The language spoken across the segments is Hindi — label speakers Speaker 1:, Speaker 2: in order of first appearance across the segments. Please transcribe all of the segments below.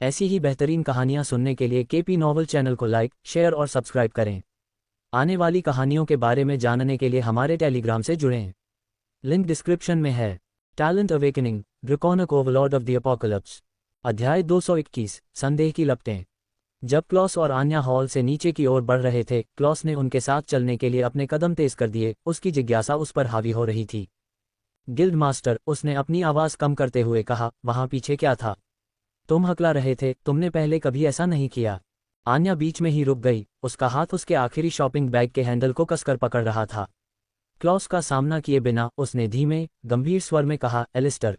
Speaker 1: ऐसी ही बेहतरीन कहानियाँ सुनने के लिए केपी नॉवल चैनल को लाइक, शेयर और सब्सक्राइब करें। आने वाली कहानियों के बारे में जानने के लिए हमारे टेलीग्राम से जुड़ें। लिंक डिस्क्रिप्शन में है। Talent awakening, draconic overlord of the apocalypse. अध्याय 221, संदेह की लपटें। जब क्लॉस और आन्या हॉल से नीचे की ओर बढ़ रहे थे, क्लॉस ने उनके साथ चलने के लिए अपने कदम तेज कर दिए। उसकी जिज्ञासा उस पर हावी हो रही थी। गिल्ड मास्टर, उसने अपनी आवाज़ कम करते हुए कहा, वहाँ पीछे क्या था? तुम हकला रहे थे, तुमने पहले कभी ऐसा नहीं किया। आन्या बीच में ही रुक गई, उसका हाथ उसके आखिरी शॉपिंग बैग के हैंडल को कसकर पकड़ रहा था। क्लॉस का सामना किए बिना उसने धीमे, गंभीर स्वर में कहा, एलिस्टर,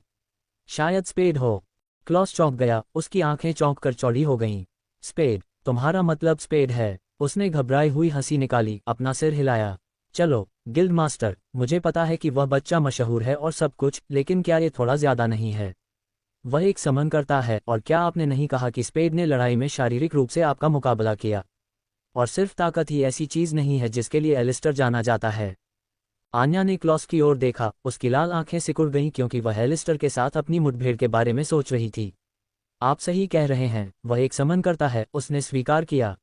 Speaker 1: शायद स्पेड हो। क्लॉस चौंक गया, उसकी आंखें चौंक कर चौड़ी हो गईं। स्पेड? तुम्हारा मतलब स्पेड है? उसने घबराई हुई हंसी निकाली, अपना सिर हिलाया। चलो गिल्ड मास्टर, मुझे पता है कि वह बच्चा मशहूर है और सब कुछ, लेकिन क्या ये थोड़ा ज्यादा नहीं है? वह एक समन करता है, और क्या आपने नहीं कहा कि स्पेड ने लड़ाई में शारीरिक रूप से आपका मुकाबला किया? और सिर्फ ताकत ही ऐसी चीज नहीं है जिसके लिए एलिस्टर जाना जाता है। आन्या ने क्लॉस की ओर देखा, उसकी लाल आंखें सिकुड़ गईं क्योंकि वह एलिस्टर के साथ अपनी मुठभेड़ के बारे में सोच रही थी। आप सही कह रहे हैं, वह एक समन करता है, उसने स्वीकार किया।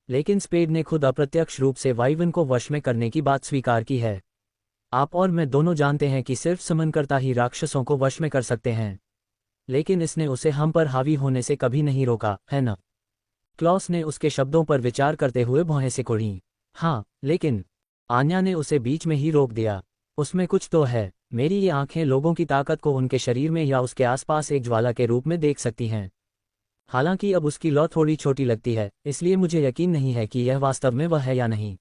Speaker 1: लेकिन स्पेड ने खुद अप्रत्यक्ष रूप से वाइवन को वश में करने की बात स्वीकार की है। आप और मैं दोनों जानते हैं कि सिर्फ समनकर्ता ही राक्षसों को वश में कर सकते हैं। लेकिन इसने उसे हम पर हावी होने से कभी नहीं रोका, है न? क्लॉस ने उसके शब्दों पर विचार करते हुए भौहें सिकुड़ी। हाँ, लेकिन आन्या ने उसे बीच में ही रोक दिया। उसमें कुछ तो है। मेरी ये आंखें लोगों की ताकत को उनके शरीर में या उसके आसपास एक ज्वाला के रूप में देख सकती हैं। हालांकि अब उसकी लौ थोड़ी छोटी लगती है, इसलिए मुझे यकीन नहीं है कि यह वास्तव में वह है या नहीं।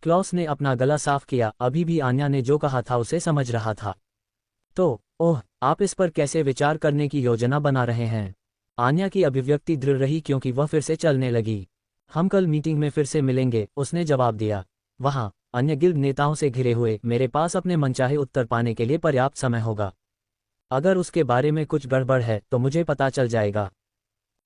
Speaker 1: क्लॉस ने अपना गला साफ किया, अभी भी आन्या ने जो कहा था उसे समझ रहा था। तो ओह, आप इस पर कैसे विचार करने की योजना बना रहे हैं? आन्या की अभिव्यक्ति दृढ़ रही क्योंकि वह फिर से चलने लगी। हम कल मीटिंग में फिर से मिलेंगे, उसने जवाब दिया। वहाँ अन्य गिल्ड नेताओं से घिरे हुए मेरे पास अपने मनचाहे उत्तर पाने के लिए पर्याप्त समय होगा। अगर उसके बारे में कुछ गड़बड़ है तो मुझे पता चल जाएगा।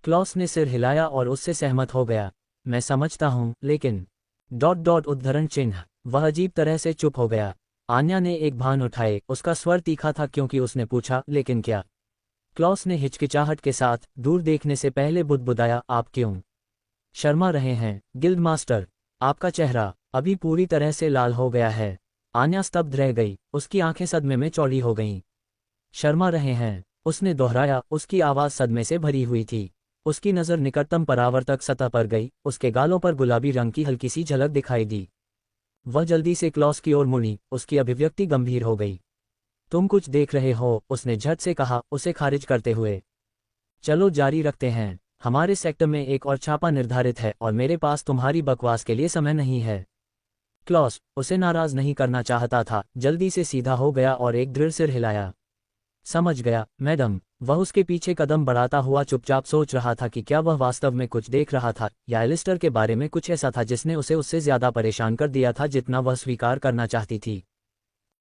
Speaker 1: क्लॉस ने सिर हिलाया और उससे सहमत हो गया। मैं समझता हूँ, लेकिन उद्धरण चिन्ह। वह अजीब तरह से चुप हो गया। आन्या ने एक भान उठाए, उसका स्वर तीखा था क्योंकि उसने पूछा, लेकिन क्या? क्लॉस ने हिचकिचाहट के साथ दूर देखने से पहले बुदबुदाया, आप क्यों शर्मा रहे हैं गिल्ड मास्टर? आपका चेहरा अभी पूरी तरह से लाल हो गया है। आन्या स्तब्ध रह गई, उसकी आंखें सदमे में चौड़ी हो गईं। शर्मा रहे हैं, उसने दोहराया, उसकी आवाज़ सदमे से भरी हुई थी। उसकी नज़र निकटतम परावर्तक सतह पर गई, उसके गालों पर गुलाबी रंग की हल्की सी झलक दिखाई दी। वह जल्दी से क्लॉस की ओर मुड़ी, उसकी अभिव्यक्ति गंभीर हो गई। तुम कुछ देख रहे हो, उसने झट से कहा, उसे खारिज करते हुए। चलो जारी रखते हैं, हमारे सेक्टर में एक और छापा निर्धारित है और मेरे पास तुम्हारी बकवास के लिए समय नहीं है। क्लॉस उसे नाराज नहीं करना चाहता था, जल्दी से सीधा हो गया और एक दृढ़ सिर हिलाया। समझ गया, मैडम। वह उसके पीछे कदम बढ़ाता हुआ चुपचाप सोच रहा था कि क्या वह वास्तव में कुछ देख रहा था, या एलिस्टर के बारे में कुछ ऐसा था जिसने उसे उससे ज्यादा परेशान कर दिया था जितना वह स्वीकार करना चाहती थी।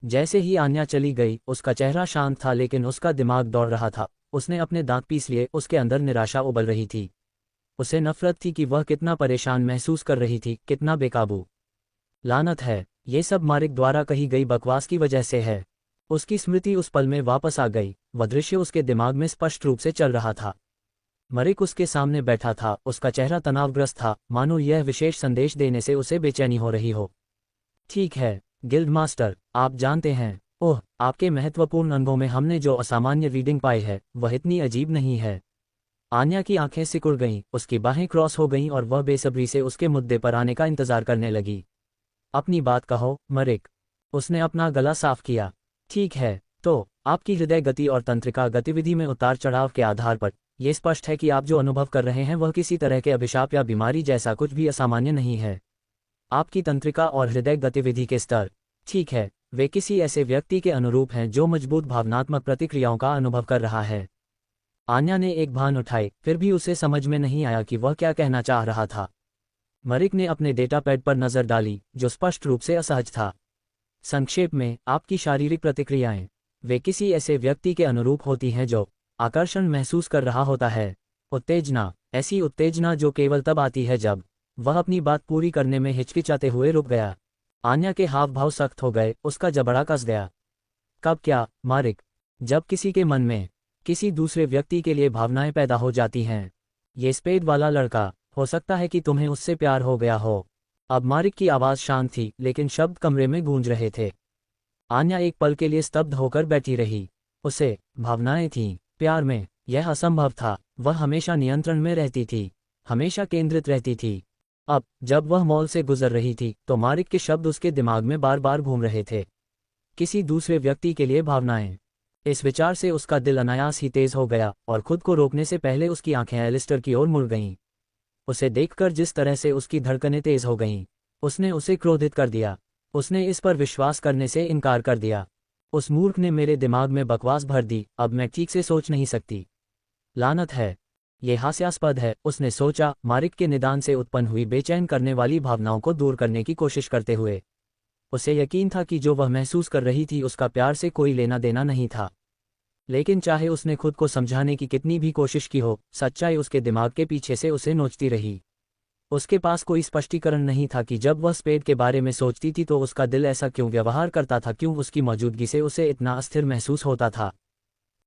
Speaker 1: जैसे ही आन्या चली गई, उसका चेहरा शांत था लेकिन उसका दिमाग दौड़ रहा था। उसने अपने दांत पीस लिए, उसके अंदर निराशा उबल रही थी। उसे नफरत थी कि वह कितना परेशान महसूस कर रही थी, कितना बेकाबू। लानत है, ये सब मारिक द्वारा कही गई बकवास की वजह से है। उसकी स्मृति उस पल में वापस आ गई, वह दृश्य उसके दिमाग में स्पष्ट रूप से चल रहा था। मरिक उसके सामने बैठा था, उसका चेहरा तनावग्रस्त था, मानो यह विशेष संदेश देने से उसे बेचैनी हो रही हो। ठीक है गिल्ड मास्टर, आप जानते हैं, ओह, आपके महत्वपूर्ण अनुभव में हमने जो असामान्य रीडिंग पाई है वह इतनी अजीब नहीं है। आन्या की आंखें सिकुड़ गईं, उसकी बाहें क्रॉस हो गईं और वह बेसब्री से उसके मुद्दे पर आने का इंतजार करने लगी। अपनी बात कहो मरिक, उसने अपना गला साफ किया। ठीक है, तो आपकी हृदय गति और तंत्रिका गतिविधि में उतार चढ़ाव के आधार पर यह स्पष्ट है कि आप जो अनुभव कर रहे हैं वह किसी तरह के अभिशाप या बीमारी जैसा कुछ भी असामान्य नहीं है। आपकी तंत्रिका और हृदय गतिविधि के स्तर, ठीक है, वे किसी ऐसे व्यक्ति के अनुरूप हैं जो मजबूत भावनात्मक प्रतिक्रियाओं का अनुभव कर रहा है। आन्या ने एक भान उठाई, फिर भी उसे समझ में नहीं आया कि वह क्या कहना चाह रहा था। मरिक ने अपने डेटा पैड पर नजर डाली, जो स्पष्ट रूप से असहज था। संक्षेप में, आपकी शारीरिक प्रतिक्रियाएं, वे किसी ऐसे व्यक्ति के अनुरूप होती हैं जो आकर्षण महसूस कर रहा होता है। उत्तेजना, ऐसी उत्तेजना जो केवल तब आती है जब वह अपनी बात पूरी करने में हिचकिचाते हुए रुक गया। आन्या के हाव भाव सख्त हो गए, उसका जबड़ा कस गया। कब क्या, मारिक? जब किसी के मन में किसी दूसरे व्यक्ति के लिए भावनाएं पैदा हो जाती हैं। ये स्पेड वाला लड़का, हो सकता है कि तुम्हें उससे प्यार हो गया हो। अब मारिक की आवाज़ शांत थी, लेकिन शब्द कमरे में गूंज रहे थे। आन्या एक पल के लिए स्तब्ध होकर बैठी रही। उसे भावनाएं थीं, प्यार में। यह असंभव था। वह हमेशा नियंत्रण में रहती थी, हमेशा केंद्रित रहती थी। अब जब वह मॉल से गुजर रही थी तो मारिक के शब्द उसके दिमाग में बार बार घूम रहे थे। किसी दूसरे व्यक्ति के लिए भावनाएं। इस विचार से उसका दिल अनायास ही तेज हो गया और खुद को रोकने से पहले उसकी आंखें एलिस्टर की ओर मुड़ गईं। उसे देखकर जिस तरह से उसकी धड़कनें तेज हो गईं, उसने उसे क्रोधित कर दिया। उसने इस पर विश्वास करने से इनकार कर दिया। उस मूर्ख ने मेरे दिमाग में बकवास भर दी, अब मैं ठीक से सोच नहीं सकती। लानत है, ये हास्यास्पद है, उसने सोचा, मारिक के निदान से उत्पन्न हुई बेचैन करने वाली भावनाओं को दूर करने की कोशिश करते हुए। उसे यकीन था कि जो वह महसूस कर रही थी उसका प्यार से कोई लेना देना नहीं था। लेकिन चाहे उसने खुद को समझाने की कितनी भी कोशिश की हो, सच्चाई उसके दिमाग के पीछे से उसे नोचती रही। उसके पास कोई स्पष्टीकरण नहीं था कि जब वह स्पेड के बारे में सोचती थी तो उसका दिल ऐसा क्यों व्यवहार करता था, क्यों उसकी मौजूदगी से उसे इतना अस्थिर महसूस होता था।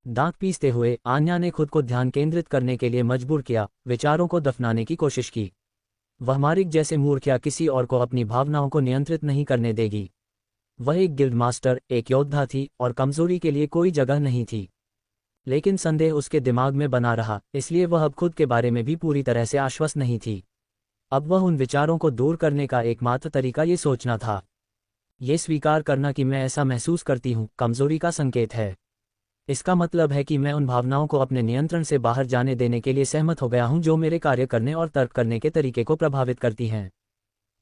Speaker 1: दांत पीसते हुए आन्या ने खुद को ध्यान केंद्रित करने के लिए मजबूर किया, विचारों को दफनाने की कोशिश की। वह मारिक जैसे मूर्ख या किसी और को अपनी भावनाओं को नियंत्रित नहीं करने देगी। वह एक गिल्ड मास्टर, एक योद्धा थी और कमजोरी के लिए कोई जगह नहीं थी। लेकिन संदेह उसके दिमाग में बना रहा, इसलिए वह अब खुद के बारे में भी पूरी तरह से आश्वस्त नहीं थी। अब वह उन विचारों को दूर करने का एकमात्र तरीका ये सोचना था। ये स्वीकार करना कि मैं ऐसा महसूस करती हूँ कमजोरी का संकेत है। इसका मतलब है कि मैं उन भावनाओं को अपने नियंत्रण से बाहर जाने देने के लिए सहमत हो गया हूं जो मेरे कार्य करने और तर्क करने के तरीके को प्रभावित करती हैं।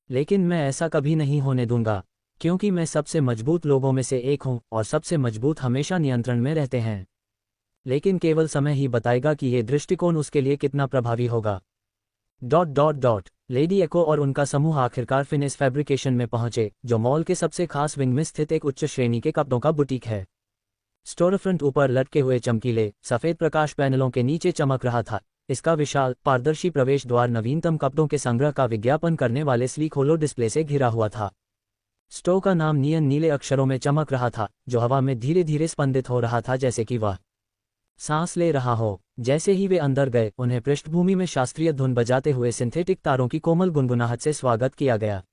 Speaker 1: लेकिन मैं ऐसा कभी नहीं होने दूंगा, क्योंकि मैं सबसे मजबूत लोगों में से एक हूं और सबसे मजबूत हमेशा नियंत्रण में रहते हैं। लेकिन केवल समय ही बताएगा कि ये दृष्टिकोण उसके लिए कितना प्रभावी होगा। लेडी एको और उनका समूह आखिरकार फिनिस फैब्रिकेशन में पहुंचे, जो मॉल के सबसे खास विंग में स्थित एक उच्च श्रेणी के कपड़ों का बुटीक है। स्टोरफ्रंट ऊपर लटके हुए चमकीले सफेद प्रकाश पैनलों के नीचे चमक रहा था। इसका विशाल पारदर्शी प्रवेश द्वार नवीनतम कपड़ों के संग्रह का विज्ञापन करने वाले स्लीक होलो डिस्प्ले से घिरा हुआ था। स्टोर का नाम नियन नीले अक्षरों में चमक रहा था, जो हवा में धीरे धीरे स्पंदित हो रहा था, जैसे कि वह सांस ले रहा हो। जैसे ही वे अंदर गए, उन्हें पृष्ठभूमि में शास्त्रीय धुन बजाते हुए सिंथेटिक तारों की कोमल गुनगुनाहट से स्वागत किया गया।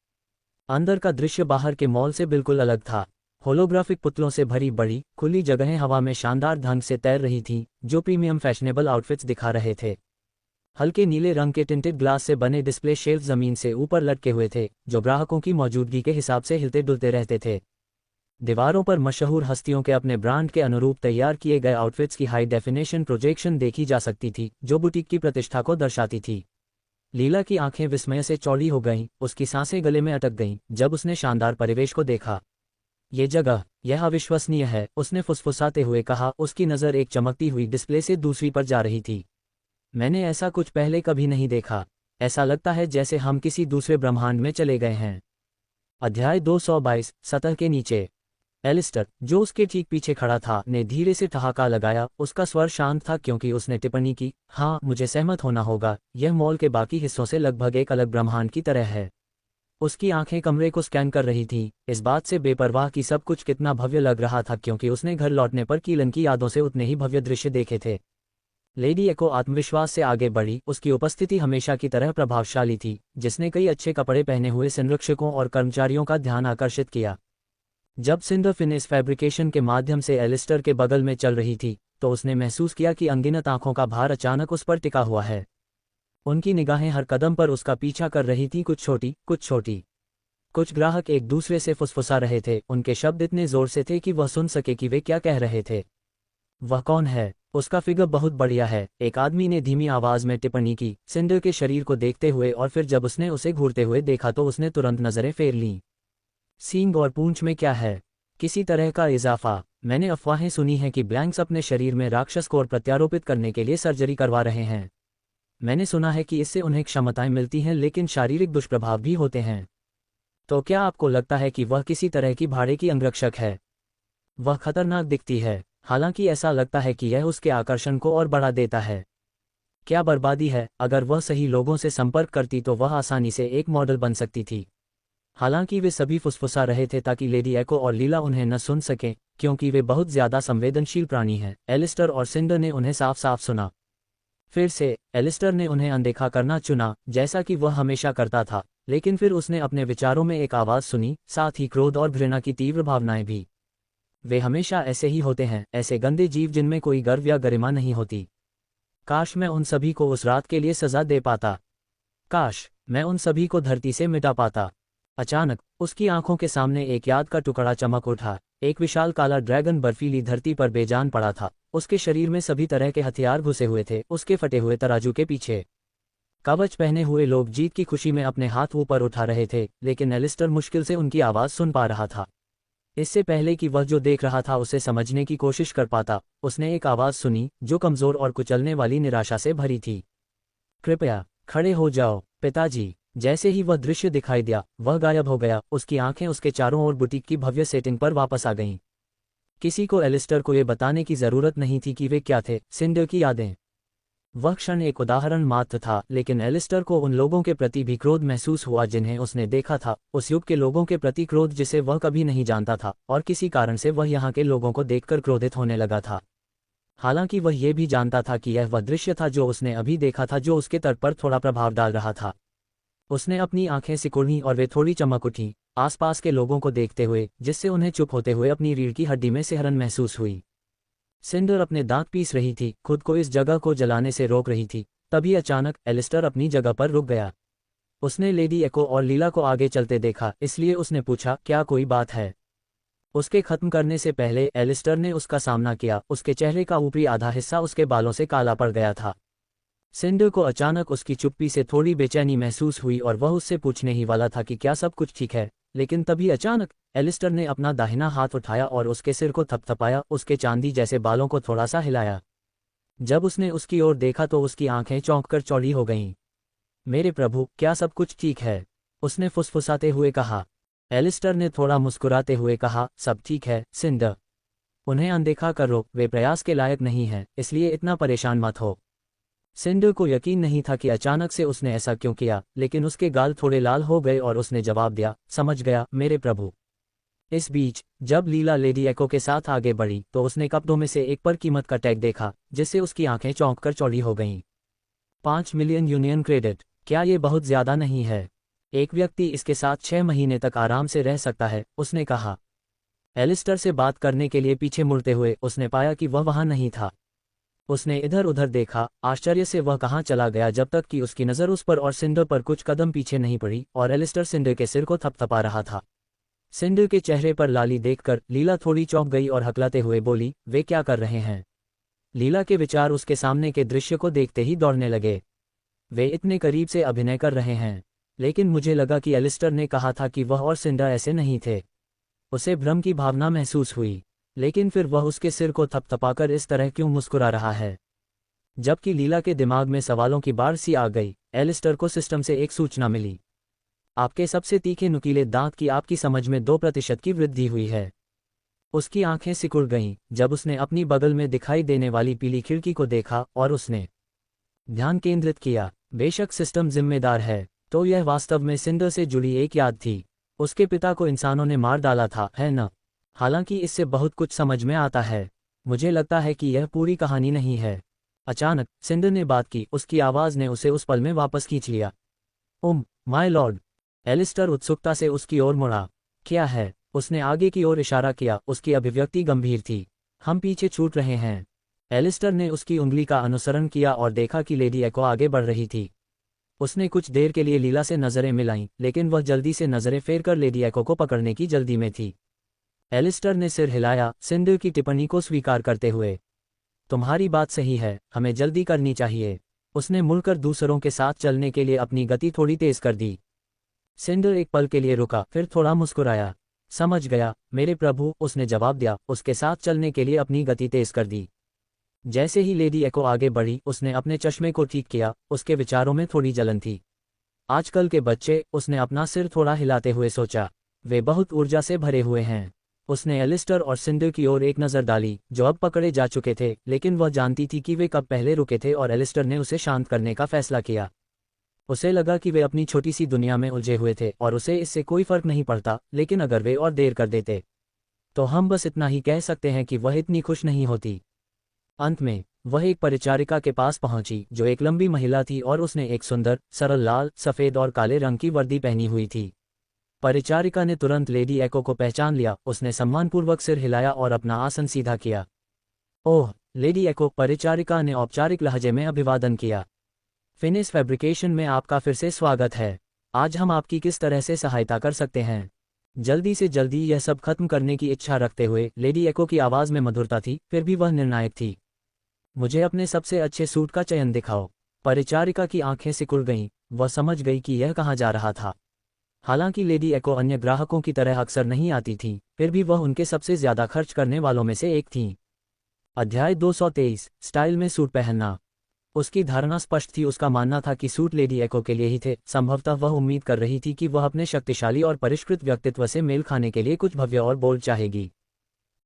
Speaker 1: अंदर का दृश्य बाहर के मॉल से बिल्कुल अलग था। होलोग्राफिक पुतलों से भरी बड़ी खुली जगहें हवा में शानदार ढंग से तैर रही थीं, जो प्रीमियम फैशनेबल आउटफिट्स दिखा रहे थे। हल्के नीले रंग के टिंटेड ग्लास से बने डिस्प्ले शेल्फ जमीन से ऊपर लटके हुए थे, जो ग्राहकों की मौजूदगी के हिसाब से हिलते डुलते रहते थे। दीवारों पर मशहूर हस्तियों के अपने ब्रांड के अनुरूप तैयार किए गए आउटफिट्स की हाई डेफिनेशन प्रोजेक्शन देखी जा सकती थी, जो बुटीक की प्रतिष्ठा को दर्शाती थी। लीला की आंखें विस्मय से चौड़ी हो गईं, उसकी सांसें गले में अटक गईं जब उसने शानदार परिवेश को देखा। ये जगह, यह अविश्वसनीय है, उसने फुसफुसाते हुए कहा। उसकी नज़र एक चमकती हुई डिस्प्ले से दूसरी पर जा रही थी। मैंने ऐसा कुछ पहले कभी नहीं देखा। ऐसा लगता है जैसे हम किसी दूसरे ब्रह्मांड में चले गए हैं। अध्याय 222, सतह के नीचे। एलिस्टर, जो उसके ठीक पीछे खड़ा था, ने धीरे से ठहाका लगाया। उसका स्वर शांत था क्योंकि उसने टिप्पणी की, हाँ, मुझे सहमत होना होगा, यह मॉल के बाकी हिस्सों से लगभग एक अलग ब्रह्मांड की तरह है। उसकी आंखें कमरे को स्कैन कर रही थीं, इस बात से बेपरवाह कि सब कुछ कितना भव्य लग रहा था, क्योंकि उसने घर लौटने पर कीलन की यादों से उतने ही भव्य दृश्य देखे थे। लेडी एको आत्मविश्वास से आगे बढ़ी। उसकी उपस्थिति हमेशा की तरह प्रभावशाली थी, जिसने कई अच्छे कपड़े पहने हुए संरक्षकों और कर्मचारियों का ध्यान आकर्षित किया। जब सिंडर फिनिस फैब्रिकेशन के माध्यम से एलिस्टर के बगल में चल रही थी, तो उसने महसूस किया कि अनगिनत आंखों का भार अचानक उस पर टिका हुआ है। उनकी निगाहें हर कदम पर उसका पीछा कर रही थीं, कुछ छोटी, कुछ छोटी। कुछ ग्राहक एक दूसरे से फुसफुसा रहे थे, उनके शब्द इतने जोर से थे कि वह सुन सके कि वे क्या कह रहे थे। वह कौन है? उसका फिगर बहुत बढ़िया है, एक आदमी ने धीमी आवाज में टिप्पणी की, सिंडर के शरीर को देखते हुए, और फिर जब उसने उसे घूरते हुए देखा तो उसने तुरंत नजरें फेर लीं। सींग और पूंछ में क्या है? किसी तरह का इजाफा। मैंने अफवाहें सुनी हैं कि ब्लैंक्स अपने शरीर में राक्षस कोर प्रत्यारोपित करने के लिए सर्जरी करवा रहे हैं। मैंने सुना है कि इससे उन्हें क्षमताएं मिलती हैं, लेकिन शारीरिक दुष्प्रभाव भी होते हैं। तो क्या आपको लगता है कि वह किसी तरह की भाड़े की अंगरक्षक है? वह खतरनाक दिखती है, हालांकि ऐसा लगता है कि यह उसके आकर्षण को और बढ़ा देता है। क्या बर्बादी है! अगर वह सही लोगों से संपर्क करती तो वह आसानी से एक मॉडल बन सकती थी। हालांकि वे सभी फुसफुसा रहे थे ताकि लेडी एको और लीला उन्हें न सुन सकें, क्योंकि वे बहुत ज़्यादा संवेदनशील प्राणी हैं। एलिस्टर और सिंडर ने उन्हें साफ साफ सुना। फिर से एलिस्टर ने उन्हें अनदेखा करना चुना, जैसा कि वह हमेशा करता था, लेकिन फिर उसने अपने विचारों में एक आवाज़ सुनी, साथ ही क्रोध और घृणा की तीव्र भावनाएं भी। वे हमेशा ऐसे ही होते हैं, ऐसे गंदे जीव जिनमें कोई गर्व या गरिमा नहीं होती। काश मैं उन सभी को उस रात के लिए सजा दे पाता। काश मैं उन सभी को धरती से मिटा पाता। अचानक उसकी आंखों के सामने एक याद का टुकड़ा चमक उठा। एक विशाल काला ड्रैगन बर्फीली धरती पर बेजान पड़ा था। उसके शरीर में सभी तरह के हथियार घुसे हुए थे, उसके फटे हुए तराजू के पीछे। कवच पहने हुए लोग जीत की खुशी में अपने हाथ ऊपर उठा रहे थे, लेकिन एलिस्टर मुश्किल से उनकी आवाज़ सुन पा रहा था। इससे पहले कि वह जो देख रहा था उसे समझने की कोशिश कर पाता, उसने एक आवाज़ सुनी जो कमज़ोर और कुचलने वाली निराशा से भरी थी। कृपया खड़े हो जाओ पिताजी। जैसे ही वह दृश्य दिखाई दिया, वह गायब हो गया। उसकी आंखें उसके चारों ओर बुटीक की भव्य सेटिंग पर वापस आ गईं। किसी को एलिस्टर को ये बताने की ज़रूरत नहीं थी कि वे क्या थे, सिंडर की यादें। वह क्षण एक उदाहरण मात्र था, लेकिन एलिस्टर को उन लोगों के प्रति भी क्रोध महसूस हुआ जिन्हें उसने देखा था, उस युग के लोगों के प्रति क्रोध जिसे वह कभी नहीं जानता था, और किसी कारण से वह यहाँ के लोगों को देखकर क्रोधित होने लगा था। हालांकि वह ये भी जानता था कि यह वह दृश्य था जो उसने अभी देखा था, जो उसके तट पर थोड़ा प्रभाव डाल रहा था। उसने अपनी आंखें सिकुड़ीं और वे थोड़ी चमक उठीं, आसपास के लोगों को देखते हुए, जिससे उन्हें चुप होते हुए अपनी रीढ़ की हड्डी में सिहरन महसूस हुई। सिंडर अपने दांत पीस रही थी, खुद को इस जगह को जलाने से रोक रही थी। तभी अचानक एलिस्टर अपनी जगह पर रुक गया। उसने लेडी एको और लीला को आगे चलते देखा, इसलिए उसने पूछा, क्या कोई बात है? उसके खत्म करने से पहले एलिस्टर ने उसका सामना किया। उसके चेहरे का ऊपरी आधा हिस्सा उसके बालों से काला पड़ गया था। सिंडर को अचानक उसकी चुप्पी से थोड़ी बेचैनी महसूस हुई और वह उससे पूछने ही वाला था कि क्या सब कुछ ठीक है, लेकिन तभी अचानक एलिस्टर ने अपना दाहिना हाथ उठाया और उसके सिर को थपथपाया, उसके चांदी जैसे बालों को थोड़ा सा हिलाया। जब उसने उसकी ओर देखा तो उसकी आंखें चौंक कर चौड़ी हो गईं। मेरे प्रभु, क्या सब कुछ ठीक है? उसने फुसफुसाते हुए कहा। एलिस्टर ने थोड़ा मुस्कुराते हुए कहा, सब ठीक है सिंडर। उन्हें अनदेखा करो, वे प्रयास के लायक नहीं हैं, इसलिए इतना परेशान मत हो। सिंडर को यकीन नहीं था कि अचानक से उसने ऐसा क्यों किया, लेकिन उसके गाल थोड़े लाल हो गए और उसने जवाब दिया, समझ गया मेरे प्रभु। इस बीच जब लीला लेडी एको के साथ आगे बढ़ी तो उसने कपड़ों में से एक पर कीमत का टैग देखा, जिससे उसकी आंखें चौंक कर चौड़ी हो गईं। 5 मिलियन यूनियन क्रेडिट, क्या ये बहुत ज्यादा नहीं है? एक व्यक्ति इसके साथ 6 महीने तक आराम से रह सकता है, उसने कहा। एलिस्टर से बात करने के लिए पीछे मुड़ते हुए उसने पाया कि वह वहां नहीं था। उसने इधर उधर देखा, आश्चर्य से वह कहाँ चला गया, जब तक कि उसकी नज़र उस पर और सिंडर पर कुछ कदम पीछे नहीं पड़ी और एलिस्टर सिंडर के सिर को थपथपा रहा था। सिंडर के चेहरे पर लाली देखकर लीला थोड़ी चौंक गई और हकलाते हुए बोली, वे क्या कर रहे हैं? लीला के विचार उसके सामने के दृश्य को देखते ही दौड़ने लगे। वे इतने करीब से अभिनय कर रहे हैं, लेकिन मुझे लगा कि एलिस्टर ने कहा था कि वह और सिंडर ऐसे नहीं थे। उसे भ्रम की भावना महसूस हुई, लेकिन फिर वह उसके सिर को थपथपाकर इस तरह क्यों मुस्कुरा रहा है? जबकि लीला के दिमाग में सवालों की बाढ़ सी आ गई, एलिस्टर को सिस्टम से एक सूचना मिली। आपके सबसे तीखे नुकीले दांत की आपकी समझ में 2% की वृद्धि हुई है। उसकी आंखें सिकुड़ गईं जब उसने अपनी बगल में दिखाई देने वाली पीली खिड़की को देखा और उसने ध्यान केंद्रित किया। बेशक सिस्टम जिम्मेदार है, तो यह वास्तव में सिंडर से जुड़ी एक याद थी। उसके पिता को इंसानों ने मार डाला था, है न? हालांकि इससे बहुत कुछ समझ में आता है। मुझे लगता है कि यह पूरी कहानी नहीं है। अचानक सिंडर ने बात की, उसकी आवाज़ ने उसे उस पल में वापस खींच लिया। My Lord. एलिस्टर उत्सुकता से उसकी ओर मुड़ा। क्या है? उसने आगे की ओर इशारा किया, उसकी अभिव्यक्ति गंभीर थी। हम पीछे छूट रहे हैं। एलिस्टर ने उसकी उंगली का अनुसरण किया और देखा कि लेडी एको आगे बढ़ रही थी। उसने कुछ देर के लिए लीला से नज़रें मिलाईं, लेकिन वह जल्दी से नज़रें फेरकर लेडी एको को पकड़ने की जल्दी में थी। एलिस्टर ने सिर हिलाया, सिंडर की टिप्पणी को स्वीकार करते हुए। तुम्हारी बात सही है, हमें जल्दी करनी चाहिए। उसने मुड़कर दूसरों के साथ चलने के लिए अपनी गति थोड़ी तेज कर दी। सिंडर एक पल के लिए रुका, फिर थोड़ा मुस्कुराया। समझ गया मेरे प्रभु, उसने जवाब दिया, उसके साथ चलने के लिए अपनी गति तेज कर दी। जैसे ही लेडी एको आगे बढ़ी, उसने अपने चश्मे को ठीक किया। उसके विचारों में थोड़ी जलन थी। आजकल के बच्चे, उसने अपना सिर थोड़ा हिलाते हुए सोचा, वे बहुत ऊर्जा से भरे हुए हैं। उसने एलिस्टर और सिंडर की ओर एक नज़र डाली, जो अब पकड़े जा चुके थे, लेकिन वह जानती थी कि वे कब पहले रुके थे और एलिस्टर ने उसे शांत करने का फैसला किया। उसे लगा कि वे अपनी छोटी सी दुनिया में उलझे हुए थे और उसे इससे कोई फर्क नहीं पड़ता, लेकिन अगर वे और देर कर देते तो हम बस इतना ही कह सकते हैं कि वह इतनी खुश नहीं होती। अंत में वह एक परिचारिका के पास पहुंची जो एक लंबी महिला थी और उसने एक सुंदर, सरल लाल, सफ़ेद और काले रंग की वर्दी पहनी हुई थी। परिचारिका ने तुरंत लेडी एको को पहचान लिया, उसने सम्मानपूर्वक सिर हिलाया और अपना आसन सीधा किया। ओह, लेडी एको, परिचारिका ने औपचारिक लहजे में अभिवादन किया। फिनिश फैब्रिकेशन में आपका फिर से स्वागत है। आज हम आपकी किस तरह से सहायता कर सकते हैं? जल्दी से जल्दी यह सब खत्म करने की इच्छा रखते हुए लेडी एको की आवाज़ में मधुरता थी, फिर भी वह निर्णायक थी। मुझे अपने सबसे अच्छे सूट का चयन दिखाओ। परिचारिका की आंखें सिकुड़ गईं, वह समझ गई कि यह कहाँ जा रहा था। हालांकि लेडी एको अन्य ग्राहकों की तरह अक्सर नहीं आती थी, फिर भी वह उनके सबसे ज्यादा खर्च करने वालों में से एक थी। अध्याय 223, स्टाइल में सूट पहनना। उसकी धारणा स्पष्ट थी, उसका मानना था कि सूट लेडी एको के लिए ही थे। संभवतः वह उम्मीद कर रही थी कि वह अपने शक्तिशाली और परिष्कृत व्यक्तित्व से मेल खाने के लिए कुछ भव्य और बोल्ड चाहेगी।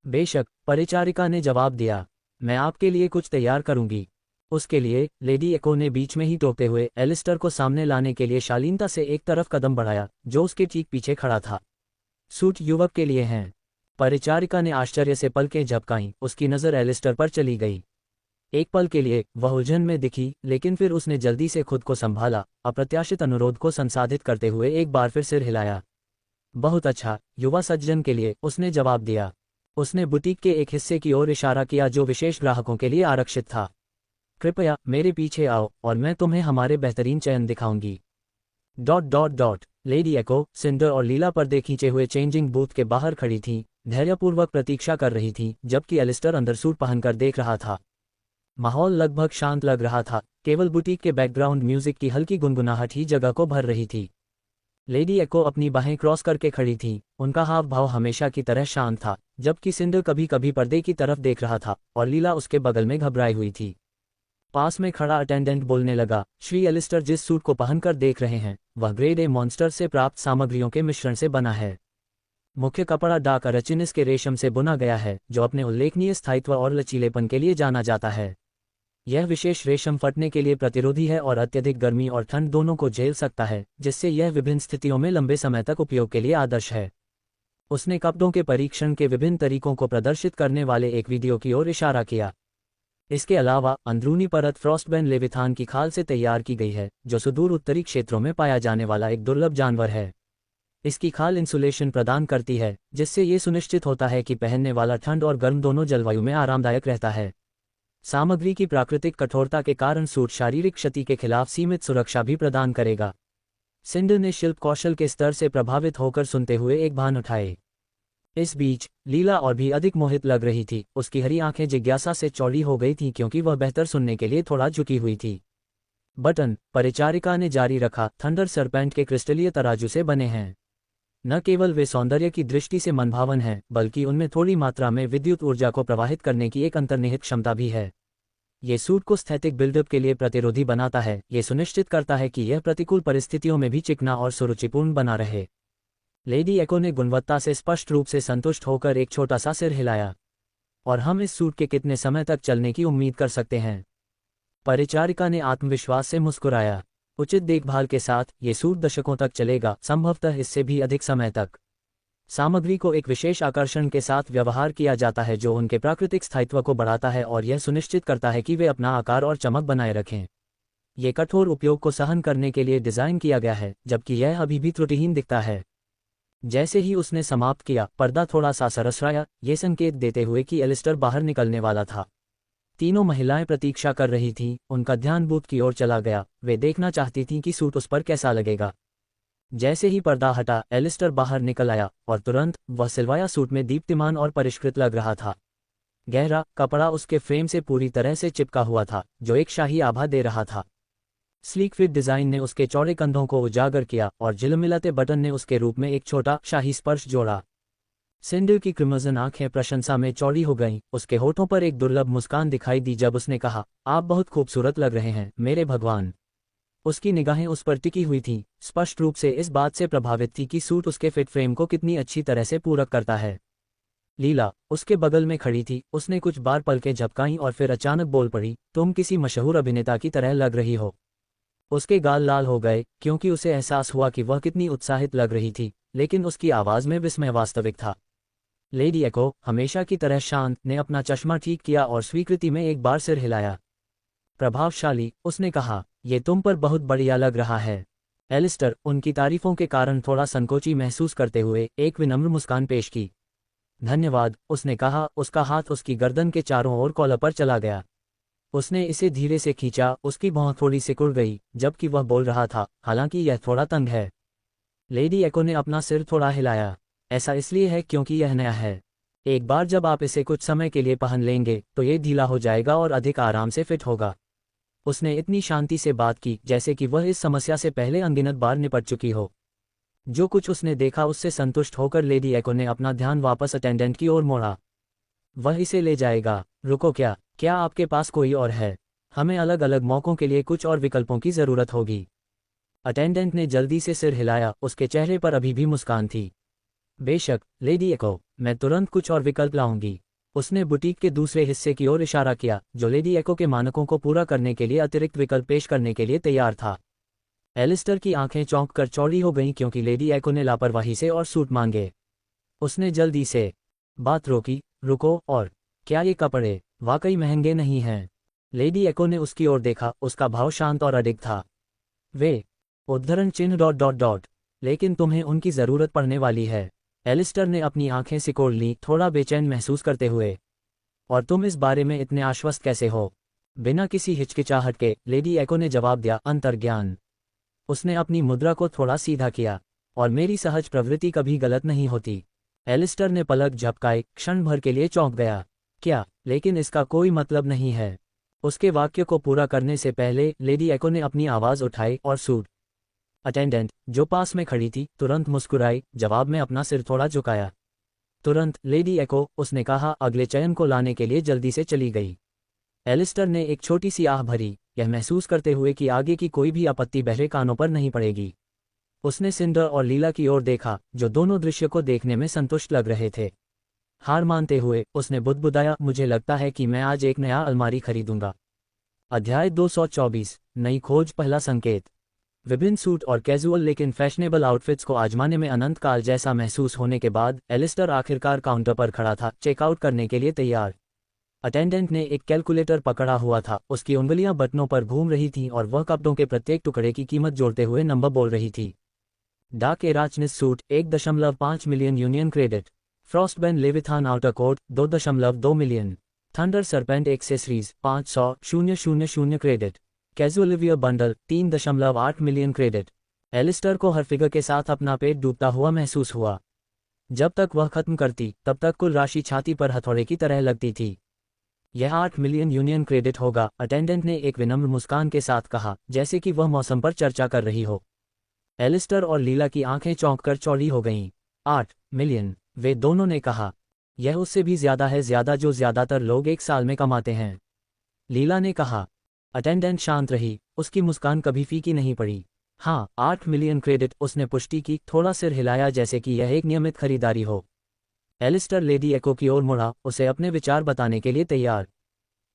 Speaker 1: बेशक, परिचारिका ने जवाब दिया, मैं आपके लिए कुछ तैयार करूंगी। उसके लिए लेडी एको ने बीच में ही टोकते हुए एलिस्टर को सामने लाने के लिए शालीनता से एक तरफ कदम बढ़ाया, जो उसके ठीक पीछे खड़ा था। सूट युवक के लिए हैं। परिचारिका ने आश्चर्य से पलकें झपकाईं, उसकी नज़र एलिस्टर पर चली गई। एक पल के लिए वह उलझन में दिखी, लेकिन फिर उसने जल्दी से खुद को संभाला, अप्रत्याशित अनुरोध को संसाधित करते हुए एक बार फिर सिर हिलाया। बहुत अच्छा, युवा सज्जन के लिए, उसने जवाब दिया। उसने बुटीक के एक हिस्से की ओर इशारा किया जो विशेष ग्राहकों के लिए आरक्षित था। कृपया मेरे पीछे आओ और मैं तुम्हें हमारे बेहतरीन चयन दिखाऊंगी। ... लेडी एको, सिंडर और लीला पर्दे खींचे हुए चेंजिंग बूथ के बाहर खड़ी थीं, धैर्यपूर्वक प्रतीक्षा कर रही थीं, जबकि एलिस्टर अंदर सूट पहनकर देख रहा था। माहौल लगभग शांत लग रहा था, केवल बुटीक के बैकग्राउंड म्यूजिक की हल्की गुनगुनाहट ही जगह को भर रही थी। लेडी एको अपनी बाहें क्रॉस करके खड़ी थी, उनका हाव भाव हमेशा की तरह शांत था, जबकि सिंडर कभी कभी पर्दे की तरफ देख रहा था और लीला उसके बगल में घबराई हुई थी। पास में खड़ा अटेंडेंट बोलने लगा, श्री एलिस्टर जिस सूट को पहनकर देख रहे हैं वह ग्रेड ए मॉन्स्टर से प्राप्त सामग्रियों के मिश्रण से बना है। मुख्य कपड़ा डार्क अरचिनिस के रेशम से बुना गया है, जो अपने उल्लेखनीय स्थायित्व और लचीलेपन के लिए जाना जाता है। यह विशेष रेशम फटने के लिए प्रतिरोधी है और अत्यधिक गर्मी और ठंड दोनों को झेल सकता है, जिससे यह विभिन्न स्थितियों में लंबे समय तक उपयोग के लिए आदर्श है। उसने कपड़ों के परीक्षण के विभिन्न तरीकों को प्रदर्शित करने वाले एक वीडियो की ओर इशारा किया। इसके अलावा अंदरूनी परत फ्रॉस्टबेन लेविथान की खाल से तैयार की गई है, जो सुदूर उत्तरी क्षेत्रों में पाया जाने वाला एक दुर्लभ जानवर है। इसकी खाल इंसुलेशन प्रदान करती है, जिससे ये सुनिश्चित होता है कि पहनने वाला ठंड और गर्म दोनों जलवायु में आरामदायक रहता है। सामग्री की प्राकृतिक कठोरता के कारण सूट शारीरिक क्षति के खिलाफ सीमित सुरक्षा भी प्रदान करेगा। सिंडर ने शिल्प कौशल के स्तर से प्रभावित होकर सुनते हुए एक भान उठाए। इस बीच लीला और भी अधिक मोहित लग रही थी, उसकी हरी आंखें जिज्ञासा से चौड़ी हो गई थीं क्योंकि वह बेहतर सुनने के लिए थोड़ा झुकी हुई थी। बटन, परिचारिका ने जारी रखा, थंडर सरपेंट के क्रिस्टलीय तराजू से बने हैं। न केवल वे सौंदर्य की दृष्टि से मनभावन हैं, बल्कि उनमें थोड़ी मात्रा में विद्युत ऊर्जा को प्रवाहित करने की एक अंतर्निहित क्षमता भी है। ये सूट को स्थैतिक बिल्डअप के लिए प्रतिरोधी बनाता है, ये सुनिश्चित करता है कि यह प्रतिकूल परिस्थितियों में भी चिकना और सुरुचिपूर्ण बना रहे। लेडी एको ने गुणवत्ता से स्पष्ट रूप से संतुष्ट होकर एक छोटा सा सिर हिलाया। और हम इस सूट के कितने समय तक चलने की उम्मीद कर सकते हैं? परिचारिका ने आत्मविश्वास से मुस्कुराया। उचित देखभाल के साथ ये सूट दशकों तक चलेगा, संभवतः इससे भी अधिक समय तक। सामग्री को एक विशेष आकर्षण के साथ व्यवहार किया जाता है जो उनके प्राकृतिक स्थायित्व को बढ़ाता है और यह सुनिश्चित करता है कि वे अपना आकार और चमक बनाए रखें। ये कठोर उपयोग को सहन करने के लिए डिज़ाइन किया गया है, जबकि यह अभी भी त्रुटिहीन दिखता है। जैसे ही उसने समाप्त किया, पर्दा थोड़ा सा सरसराया, ये संकेत देते हुए कि एलिस्टर बाहर निकलने वाला था। तीनों महिलाएं प्रतीक्षा कर रही थीं, उनका ध्यान बूथ की ओर चला गया, वे देखना चाहती थीं कि सूट उस पर कैसा लगेगा। जैसे ही पर्दा हटा, एलिस्टर बाहर निकल आया और तुरंत वह सिलवाया सूट में दीप्तिमान और परिष्कृत लग रहा था। गहरा कपड़ा उसके फ्रेम से पूरी तरह से चिपका हुआ था, जो एक शाही आभा दे रहा था। स्लीक फिट डिजाइन ने उसके चौड़े कंधों को उजागर किया और झिलमिलाते बटन ने उसके रूप में एक छोटा शाही स्पर्श जोड़ा। सिंडर की क्रिम्सन आंखें प्रशंसा में चौड़ी हो गईं, उसके होठों पर एक दुर्लभ मुस्कान दिखाई दी जब उसने कहा, आप बहुत खूबसूरत लग रहे हैं मेरे भगवान। उसकी निगाहें उस पर टिकी हुई थीं, स्पष्ट रूप से इस बात से प्रभावित थी कि सूट उसके फिट फ्रेम को कितनी अच्छी तरह से पूरक करता है। लीला उसके बगल में खड़ी थी, उसने कुछ बार पलकें झपकाईं और फिर अचानक बोल पड़ी, तुम किसी मशहूर अभिनेता की तरह लग रही हो। उसके गाल लाल हो गए क्योंकि उसे एहसास हुआ कि वह कितनी उत्साहित लग रही थी, लेकिन उसकी आवाज़ में विस्मय वास्तविक था। लेडी एको, हमेशा की तरह शांत, ने अपना चश्मा ठीक किया और स्वीकृति में एक बार सिर हिलाया। प्रभावशाली, उसने कहा, ये तुम पर बहुत बढ़िया लग रहा है। एलिस्टर, उनकी तारीफों के कारण थोड़ा संकोची महसूस करते हुए, एक विनम्र मुस्कान पेश की। धन्यवाद, उसने कहा, उसका हाथ उसकी गर्दन के चारों ओर कॉलर पर चला गया। उसने इसे धीरे से खींचा, उसकी भौं थोड़ी सिकुड़ गई, जबकि वह बोल रहा था, हालांकि यह थोड़ा तंग है। लेडी एको ने अपना सिर थोड़ा हिलाया। ऐसा इसलिए है क्योंकि यह नया है। एक बार जब आप इसे कुछ समय के लिए पहन लेंगे, तो ये ढीला हो जाएगा और अधिक आराम से फिट होगा। उसने इतनी शांति से बात की जैसे कि वह इस समस्या से पहले अनगिनत बार निपट चुकी हो। जो कुछ उसने देखा उससे संतुष्ट होकर लेडी एको ने अपना ध्यान वापस अटेंडेंट की ओर मोड़ा। वह इसे ले जाएगा। रुको, क्या आपके पास कोई और है? हमें अलग अलग मौकों के लिए कुछ और विकल्पों की ज़रूरत होगी। अटेंडेंट ने जल्दी से सिर हिलाया, उसके चेहरे पर अभी भी मुस्कान थी। बेशक, लेडी एको, मैं तुरंत कुछ और विकल्प लाऊंगी। उसने बुटीक के दूसरे हिस्से की ओर इशारा किया, जो लेडी एको के मानकों को पूरा करने के लिए अतिरिक्त विकल्प पेश करने के लिए तैयार था। एलिस्टर की आंखें चौंक कर चौड़ी हो गईं क्योंकि लेडी एको ने लापरवाही से और सूट मांगे। उसने जल्दी से बात रोकी, रुको, और क्या ये कपड़े वाकई महंगे नहीं हैं? लेडी एको ने उसकी ओर देखा, उसका भाव शांत और अडिग था। वे उद्धरण चिन्ह ... लेकिन तुम्हें उनकी ज़रूरत पड़ने वाली है। एलिस्टर ने अपनी आंखें सिकोड़ लीं, थोड़ा बेचैन महसूस करते हुए। और तुम इस बारे में इतने आश्वस्त कैसे हो? बिना किसी हिचकिचाहट के लेडी एको ने जवाब दिया, अंतर्ज्ञान। उसने अपनी मुद्रा को थोड़ा सीधा किया। और मेरी सहज प्रवृत्ति कभी गलत नहीं होती। एलिस्टर ने पलक झपकाए, क्षण भर के लिए चौंक गया। क्या? लेकिन इसका कोई मतलब नहीं है। उसके वाक्य को पूरा करने से पहले लेडी एको ने अपनी आवाज़ उठाई और सूट अटेंडेंट, जो पास में खड़ी थी, तुरंत मुस्कुराई, जवाब में अपना सिर थोड़ा झुकाया। तुरंत, लेडी एको, उसने कहा, अगले चयन को लाने के लिए जल्दी से चली गई। एलिस्टर ने एक छोटी सी आह भरी, यह महसूस करते हुए कि आगे की कोई भी आपत्ति बहरे कानों पर नहीं पड़ेगी। उसने सिंडर और लीला की ओर देखा, जो दोनों दृश्य को देखने में संतुष्ट लग रहे थे। हार मानते हुए उसने बुदबुदाया, मुझे लगता है कि मैं आज एक नया अलमारी खरीदूंगा। अध्याय 224, नई खोज, पहला संकेत। विभिन्न सूट और कैजुअल लेकिन फैशनेबल आउटफिट्स को आजमाने में अनंत काल जैसा महसूस होने के बाद एलिस्टर आखिरकार काउंटर पर खड़ा था, चेकआउट करने के लिए तैयार। अटेंडेंट ने एक कैलकुलेटर पकड़ा हुआ था, उसकी उंगलियां बटनों पर घूम रही थीं और वह कपड़ों के प्रत्येक टुकड़े की कीमत जोड़ते हुए नंबर बोल रही थी। Dark Arachnis suit 1.5 million union credit. Frostbane leviathan outer coat 2.2 million. Thunder serpent accessories 500,000 credit. Casual wear bundle 3.8 million credit. Alistair को हर फिगर के साथ अपना पेट डूबता हुआ महसूस हुआ। जब तक वह खत्म करती, तब तक कुल राशि छाती पर हथौड़े की तरह लगती थी। यह 8 मिलियन यूनियन क्रेडिट होगा, अटेंडेंट ने एक विनम्र मुस्कान के साथ कहा, जैसे कि वह मौसम पर चर्चा कर रही हो। एलिस्टर और लीला की आंखें चौंक कर चौड़ी हो गईं। 8 मिलियन, वे दोनों ने कहा। यह उससे भी ज्यादा है, ज्यादा जो ज्यादातर लोग एक साल में कमाते हैं, लीला ने कहा। अटेंडेंट शांत रही, उसकी मुस्कान कभी फीकी नहीं पड़ी। हाँ, 8 मिलियन क्रेडिट, उसने पुष्टि की, थोड़ा सिर हिलाया जैसे कि यह एक नियमित खरीदारी हो। एलिस्टर लेडी एको की ओर मुड़ा, उसे अपने विचार बताने के लिए तैयार।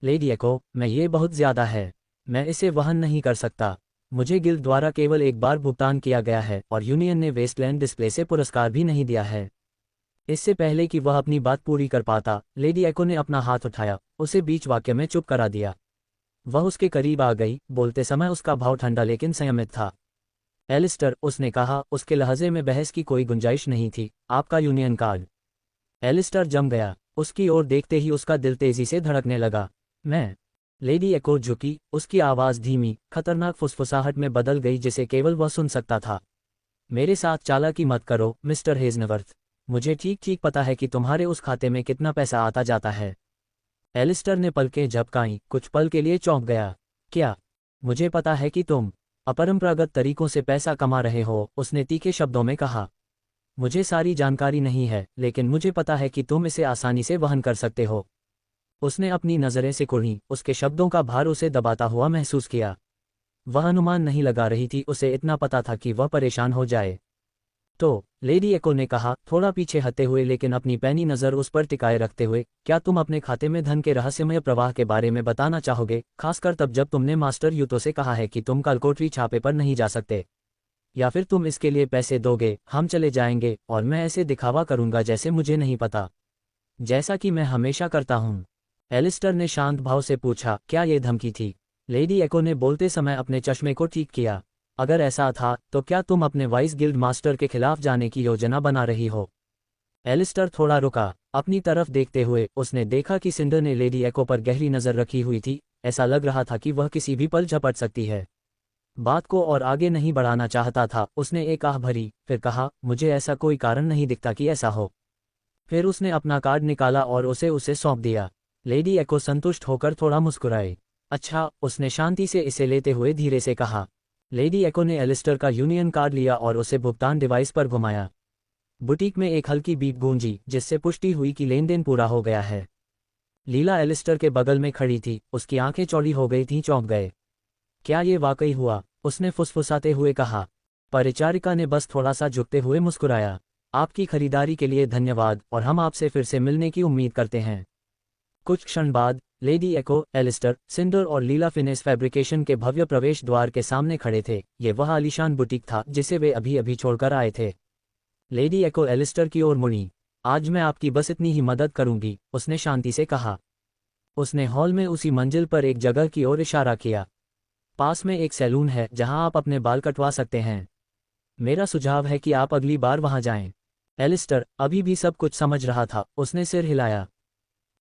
Speaker 1: लेडी एको, मैं ये बहुत ज्यादा है। मैं इसे वहन नहीं कर सकता। मुझे गिल्ड द्वारा केवल एक बार भुगतान किया गया है और यूनियन ने वेस्टलैंड डिस्प्ले से पुरस्कार भी नहीं दिया है। इससे पहले कि वह अपनी बात पूरी कर पाता, लेडी एको ने अपना हाथ उठाया, उसे बीच वाक्य में चुप करा दिया। वह उसके करीब आ गई, बोलते समय उसका भाव ठंडा लेकिन संयमित था। एलिस्टर, उसने कहा, उसके लहजे में बहस की कोई गुंजाइश नहीं थी, आपका यूनियन कार्ड। एलिस्टर जम गया, उसकी ओर देखते ही उसका दिल तेजी से धड़कने लगा। मैं। लेडी एको झुकी, उसकी आवाज़ धीमी, खतरनाक फुसफुसाहट में बदल गई जिसे केवल वह सुन सकता था। मेरे साथ चालाकी मत करो, मिस्टर हेजनवर्थ। मुझे ठीक ठीक पता है कि तुम्हारे उस खाते में कितना पैसा आता जाता है। एलिस्टर ने पलकें झपकाईं, कुछ पल के लिए चौंक गया। क्या? मुझे पता है कि तुम अपरंपरागत तरीकों से पैसा कमा रहे हो, उसने तीखे शब्दों में कहा। मुझे सारी जानकारी नहीं है, लेकिन मुझे पता है कि तुम इसे आसानी से वहन कर सकते हो। उसने अपनी नज़रें सिकुड़ीं, उसके शब्दों का भार उसे दबाता हुआ महसूस किया। वह अनुमान नहीं लगा रही थी, उसे इतना पता था कि वह परेशान हो जाए। तो, लेडी एको ने कहा, थोड़ा पीछे हटते हुए लेकिन अपनी पैनी नज़र उस पर टिकाए रखते हुए, क्या तुम अपने खाते में धन के रहस्यमय प्रवाह के बारे में बताना चाहोगे, खासकर तब जब तुमने मास्टर यूतो से कहा है कि तुम कलकोटरी छापे पर नहीं जा सकते? या फिर तुम इसके लिए पैसे दोगे, हम चले जाएंगे और मैं ऐसे दिखावा करूंगा जैसे मुझे नहीं पता। जैसा कि मैं हमेशा करता हूँ। एलिस्टर ने शांत भाव से पूछा, क्या ये धमकी थी? लेडी एको ने बोलते समय अपने चश्मे को ठीक किया। अगर ऐसा था तो क्या तुम अपने वाइस गिल्ड मास्टर के खिलाफ जाने की योजना बना रही हो? एलिस्टर थोड़ा रुका। अपनी तरफ देखते हुए उसने देखा कि सिंडर ने लेडी एको पर गहरी नज़र रखी हुई थी। ऐसा लग रहा था कि वह किसी भी पल झपट सकती है। बात को और आगे नहीं बढ़ाना चाहता था। उसने एक आह भरी, फिर कहा, मुझे ऐसा कोई कारण नहीं दिखता कि ऐसा हो। फिर उसने अपना कार्ड निकाला और उसे सौंप दिया। लेडी एको संतुष्ट होकर थोड़ा मुस्कुराई। अच्छा, उसने शांति से इसे लेते हुए धीरे से कहा। लेडी एको ने एलिस्टर का यूनियन कार्ड लिया और उसे भुगतान डिवाइस पर घुमाया। बुटीक में एक हल्की बीप गूंजी, जिससे पुष्टि हुई कि लेनदेन पूरा हो गया है। लीला एलिस्टर के बगल में खड़ी थी, उसकी आंखें चौड़ी हो गई थीं। चौंक गए। क्या ये वाकई हुआ? उसने फुसफुसाते हुए कहा। परिचारिका ने बस थोड़ा सा झुकते हुए मुस्कुराया। आपकी खरीदारी के लिए धन्यवाद और हम आपसे फिर से मिलने की उम्मीद करते हैं। कुछ क्षण बाद लेडी एको, एलिस्टर, सिंडर और लीला फिनेस फैब्रिकेशन के भव्य प्रवेश द्वार के सामने खड़े थे। ये वह आलीशान बुटीक था जिसे वे अभी अभी छोड़कर आए थे। लेडी एको एलिस्टर की ओर मुड़ी। आज मैं आपकी बस इतनी ही मदद करूंगी, उसने शांति से कहा। उसने हॉल में उसी मंजिल पर एक जगह की ओर इशारा किया। पास में एक सैलून है जहां आप अपने बाल कटवा सकते हैं। मेरा सुझाव है कि आप अगली बार वहां जाएं। एलिस्टर अभी भी सब कुछ समझ रहा था। उसने सिर हिलाया।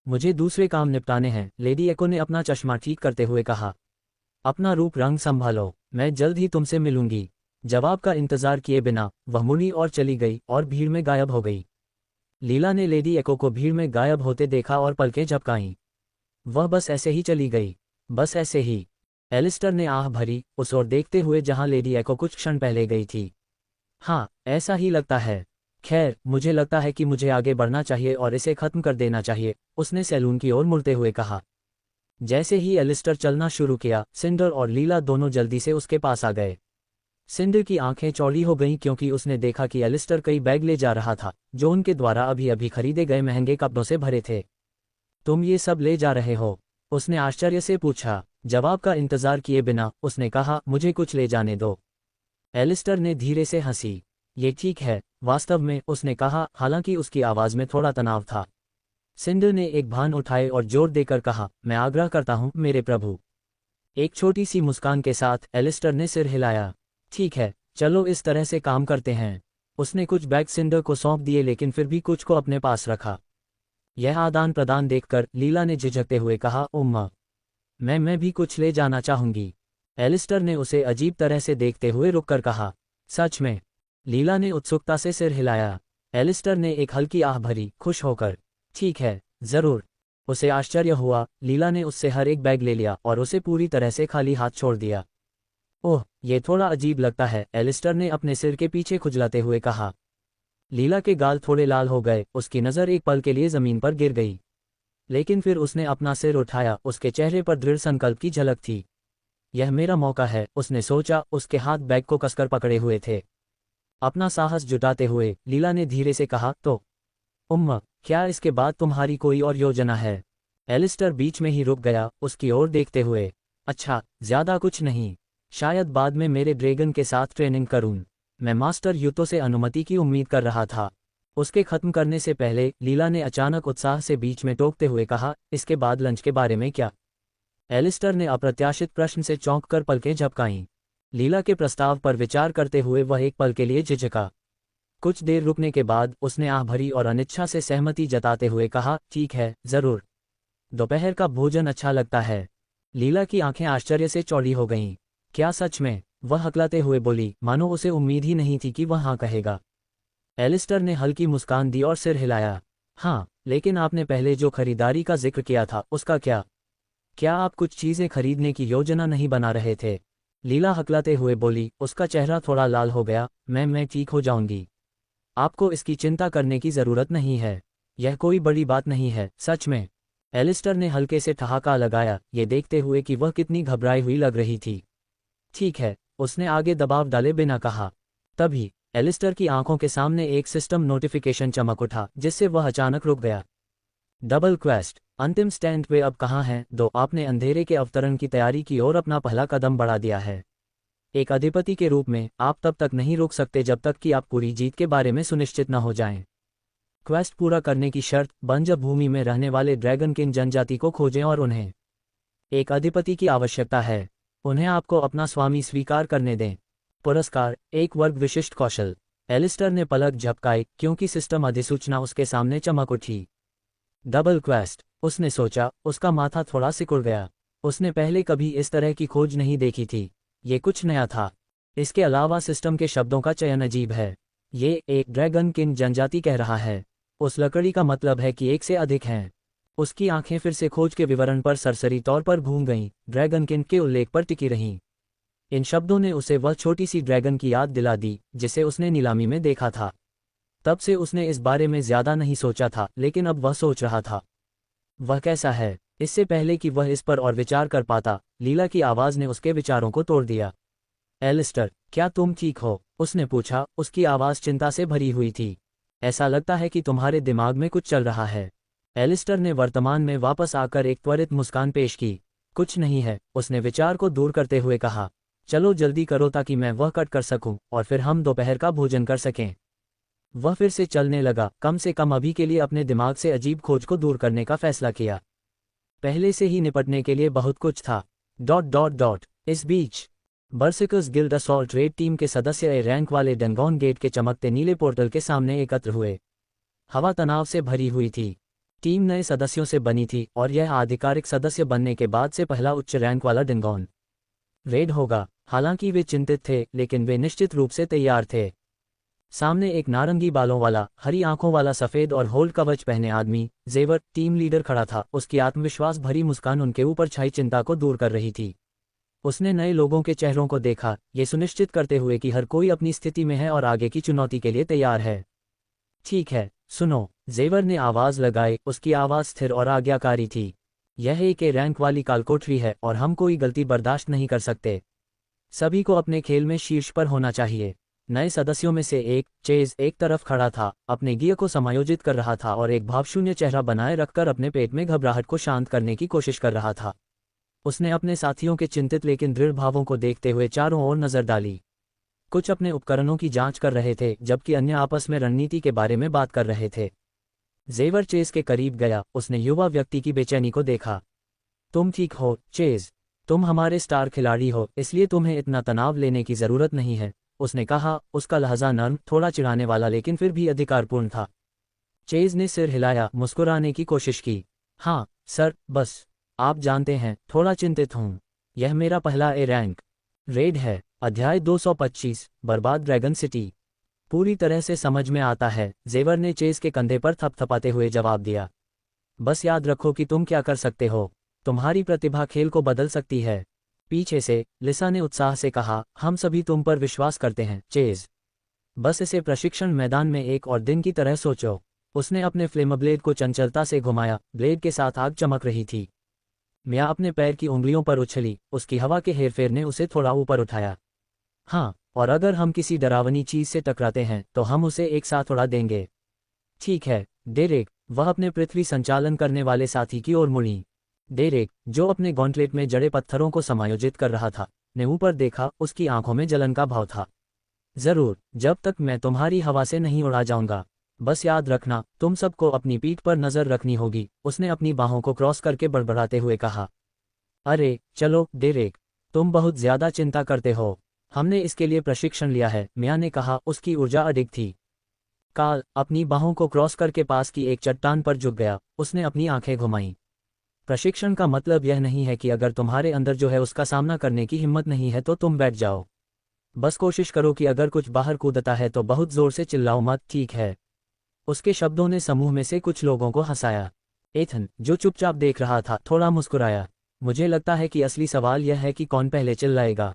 Speaker 1: मुझे दूसरे काम निपटाने हैं, लेडी एको ने अपना चश्मा ठीक करते हुए कहा। अपना रूप रंग संभालो, मैं जल्द ही तुमसे मिलूंगी। जवाब का इंतजार किए बिना वह मुड़ी और चली गई और भीड़ में गायब हो गई। लीला ने लेडी एको को भीड़ में गायब होते देखा और पलकें झपकाईं। वह बस ऐसे ही चली गई। बस ऐसे ही। एलिस्टर ने आह भरी, उस ओर देखते हुए जहां लेडी एको कुछ क्षण पहले गई थी। हाँ, ऐसा ही लगता है। खैर, मुझे लगता है कि मुझे आगे बढ़ना चाहिए और इसे खत्म कर देना चाहिए, उसने सैलून की ओर मुड़ते हुए कहा। जैसे ही एलिस्टर चलना शुरू किया, सिंडर और लीला दोनों जल्दी से उसके पास आ गए। सिंडर की आंखें चौड़ी हो गईं क्योंकि उसने देखा कि एलिस्टर कई बैग ले जा रहा था, जो उनके द्वारा अभी अभी खरीदे गए महंगे कपड़ों से भरे थे। तुम ये सब ले जा रहे हो? उसने आश्चर्य से पूछा। जवाब का इंतजार किए बिना उसने कहा, मुझे कुछ ले जाने दो। एलिस्टर ने धीरे से हंसी। ये ठीक है, वास्तव में, उसने कहा, हालांकि उसकी आवाज में थोड़ा तनाव था। सिंडर ने एक भान उठाए और जोर देकर कहा, मैं आग्रह करता हूं, मेरे प्रभु। एक छोटी सी मुस्कान के साथ एलिस्टर ने सिर हिलाया। ठीक है, चलो इस तरह से काम करते हैं। उसने कुछ बैग सिंडर को सौंप दिए लेकिन फिर भी कुछ को अपने पास रखा। यह आदान प्रदान देखकर लीला ने झिझकते हुए कहा, उम्मा, मैं भी कुछ ले जाना चाहूंगी। एलिस्टर ने उसे अजीब तरह से देखते हुए रुककर कहा, सच में? लीला ने उत्सुकता से सिर हिलाया। एलिस्टर ने एक हल्की आह भरी, खुश होकर। ठीक है, जरूर। उसे आश्चर्य हुआ। लीला ने उससे हर एक बैग ले लिया और उसे पूरी तरह से खाली हाथ छोड़ दिया। ओह, ये थोड़ा अजीब लगता है, एलिस्टर ने अपने सिर के पीछे खुजलाते हुए कहा। लीला के गाल थोड़े लाल हो गए। उसकी नज़र एक पल के लिए जमीन पर गिर गई, लेकिन फिर उसने अपना सिर उठाया। उसके चेहरे पर दृढ़ संकल्प की झलक थी। यह मेरा मौका है, उसने सोचा। उसके हाथ बैग को कसकर पकड़े हुए थे। अपना साहस जुटाते हुए लीला ने धीरे से कहा, तो उम्मा, क्या इसके बाद तुम्हारी कोई और योजना है? एलिस्टर बीच में ही रुक गया, उसकी ओर देखते हुए। अच्छा, ज्यादा कुछ नहीं। शायद बाद में मेरे ड्रैगन के साथ ट्रेनिंग करूं। मैं मास्टर यूतो से अनुमति की उम्मीद कर रहा था। उसके खत्म करने से पहले लीला ने अचानक उत्साह से बीच में टोकते हुए कहा, इसके बाद लंच के बारे में क्या? एलिस्टर ने अप्रत्याशित प्रश्न से चौंक कर पलकें झपकाईं। लीला के प्रस्ताव पर विचार करते हुए वह एक पल के लिए झिझका। कुछ देर रुकने के बाद उसने आह भरी और अनिच्छा से सहमति जताते हुए कहा, ठीक है, जरूर। दोपहर का भोजन अच्छा लगता है। लीला की आंखें आश्चर्य से चौड़ी हो गईं। क्या सच में? वह हकलाते हुए बोली, मानो उसे उम्मीद ही नहीं थी कि वह हाँ कहेगा। एलिस्टर ने हल्की मुस्कान दी और सिर हिलाया। हाँ, लेकिन आपने पहले जो खरीदारी का जिक्र किया था, उसका क्या? क्या आप कुछ चीजें खरीदने की योजना नहीं बना रहे थे? लीला हकलाते हुए बोली। उसका चेहरा थोड़ा लाल हो गया। मैं ठीक हो जाऊंगी। आपको इसकी चिंता करने की जरूरत नहीं है। यह कोई बड़ी बात नहीं है, सच में। एलिस्टर ने हल्के से ठहाका लगाया, ये देखते हुए कि वह कितनी घबराई हुई लग रही थी। ठीक है, उसने आगे दबाव डाले बिना कहा। तभी एलिस्टर की आंखों के सामने एक सिस्टम नोटिफिकेशन चमक उठा, जिससे वह अचानक रुक गया। डबल क्वेस्ट, अंतिम स्टैंड पे अब कहाँ हैं? आपने अंधेरे के अवतरण की तैयारी की ओर अपना पहला कदम बढ़ा दिया है। एक अधिपति के रूप में आप तब तक नहीं रुक सकते जब तक कि आप पूरी जीत के बारे में सुनिश्चित न हो जाएं। क्वेस्ट पूरा करने की शर्त, बंजर भूमि में रहने वाले ड्रैगन किंग जनजाति को खोजें और उन्हें एक अधिपति की आवश्यकता है। उन्हें आपको अपना स्वामी स्वीकार करने दें। पुरस्कार, एक वर्ग विशिष्ट कौशल। एलिस्टर ने पलक झपकाई क्योंकि सिस्टम अधिसूचना उसके सामने चमक उठी। डबल क्वेस्ट, उसने सोचा। उसका माथा थोड़ा सिकुड़ गया। उसने पहले कभी इस तरह की खोज नहीं देखी थी। ये कुछ नया था। इसके अलावा सिस्टम के शब्दों का चयन अजीब है। ये एक ड्रैगन किंग जनजाति कह रहा है। उस लकड़ी का मतलब है कि एक से अधिक हैं। उसकी आंखें फिर से खोज के विवरण पर सरसरी तौर पर घूम गईं, ड्रैगन किंग के उल्लेख पर टिकी रहीं। इन शब्दों ने उसे वह छोटी सी ड्रैगन की याद दिला दी जिसे उसने नीलामी में देखा था। तब से उसने इस बारे में ज्यादा नहीं सोचा था, लेकिन अब वह सोच रहा था। वह कैसा है? इससे पहले कि वह इस पर और विचार कर पाता, लीला की आवाज ने उसके विचारों को तोड़ दिया। एलिस्टर, क्या तुम ठीक हो? उसने पूछा। उसकी आवाज चिंता से भरी हुई थी। ऐसा लगता है कि तुम्हारे दिमाग में कुछ चल रहा है। एलिस्टर ने वर्तमान में वापस आकर एक त्वरित मुस्कान पेश की। कुछ नहीं है, उसने विचार को दूर करते हुए कहा। चलो जल्दी करो ताकि मैं वह कट कर सकूं और फिर हम दोपहर का भोजन कर सकें। वह फिर से चलने लगा, कम से कम अभी के लिए अपने दिमाग से अजीब खोज को दूर करने का फैसला किया। पहले से ही निपटने के लिए बहुत कुछ था। ... इस बीच बर्सिकर्स गिल्ड असॉल्ट रेड टीम के सदस्य ए रैंक वाले डेंगॉन गेट के चमकते नीले पोर्टल के सामने एकत्र हुए। हवा तनाव से भरी हुई थी। टीम नए सदस्यों से बनी थी और यह आधिकारिक सदस्य बनने के बाद से पहला उच्च रैंक वाला डेंगॉन रेड होगा। हालांकि वे चिंतित थे, लेकिन वे निश्चित रूप से तैयार थे। सामने एक नारंगी बालों वाला, हरी आंखों वाला सफेद और होल्ड कवच पहने आदमी, जेवर, टीम लीडर खड़ा था। उसकी आत्मविश्वास भरी मुस्कान उनके ऊपर छाई चिंता को दूर कर रही थी। उसने नए लोगों के चेहरों को देखा, ये सुनिश्चित करते हुए कि हर कोई अपनी स्थिति में है और आगे की चुनौती के लिए तैयार है। ठीक है, सुनो, जेवर ने आवाज लगाई। उसकी आवाज स्थिर और आज्ञाकारी थी। यह एक रैंक वाली कालकोठरी है और हम कोई गलती बर्दाश्त नहीं कर सकते। सभी को अपने खेल में शीर्ष पर होना चाहिए। नए सदस्यों में से एक, चेज, एक तरफ खड़ा था, अपने गियर को समायोजित कर रहा था और एक भावशून्य चेहरा बनाए रखकर अपने पेट में घबराहट को शांत करने की कोशिश कर रहा था। उसने अपने साथियों के चिंतित लेकिन दृढ़ भावों को देखते हुए चारों ओर नजर डाली। कुछ अपने उपकरणों की जांच कर रहे थे, जबकि अन्य आपस में रणनीति के बारे में बात कर रहे थे। जेवर चेज के करीब गया। उसने युवा व्यक्ति की बेचैनी को देखा। तुम ठीक हो, चेज? तुम हमारे स्टार खिलाड़ी हो, इसलिए तुम्हें इतना तनाव लेने की जरूरत नहीं है, उसने कहा। उसका लहजा नर्म, थोड़ा चिढ़ाने वाला लेकिन फिर भी अधिकारपूर्ण था। चेज ने सिर हिलाया, मुस्कुराने की कोशिश की। हाँ सर, बस आप जानते हैं, थोड़ा चिंतित हूँ। यह मेरा पहला ए रैंक रेड है। अध्याय 225, बर्बाद ड्रैगन सिटी। पूरी तरह से समझ में आता है, जेवर ने चेज के कंधे पर थपथपाते हुए जवाब दिया। बस याद रखो कि तुम क्या कर सकते हो। तुम्हारी प्रतिभा खेल को बदल सकती है। पीछे से लिसा ने उत्साह से कहा, हम सभी तुम पर विश्वास करते हैं, चेज। बस इसे प्रशिक्षण मैदान में एक और दिन की तरह सोचो। उसने अपने फ्लेमब्लेड को चंचलता से घुमाया। ब्लेड के साथ आग चमक रही थी। मिया अपने पैर की उंगलियों पर उछली। उसकी हवा के हेरफेर ने उसे थोड़ा ऊपर उठाया। हाँ, और अगर हम किसी डरावनी चीज से टकराते हैं तो हम उसे एक साथ उड़ा देंगे। ठीक है, डेरेक। वह अपने पृथ्वी संचालन करने वाले साथी की ओर मुड़ी। डेरेक, जो अपने गॉन्टलेट में जड़े पत्थरों को समायोजित कर रहा था, ने ऊपर देखा। उसकी आंखों में जलन का भाव था। जरूर, जब तक मैं तुम्हारी हवा से नहीं उड़ा जाऊंगा। बस याद रखना, तुम सबको अपनी पीठ पर नजर रखनी होगी, उसने अपनी बाहों को क्रॉस करके बड़बड़ाते हुए कहा। अरे चलो डेरेक, तुम बहुत ज्यादा चिंता करते हो। हमने इसके लिए प्रशिक्षण लिया है, मिया ने कहा। उसकी ऊर्जा अडिग थी। काल अपनी बाहों को क्रॉस करके पास की एक चट्टान पर झुक गया। उसने अपनी आंखें घुमाईं। प्रशिक्षण का मतलब यह नहीं है कि अगर तुम्हारे अंदर जो है उसका सामना करने की हिम्मत नहीं है तो तुम बैठ जाओ। बस कोशिश करो कि अगर कुछ बाहर कूदता है तो बहुत जोर से चिल्लाओ मत, ठीक है? उसके शब्दों ने समूह में से कुछ लोगों को हंसाया। एथन, जो चुपचाप देख रहा था, थोड़ा मुस्कुराया। मुझे लगता है कि असली सवाल यह है कि कौन पहले चिल्लाएगा।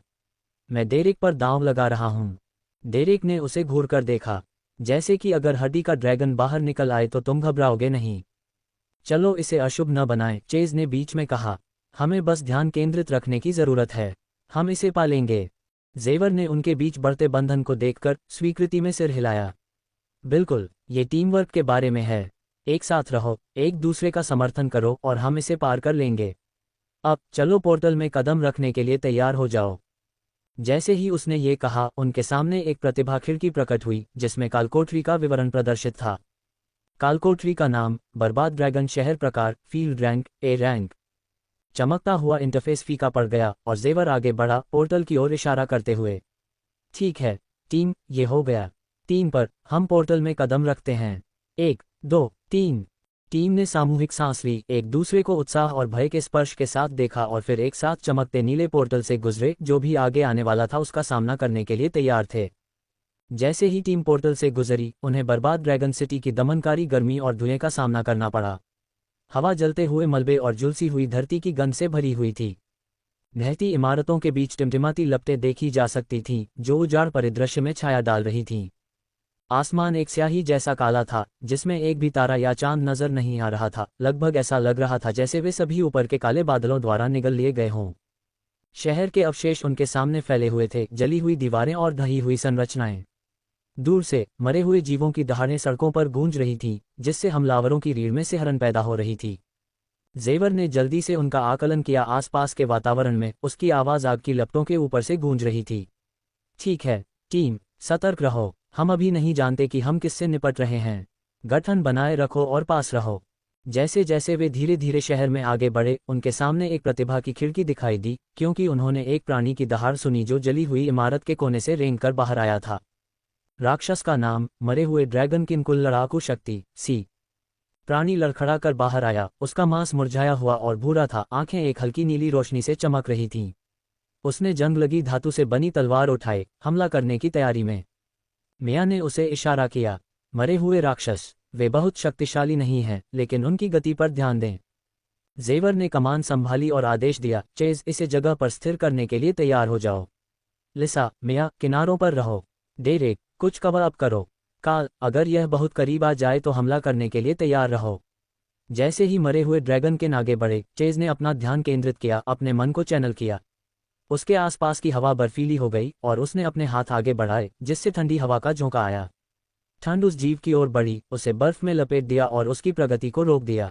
Speaker 1: मैं डेरेक पर दांव लगा रहा हूँ। डेरेक ने उसे घूरकर देखा, जैसे कि अगर हड्डी का ड्रैगन बाहर निकल आए तो तुम घबराओगे नहीं। चलो इसे अशुभ न बनाएं, चेज ने बीच में कहा। हमें बस ध्यान केंद्रित रखने की जरूरत है। हम इसे पालेंगे। जेवर ने उनके बीच बढ़ते बंधन को देखकर स्वीकृति में सिर हिलाया। बिल्कुल, ये टीम वर्क के बारे में है। एक साथ रहो, एक दूसरे का समर्थन करो और हम इसे पार कर लेंगे। अब चलो पोर्टल में कदम रखने के लिए तैयार हो जाओ। जैसे ही उसने ये कहा, उनके सामने एक प्रतिभा खिड़की प्रकट हुई जिसमें कालकोठरी का विवरण प्रदर्शित था। कालकोठरी का नाम, बर्बाद ड्रैगन, शहर प्रकार, फील्ड रैंक, ए रैंक। चमकता हुआ इंटरफेस फीका पड़ गया और जेवर आगे बढ़ा, पोर्टल की ओर इशारा करते हुए। ठीक है टीम, ये हो गया। 3 पर हम पोर्टल में कदम रखते हैं। 1, 2, 3। टीम ने सामूहिक सांस ली, एक दूसरे को उत्साह और भय के स्पर्श के साथ देखा और फिर एक साथ चमकते नीले पोर्टल से गुजरे। जो भी आगे आने वाला था उसका सामना करने के लिए तैयार थे। जैसे ही टीम पोर्टल से गुजरी, उन्हें बर्बाद ड्रैगन सिटी की दमनकारी गर्मी और धुएं का सामना करना पड़ा। हवा जलते हुए मलबे और झुलसी हुई धरती की गंध से भरी हुई थी। ढहती इमारतों के बीच टिमटिमाती लपटें देखी जा सकती थीं, जो उजाड़ परिदृश्य में छाया डाल रही थीं। आसमान एक स्याही जैसा काला था, जिसमें एक भी तारा या चांद नजर नहीं आ रहा था। लगभग ऐसा लग रहा था जैसे वे सभी ऊपर के काले बादलों द्वारा निगल लिए गए हों। शहर के अवशेष उनके सामने फैले हुए थे, जली हुई दीवारें और ढही हुई संरचनाएं। दूर से मरे हुए जीवों की दहाड़ें सड़कों पर गूंज रही थीं, जिससे हमलावरों की रीढ़ में सिहरन पैदा हो रही थी। जेवर ने जल्दी से उनका आकलन किया। आसपास के वातावरण में उसकी आवाज आग की लपटों के ऊपर से गूंज रही थी। ठीक है टीम, सतर्क रहो। हम अभी नहीं जानते कि हम किससे निपट रहे हैं। गठन बनाए रखो और पास रहो। जैसे जैसे वे धीरे धीरे शहर में आगे बढ़े, उनके सामने एक प्रतिभा की खिड़की दिखाई दी, क्योंकि उन्होंने एक प्राणी की दहाड़ सुनी जो जली हुई इमारत के कोने से रेंग कर बाहर आया था। राक्षस का नाम, मरे हुए ड्रैगन की कुल लड़ाकू शक्ति, सी। प्राणी लड़खड़ा कर बाहर आया। उसका मांस मुरझाया हुआ और भूरा था, आंखें एक हल्की नीली रोशनी से चमक रही थीं। उसने जंग लगी धातु से बनी तलवार उठाए, हमला करने की तैयारी में। मिया ने उसे इशारा किया। मरे हुए राक्षस, वे बहुत शक्तिशाली नहीं हैं, लेकिन उनकी गति पर ध्यान दें। जेवर ने कमान संभाली और आदेश दिया, चेज, इसे जगह पर स्थिर करने के लिए तैयार हो जाओ। लिसा, मिया, किनारों पर रहो। डेरेक, कुछ कवर अप करो। काल, अगर यह बहुत करीब आ जाए तो हमला करने के लिए तैयार रहो। जैसे ही मरे हुए ड्रैगन के आगे बढ़े, चेज ने अपना ध्यान केंद्रित किया, अपने मन को चैनल किया। उसके आसपास की हवा बर्फीली हो गई और उसने अपने हाथ आगे बढ़ाए, जिससे ठंडी हवा का झोंका आया। ठंड उस जीव की ओर बढ़ी, उसे बर्फ में लपेट दिया और उसकी प्रगति को रोक दिया।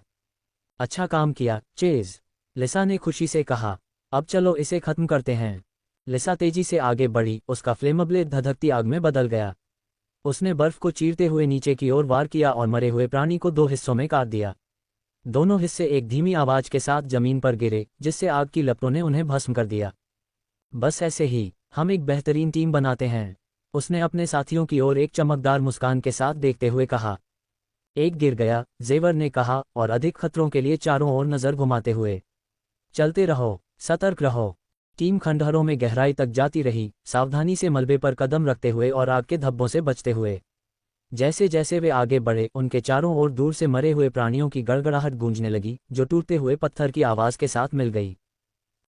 Speaker 1: अच्छा काम किया चेज, लिसा ने खुशी से कहा। अब चलो इसे खत्म करते हैं। लिसा तेजी से आगे बढ़ी, उसका फ्लेमब्लेड धधकती आग में बदल गया। उसने बर्फ को चीरते हुए नीचे की ओर वार किया और मरे हुए प्राणी को 2 हिस्सों में काट दिया। दोनों हिस्से एक धीमी आवाज के साथ जमीन पर गिरे, जिससे आग की लपटों ने उन्हें भस्म कर दिया। बस ऐसे ही हम एक बेहतरीन टीम बनाते हैं, उसने अपने साथियों की ओर एक चमकदार मुस्कान के साथ देखते हुए कहा। एक गिर गया, जेवर ने कहा, और अधिक खतरों के लिए चारों ओर नजर घुमाते हुए। चलते रहो, सतर्क रहो। टीम खंडहरों में गहराई तक जाती रही, सावधानी से मलबे पर कदम रखते हुए और आग के धब्बों से बचते हुए। जैसे जैसे वे आगे बढ़े, उनके चारों ओर दूर से मरे हुए प्राणियों की गड़गड़ाहट गूंजने लगी, जो टूटते हुए पत्थर की आवाज के साथ मिल गई।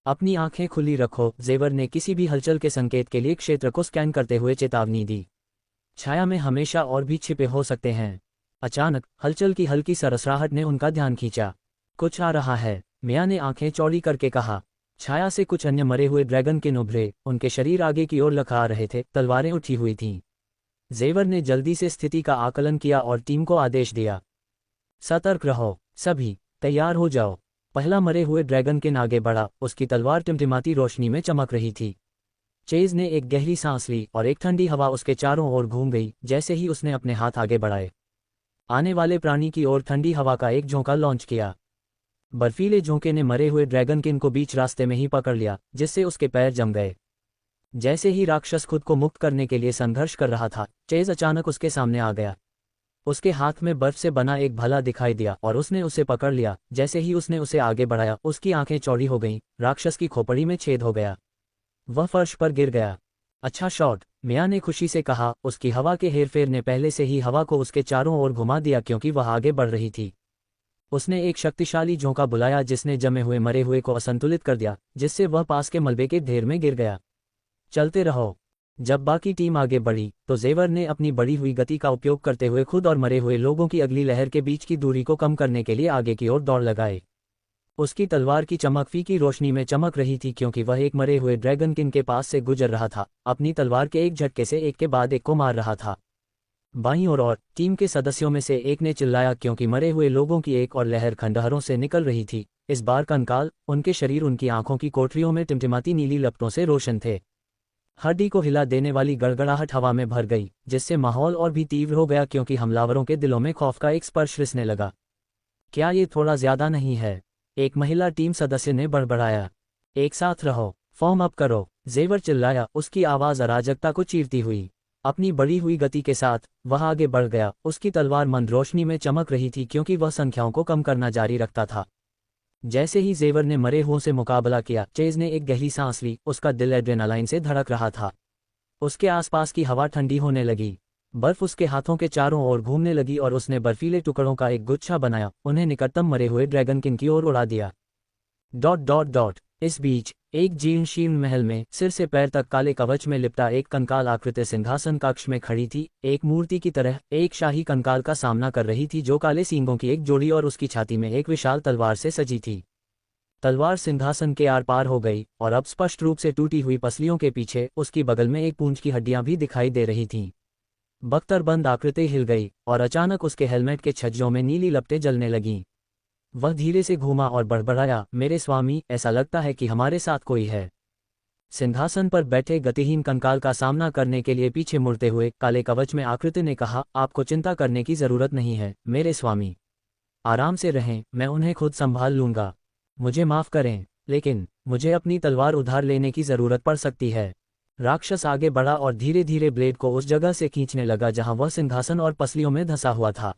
Speaker 1: अपनी आंखें खुली रखो, जेवर ने किसी भी हलचल के संकेत के लिए क्षेत्र को स्कैन करते हुए चेतावनी दी। छाया में हमेशा और भी छिपे हो सकते हैं। अचानक हलचल की हल्की सरसराहट ने उनका ध्यान खींचा। कुछ आ रहा है, मिया ने आंखें चौड़ी करके कहा। छाया से कुछ अन्य मरे हुए ड्रैगन के उभरे, उनके शरीर आगे की ओर लखा रहे थे, तलवारें उठी हुई थीं। जेवर ने जल्दी से स्थिति का आकलन किया और टीम को आदेश दिया। सतर्क रहो, सभी तैयार हो जाओ। पहला मरे हुए ड्रैगन के आगे बढ़ा, उसकी तलवार टिमटिमाती रोशनी में चमक रही थी। चेज ने एक गहरी सांस ली और एक ठंडी हवा उसके चारों ओर घूम गई जैसे ही उसने अपने हाथ आगे बढ़ाए। आने वाले प्राणी की ओर ठंडी हवा का एक झोंका लॉन्च किया। बर्फीले झोंके ने मरे हुए ड्रैगन किन को बीच रास्ते में ही पकड़ लिया, जिससे उसके पैर जम गए। जैसे ही राक्षस खुद को मुक्त करने के लिए संघर्ष कर रहा था, चेज अचानक उसके सामने आ गया। उसके हाथ में बर्फ से बना एक भला दिखाई दिया और उसने उसे पकड़ लिया। जैसे ही उसने उसे आगे बढ़ाया, उसकी आंखें चौड़ी हो गईं, राक्षस की खोपड़ी में छेद हो गया। वह फर्श पर गिर गया। अच्छा शॉट, मिया ने खुशी से कहा। उसकी हवा के हेरफेर ने पहले से ही हवा को उसके चारों ओर घुमा दिया, क्योंकि वह आगे बढ़ रही थी। उसने एक शक्तिशाली झोंका बुलाया जिसने जमे हुए मरे हुए को असंतुलित कर दिया, जिससे वह पास के मलबे के ढेर में गिर गया। चलते रहो। जब बाकी टीम आगे बढ़ी, तो जेवर ने अपनी बढ़ी हुई गति का उपयोग करते हुए खुद और मरे हुए लोगों की अगली लहर के बीच की दूरी को कम करने के लिए आगे की ओर दौड़ लगाए। उसकी तलवार की चमक फीकी रोशनी में चमक रही थी, क्योंकि वह एक मरे हुए ड्रैगन किंग के पास से गुजर रहा था, अपनी तलवार के एक झटके से एक के बाद एक को मार रहा था। बाईं ओर और टीम के सदस्यों में से एक ने चिल्लाया, क्योंकि मरे हुए लोगों की एक और लहर खंडहरों से निकल रही थी। इस बार कंकाल, उनके शरीर उनकी आंखों की कोठरियों में टिमटिमाती नीली लपटों से रोशन थे। हड्डी को हिला देने वाली गड़गड़ाहट हवा में भर गई, जिससे माहौल और भी तीव्र हो गया क्योंकि हमलावरों के दिलों में खौफ का एक स्पर्श रिसने लगा। क्या ये थोड़ा ज्यादा नहीं है? एक महिला टीम सदस्य ने बड़बड़ाया। एक साथ रहो, फॉर्म अप करो, जेवर चिल्लाया, उसकी आवाज अराजकता को चीरती हुई। अपनी बढ़ी हुई गति के साथ वह आगे बढ़ गया, उसकी तलवार मंद रोशनी में चमक रही थी क्योंकि वह संख्याओं को कम करना जारी रखता था। जैसे ही जेवर ने मरे हुओं से मुकाबला किया, चेज ने एक गहरी सांस ली, उसका दिल एड्रेनालाइन से धड़क रहा था। उसके आसपास की हवा ठंडी होने लगी, बर्फ उसके हाथों के चारों ओर घूमने लगी और उसने बर्फीले टुकड़ों का एक गुच्छा बनाया, उन्हें निकटतम मरे हुए ड्रैगन किंग की ओर उड़ा दिया। ... इस बीच एक जीर्ण महल में सिर से पैर तक काले कवच में लिपटा एक कंकाल आकृति सिंहासन कक्ष में खड़ी थी, एक मूर्ति की तरह एक शाही कंकाल का सामना कर रही थी जो काले सींगों की एक जोड़ी और उसकी छाती में एक विशाल तलवार से सजी थी। तलवार सिंहासन के आर पार हो गई और अब स्पष्ट रूप से टूटी हुई पसलियों के पीछे उसकी बगल में एक पूंछ की हड्डियां भी दिखाई दे रही थीं। बख्तरबंद आकृति हिल गई और अचानक उसके हेलमेट के छज्जों में नीली लपटें जलने लगीं। वह धीरे से घूमा और बड़बड़ाया, मेरे स्वामी, ऐसा लगता है कि हमारे साथ कोई है। सिंहासन पर बैठे गतिहीन कंकाल का सामना करने के लिए पीछे मुड़ते हुए काले कवच में आकृति ने कहा, आपको चिंता करने की जरूरत नहीं है मेरे स्वामी, आराम से रहें, मैं उन्हें खुद संभाल लूंगा। मुझे माफ करें, लेकिन मुझे अपनी तलवार उधार लेने की जरूरत पड़ सकती है। राक्षस आगे बढ़ा और धीरे धीरे ब्लेड को उस जगह से खींचने लगा जहां वह सिंहासन और पसलियों में धंसा हुआ था।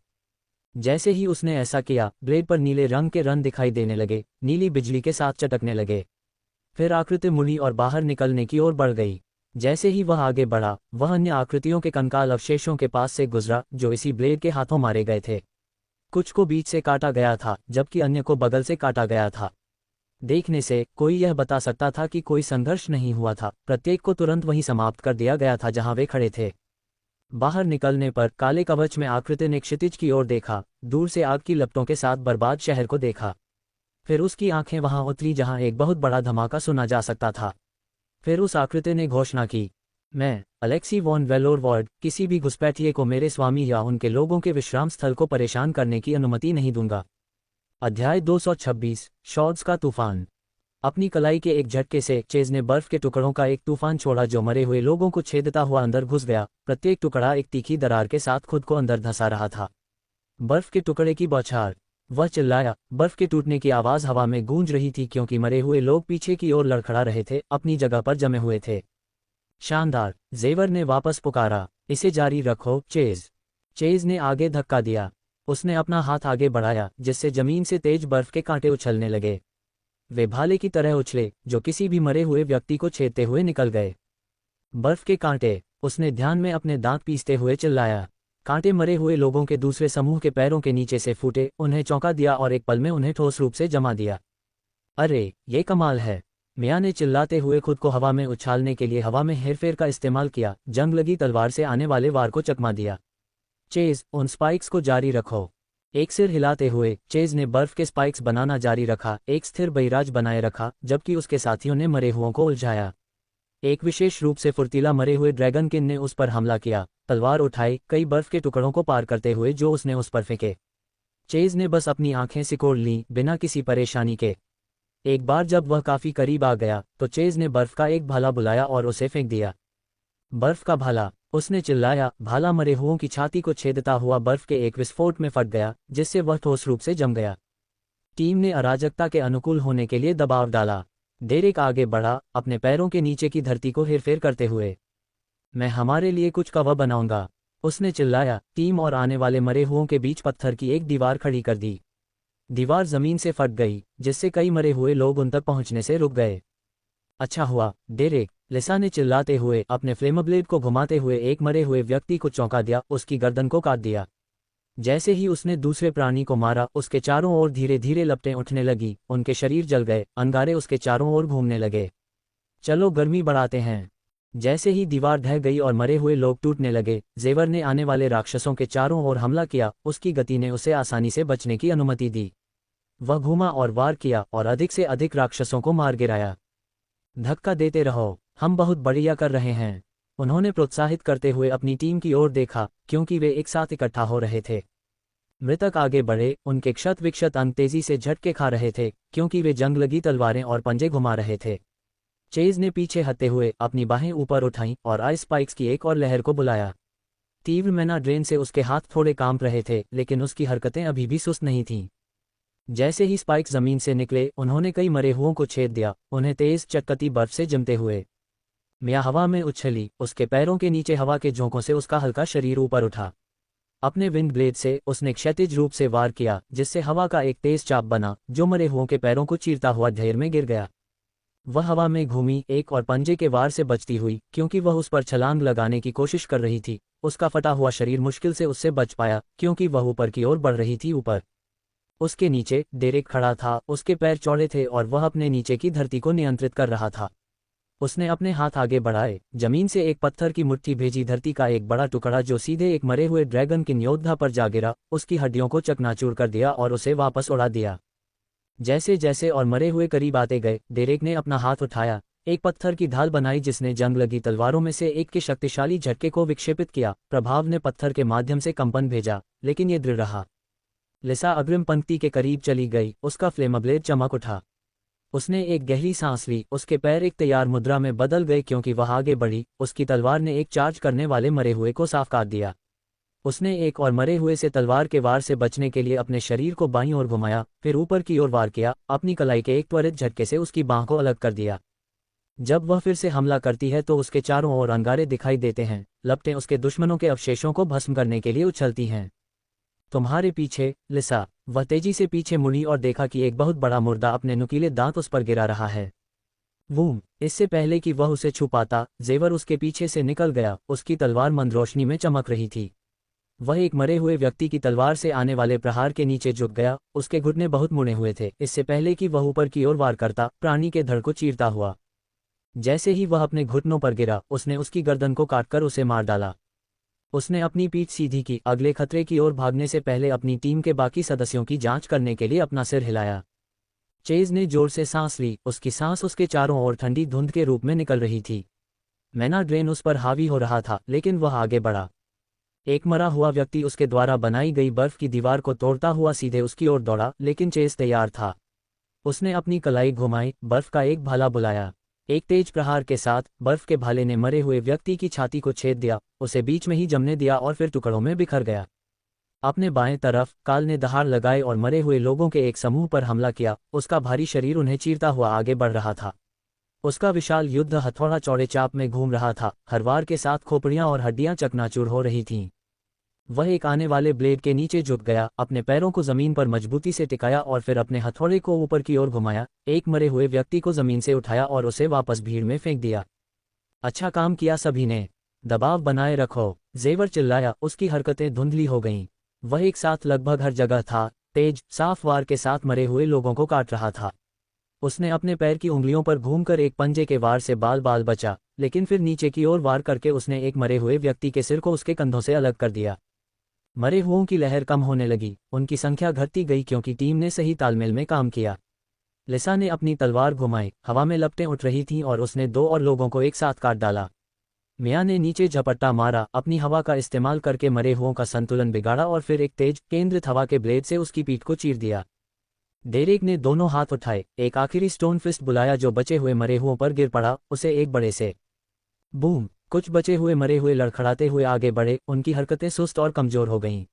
Speaker 1: जैसे ही उसने ऐसा किया, ब्लेड पर नीले रंग के रन दिखाई देने लगे, नीली बिजली के साथ चटकने लगे। फिर आकृति मुड़ी और बाहर निकलने की ओर बढ़ गई। जैसे ही वह आगे बढ़ा, वह अन्य आकृतियों के कंकाल अवशेषों के पास से गुजरा जो इसी ब्लेड के हाथों मारे गए थे। कुछ को बीच से काटा गया था जबकि अन्य को बगल से काटा गया था। देखने से कोई यह बता सकता था कि कोई संघर्ष नहीं हुआ था, प्रत्येक को तुरंत वहीं समाप्त कर दिया गया था जहां वे खड़े थे। बाहर निकलने पर काले कवच में आकृति ने क्षितिज की ओर देखा, दूर से आग की लपटों के साथ बर्बाद शहर को देखा। फिर उसकी आंखें वहां उतरी जहां एक बहुत बड़ा धमाका सुना जा सकता था। फिर उस आकृति ने घोषणा की, मैं अलेक्सी वॉन वेलोरवॉर्ड किसी भी घुसपैठिए को मेरे स्वामी या उनके लोगों के विश्राम स्थल को परेशान करने की अनुमति नहीं दूंगा। अध्याय 226 शॉट्स का तूफान। अपनी कलाई के एक झटके से चेज ने बर्फ के टुकड़ों का एक तूफान छोड़ा जो मरे हुए लोगों को छेदता हुआ अंदर घुस गया। प्रत्येक टुकड़ा एक तीखी दरार के साथ खुद को अंदर धंसा रहा था। बर्फ के टुकड़े की बौछार, वह चिल्लाया, बर्फ के टूटने की आवाज हवा में गूंज रही थी क्योंकि मरे हुए लोग पीछे की ओर लड़खड़ा रहे थे, अपनी जगह पर जमे हुए थे। शानदार, जेवर ने वापस पुकारा, इसे जारी रखो चेज। चेज ने आगे धक्का दिया। उसने अपना हाथ आगे बढ़ाया जिससे जमीन से तेज बर्फ के कांटे उछलने लगे। वे भाले की तरह उछले जो किसी भी मरे हुए व्यक्ति को छेदते हुए निकल गए। बर्फ के कांटे, उसने ध्यान में अपने दांत पीसते हुए चिल्लाया। कांटे मरे हुए लोगों के दूसरे समूह के पैरों के नीचे से फूटे, उन्हें चौंका दिया और एक पल में उन्हें ठोस रूप से जमा दिया। अरे ये कमाल है, मिया ने चिल्लाते हुए खुद को हवा में उछालने के लिए हवा में हेरफेर का इस्तेमाल किया, जंग लगी तलवार से आने वाले वार को चकमा दिया। चेज, उन स्पाइक्स को जारी रखो। एक सिर हिलाते हुए चेज ने बर्फ के स्पाइक्स बनाना जारी रखा, एक स्थिर बहिराज बनाए रखा जबकि उसके साथियों ने मरे हुओं को उलझाया। एक विशेष रूप से फुर्तीला मरे हुए ड्रैगन किंग ने उस पर हमला किया, तलवार उठाई, कई बर्फ के टुकड़ों को पार करते हुए जो उसने उस पर फेंके। चेज ने बस अपनी आंखें सिकोड़ लीं बिना किसी परेशानी के। एक बार जब वह काफी करीब आ गया तो चेज ने बर्फ का एक भाला बुलाया और उसे फेंक दिया। बर्फ का भाला, उसने चिल्लाया। भाला मरे हुओं की छाती को छेदता हुआ बर्फ के एक विस्फोट में फट गया जिससे वह ठोस रूप से जम गया। टीम ने अराजकता के अनुकूल होने के लिए दबाव डाला। डेरेक आगे बढ़ा, अपने पैरों के नीचे की धरती को हेरफेर करते हुए। मैं हमारे लिए कुछ कवर बनाऊंगा, उसने चिल्लाया। टीम और आने वाले मरे हुओं के बीच पत्थर की एक दीवार खड़ी कर दी। दीवार जमीन से फट गई जिससे कई मरे हुए लोग उन तक पहुंचने से रुक गए। अच्छा हुआ डेरेक, लिसा ने चिल्लाते हुए अपने फ्लेमब्लेड को घुमाते हुए एक मरे हुए व्यक्ति को चौंका दिया, उसकी गर्दन को काट दिया। जैसे ही उसने दूसरे प्राणी को मारा, उसके चारों ओर धीरे धीरे लपटें उठने लगी, उनके शरीर जल गए, अंगारे उसके चारों ओर घूमने लगे। चलो गर्मी बढ़ाते हैं। जैसे ही दीवार ढह गई और मरे हुए लोग टूटने लगे, जेवर ने आने वाले राक्षसों के चारों ओर हमला किया। उसकी गति ने उसे आसानी से बचने की अनुमति दी। वह घूमा और वार किया और अधिक से अधिक राक्षसों को मार गिराया। धक्का देते रहो, हम बहुत बढ़िया कर रहे हैं, उन्होंने प्रोत्साहित करते हुए अपनी टीम की ओर देखा क्योंकि वे एक साथ इकट्ठा हो रहे थे। मृतक आगे बढ़े, उनके क्षत विक्षत अंग तेजी से झटके खा रहे थे क्योंकि वे जंग लगी तलवारें और पंजे घुमा रहे थे। चेज ने पीछे हटते हुए अपनी बाहें ऊपर उठाईं और आइस स्पाइक्स की एक और लहर को बुलाया। तीव्र मैनाड्रेन से उसके हाथ थोड़े कांप रहे थे, लेकिन उसकी हरकतें अभी भी सुस्त नहीं थीं। जैसे ही स्पाइक्स जमीन से निकले, उन्होंने कई मरे हुओं को छेद दिया, उन्हें तेज चटकती बर्फ से जमते हुए। मिया हवा में उछली, उसके पैरों के नीचे हवा के झोंकों से उसका हल्का शरीर ऊपर उठा। अपने विंड ब्लेड से उसने क्षैतिज रूप से वार किया, जिससे हवा का एक तेज चाप बना जो मरे हुओं के पैरों को चीरता हुआ ढेर में गिर गया। वह हवा में घूमी, एक और पंजे के वार से बचती हुई, क्योंकि वह उस पर छलांग लगाने की कोशिश कर रही थी। उसका फटा हुआ शरीर मुश्किल से उससे बच पाया, क्योंकि वह ऊपर की ओर बढ़ रही थी। ऊपर उसके नीचे डेरेक खड़ा था, उसके पैर चौड़े थे और वह अपने नीचे की धरती को नियंत्रित कर रहा था। उसने अपने हाथ आगे बढ़ाए, जमीन से एक पत्थर की मुट्ठी भेजी। धरती का एक बड़ा टुकड़ा जो सीधे एक मरे हुए ड्रैगन किंग योद्धा पर जा गिरा, उसकी हड्डियों को चकनाचूर कर दिया और उसे वापस उड़ा दिया। जैसे जैसे और मरे हुए करीब आते गए, डेरेक ने अपना हाथ उठाया, एक पत्थर की ढाल बनाई जिसने जंग लगी तलवारों में से एक के शक्तिशाली झटके को विक्षेपित किया। प्रभाव ने पत्थर के माध्यम से कंपन भेजा, लेकिन ये दृढ़ रहा। लिसा अग्रिम पंक्ति के करीब चली गई, उसका फ्लेमब्लेड चमक उठा। उसने एक गहरी सांस ली, उसके पैर एक तैयार मुद्रा में बदल गए क्योंकि वह आगे बढ़ी। उसकी तलवार ने एक चार्ज करने वाले मरे हुए को साफ काट दिया। उसने एक और मरे हुए से तलवार के वार से बचने के लिए अपने शरीर को बाईं ओर घुमाया, फिर ऊपर की ओर वार किया, अपनी कलाई के एक त्वरित झटके से उसकी बांह को अलग कर दिया। जब वह फिर से हमला करती है तो उसके चारों ओर अंगारे दिखाई देते हैं, लपटें उसके दुश्मनों के अवशेषों को भस्म करने के लिए उछलती हैं। तुम्हारे पीछे, लिसा। वह तेजी से पीछे मुड़ी और देखा कि एक बहुत बड़ा मुर्दा अपने नुकीले दांत उस पर गिरा रहा है। वूम! इससे पहले कि वह उसे छू पाता, जेवर उसके पीछे से निकल गया। उसकी तलवार मंद रोशनी में चमक रही थी। वह एक मरे हुए व्यक्ति की तलवार से आने वाले प्रहार के नीचे झुक गया। उसके घुटने बहुत मुड़े हुए थे, इससे पहले कि वह ऊपर की ओर वार करता, प्राणी के धड़ को चीरता हुआ। जैसे ही वह अपने घुटनों पर गिरा, उसने उसकी गर्दन को काटकर उसे मार डाला। उसने अपनी पीठ सीधी की, अगले खतरे की ओर भागने से पहले अपनी टीम के बाकी सदस्यों की जांच करने के लिए अपना सिर हिलाया। चेज ने जोर से सांस ली, उसकी सांस उसके चारों ओर ठंडी धुंध के रूप में निकल रही थी। मैनाड्रेन उस पर हावी हो रहा था, लेकिन वह आगे बढ़ा। एक मरा हुआ व्यक्ति उसके द्वारा बनाई गई बर्फ की दीवार को तोड़ता हुआ सीधे उसकी ओर दौड़ा, लेकिन चेज तैयार था। उसने अपनी कलाई घुमाई, बर्फ का एक भाला बुलाया। एक तेज प्रहार के साथ बर्फ के भाले ने मरे हुए व्यक्ति की छाती को छेद दिया, उसे बीच में ही जमने दिया और फिर टुकड़ों में बिखर गया। अपने बाएं तरफ काल ने दहाड़ लगाए और मरे हुए लोगों के एक समूह पर हमला किया। उसका भारी शरीर उन्हें चीरता हुआ आगे बढ़ रहा था। उसका विशाल युद्ध हथौड़ा चौड़े चाप में घूम रहा था, हर वार के साथ खोपड़ियां और हड्डियां चकनाचूर हो रही थीं। वह एक आने वाले ब्लेड के नीचे झुक गया, अपने पैरों को जमीन पर मजबूती से टिकाया और फिर अपने हथौड़े को ऊपर की ओर घुमाया। एक मरे हुए व्यक्ति को जमीन से उठाया और उसे वापस भीड़ में फेंक दिया। अच्छा काम किया सभी ने। दबाव बनाए रखो, जेवर चिल्लाया, उसकी हरकतें धुंधली हो गईं। वह एक साथ लगभग हर जगह था, तेज साफ वार के साथ मरे हुए लोगों को काट रहा था। उसने अपने पैर की उंगलियों पर घूमकर एक पंजे के वार से बाल बाल बचा, लेकिन फिर नीचे की ओर वार करके उसने एक मरे हुए व्यक्ति के सिर को उसके कंधों से अलग कर दिया। मरे हुओं की लहर कम होने लगी, उनकी संख्या घटती गई क्योंकि टीम ने सही तालमेल में काम किया। लिसा ने अपनी तलवार घुमाई, हवा में लपटें उठ रही थीं और उसने दो और लोगों को एक साथ काट डाला। मिया ने नीचे झपट्टा मारा, अपनी हवा का इस्तेमाल करके मरे हुओं का संतुलन बिगाड़ा और फिर एक तेज केंद्रित हवा के ब्लेड से उसकी पीठ को चीर दिया। डेरेक ने दोनों हाथ उठाए, एक आखिरी स्टोन फिस्ट बुलाया जो बचे हुए मरे हुओं पर गिर पड़ा, उसे एक बड़े से बूम। कुछ बचे हुए मरे हुए लड़खड़ाते हुए आगे बढ़े, उनकी हरकतें सुस्त और कमजोर हो गईं।